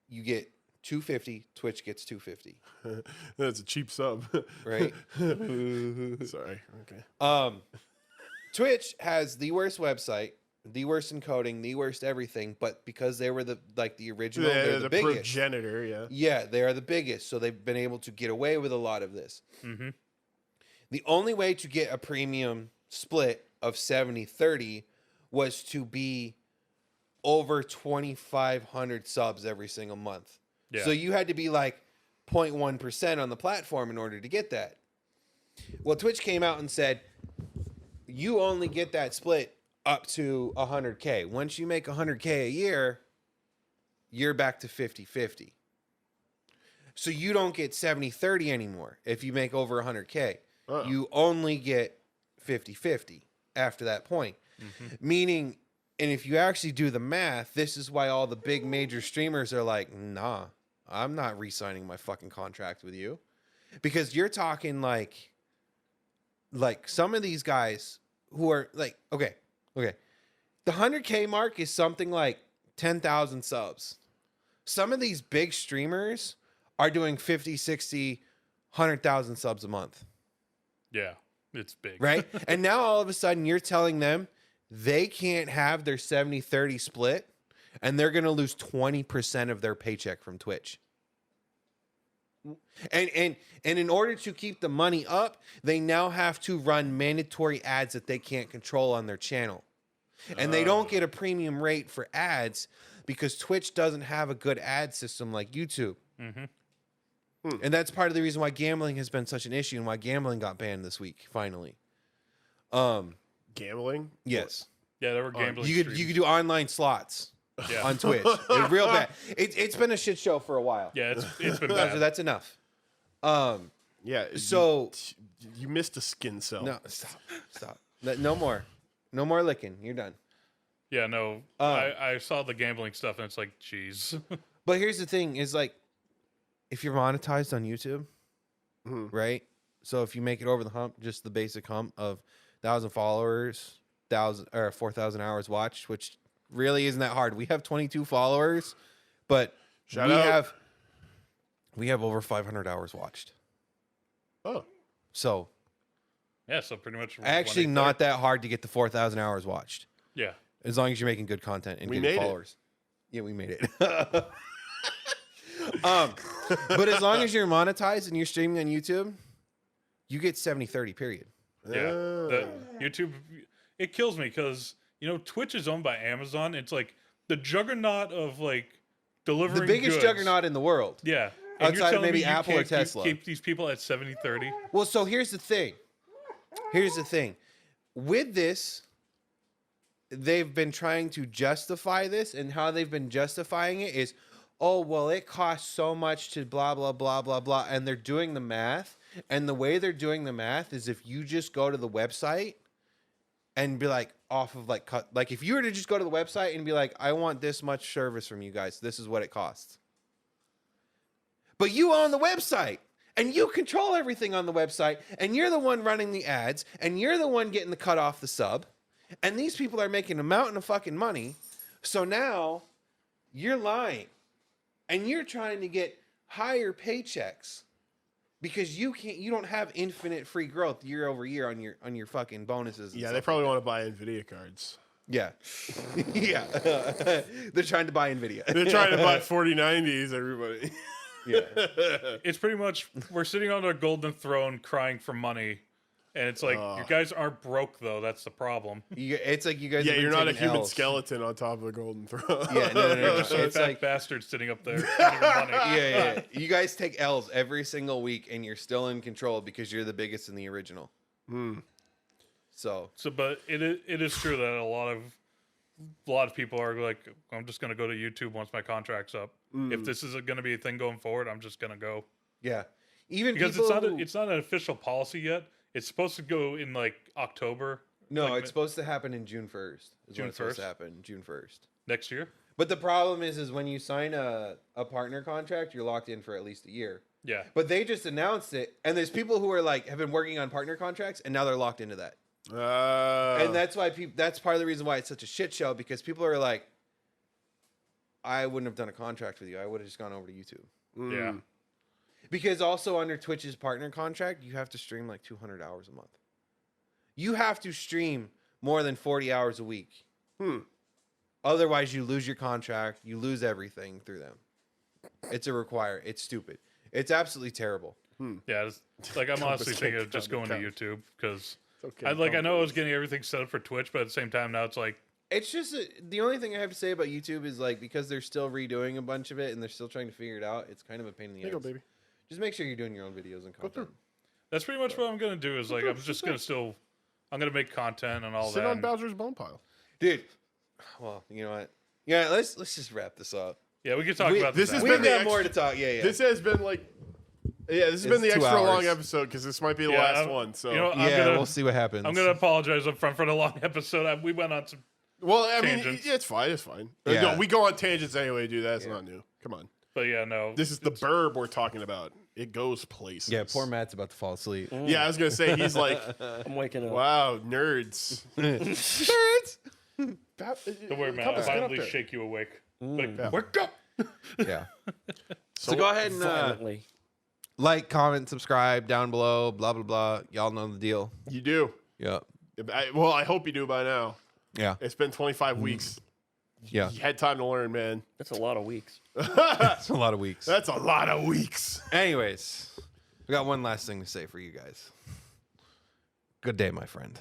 you get $2.50. Twitch gets $2.50. That's a cheap sub, right? Sorry. Okay. Twitch has the worst website the worst in coding, the worst everything, but because they were the original, they're the biggest. Progenitor, yeah. Yeah, they are the biggest, so they've been able to get away with a lot of this. Mm-hmm. The only way to get a premium split of 70-30 was to be over 2,500 subs every single month. Yeah. So you had to be like 0.1% on the platform in order to get that. Well, Twitch came out and said, you only get that split up to 100K. Once you make 100K a year, you're back to 50-50. So you don't get 70-30 anymore if you make over 100K. You only get 50-50 after that point. Mm-hmm. Meaning, and if you actually do the math, this is why all the big major streamers are like, nah, I'm not re-signing my fucking contract with you. Because you're talking like some of these guys who are like, okay. The 100K mark is something like 10,000 subs. Some of these big streamers are doing 50, 60, 100,000 subs a month. Yeah, it's big. Right? And now all of a sudden you're telling them they can't have their 70-30 split and they're going to lose 20% of their paycheck from Twitch. And in order to keep the money up, they now have to run mandatory ads that they can't control on their channel. And they don't get a premium rate for ads because Twitch doesn't have a good ad system like YouTube. Mm-hmm. And that's part of the reason why gambling has been such an issue and why gambling got banned this week, finally. Gambling? Yes. Yeah, there were gambling You could do online slots on Twitch. It's real bad. It's been a shit show for a while. Yeah, it's been bad. So that's enough. Yeah. So you missed a skin cell. No, stop. No more. No more licking. You're done. Yeah, no. I saw the gambling stuff and it's like, geez. But here's the thing: is like, if you're monetized on YouTube, right? So if you make it over the hump, just the basic hump of 1,000 followers, 4,000 hours watched, which really isn't that hard. We have 22 followers, but we have over 500 hours watched. Oh, so yeah, so pretty much actually not that hard to get to 4,000 hours watched. Yeah, as long as you're making good content and getting followers. Yeah, we made it. But as long as you're monetized and you're streaming on YouTube, you get 70-30, period. Yeah. The YouTube, it kills me because, Twitch is owned by Amazon. It's like the juggernaut of like delivering the biggest goods. Juggernaut in the world. Yeah. And outside of maybe Apple or Tesla. Keep these people at 70-30. Well, so here's the thing. With this, they've been trying to justify this, and how they've been justifying it is, oh, well, it costs so much to blah, blah, blah, blah, blah. And they're doing the math. And the way they're doing the math is if you just go to the website and be like, if you were to just go to the website and be like, I want this much service from you guys, this is what it costs. But you own the website and you control everything on the website, and you're the one running the ads, and you're the one getting the cut off the sub. And these people are making a mountain of fucking money. So now you're lying. And you're trying to get higher paychecks because you don't have infinite free growth year over year on your fucking bonuses. Yeah, they probably want to buy Nvidia cards. Yeah. Yeah. They're trying to buy Nvidia. They're trying to buy 4090s, everybody. Yeah. It's pretty much, we're sitting on a golden throne crying for money. And it's like, you guys aren't broke, though. That's the problem. It's like you guys. Yeah, you're not a human skeleton on top of a golden throne. Yeah, no. Just it's like bastards sitting up there spending money. Yeah. You guys take L's every single week, and you're still in control because you're the biggest in the original. So, but it is true that a lot of people are like, I'm just gonna go to YouTube once my contract's up. If this is going to be a thing going forward, I'm just gonna go. Yeah, even because it's not an official policy yet. It's supposed to go in like October. No, it's supposed to happen in June 1st. June 1st? Supposed to happen June 1st. Next year? But the problem is when you sign a partner contract, you're locked in for at least a year. Yeah. But they just announced it, and there's people who are like, have been working on partner contracts, and now they're locked into that. And that's why that's part of the reason why it's such a shit show, because people are like, I wouldn't have done a contract with you. I would have just gone over to YouTube. Yeah. Because also under Twitch's partner contract, you have to stream like 200 hours a month. You have to stream more than 40 hours a week Otherwise, you lose your contract. You lose everything through them. It's a require. It's stupid. It's absolutely terrible. Yeah, like I'm honestly thinking of just going to YouTube because I know I was getting everything set up for Twitch, but at the same time now it's like it's just the only thing I have to say about YouTube is like because they're still redoing a bunch of it and they're still trying to figure it out. It's kind of a pain in the ass. Go, baby. Just make sure you're doing your own videos and content. That's pretty much what I'm gonna do. Is like I'm just gonna I'm gonna make content and all that. Sit on Bowser's bone pile, dude. Well, you know what? Yeah, let's just wrap this up. Yeah, we can talk about this. We've got more to talk. Yeah. This has been like. Yeah, this has been the extra long episode because this might be the last one. So we'll see what happens. I'm gonna apologize up front for the long episode. We went on some. Well, I mean, tangents. it's fine. It's fine. Yeah. No, we go on tangents anyway, dude. That's not new. Come on. But yeah, no. This is the Burb we're talking about. It goes places. Yeah, poor Matt's about to fall asleep. Yeah, I was gonna say he's like, I'm waking up. Wow, nerds. Nerds. Don't worry, Matt. I'll finally shake you awake. Like, wake up. Yeah. So go ahead and Violently. like, comment, subscribe down below. Blah blah blah. Y'all know the deal. You do. Yeah. Well, I hope you do by now. Yeah. It's been 25 weeks. Yeah. You had time to learn, man. That's a lot of weeks. That's a lot of weeks. That's a lot of weeks. Anyways, we got one last thing to say for you guys. Good day, my friend.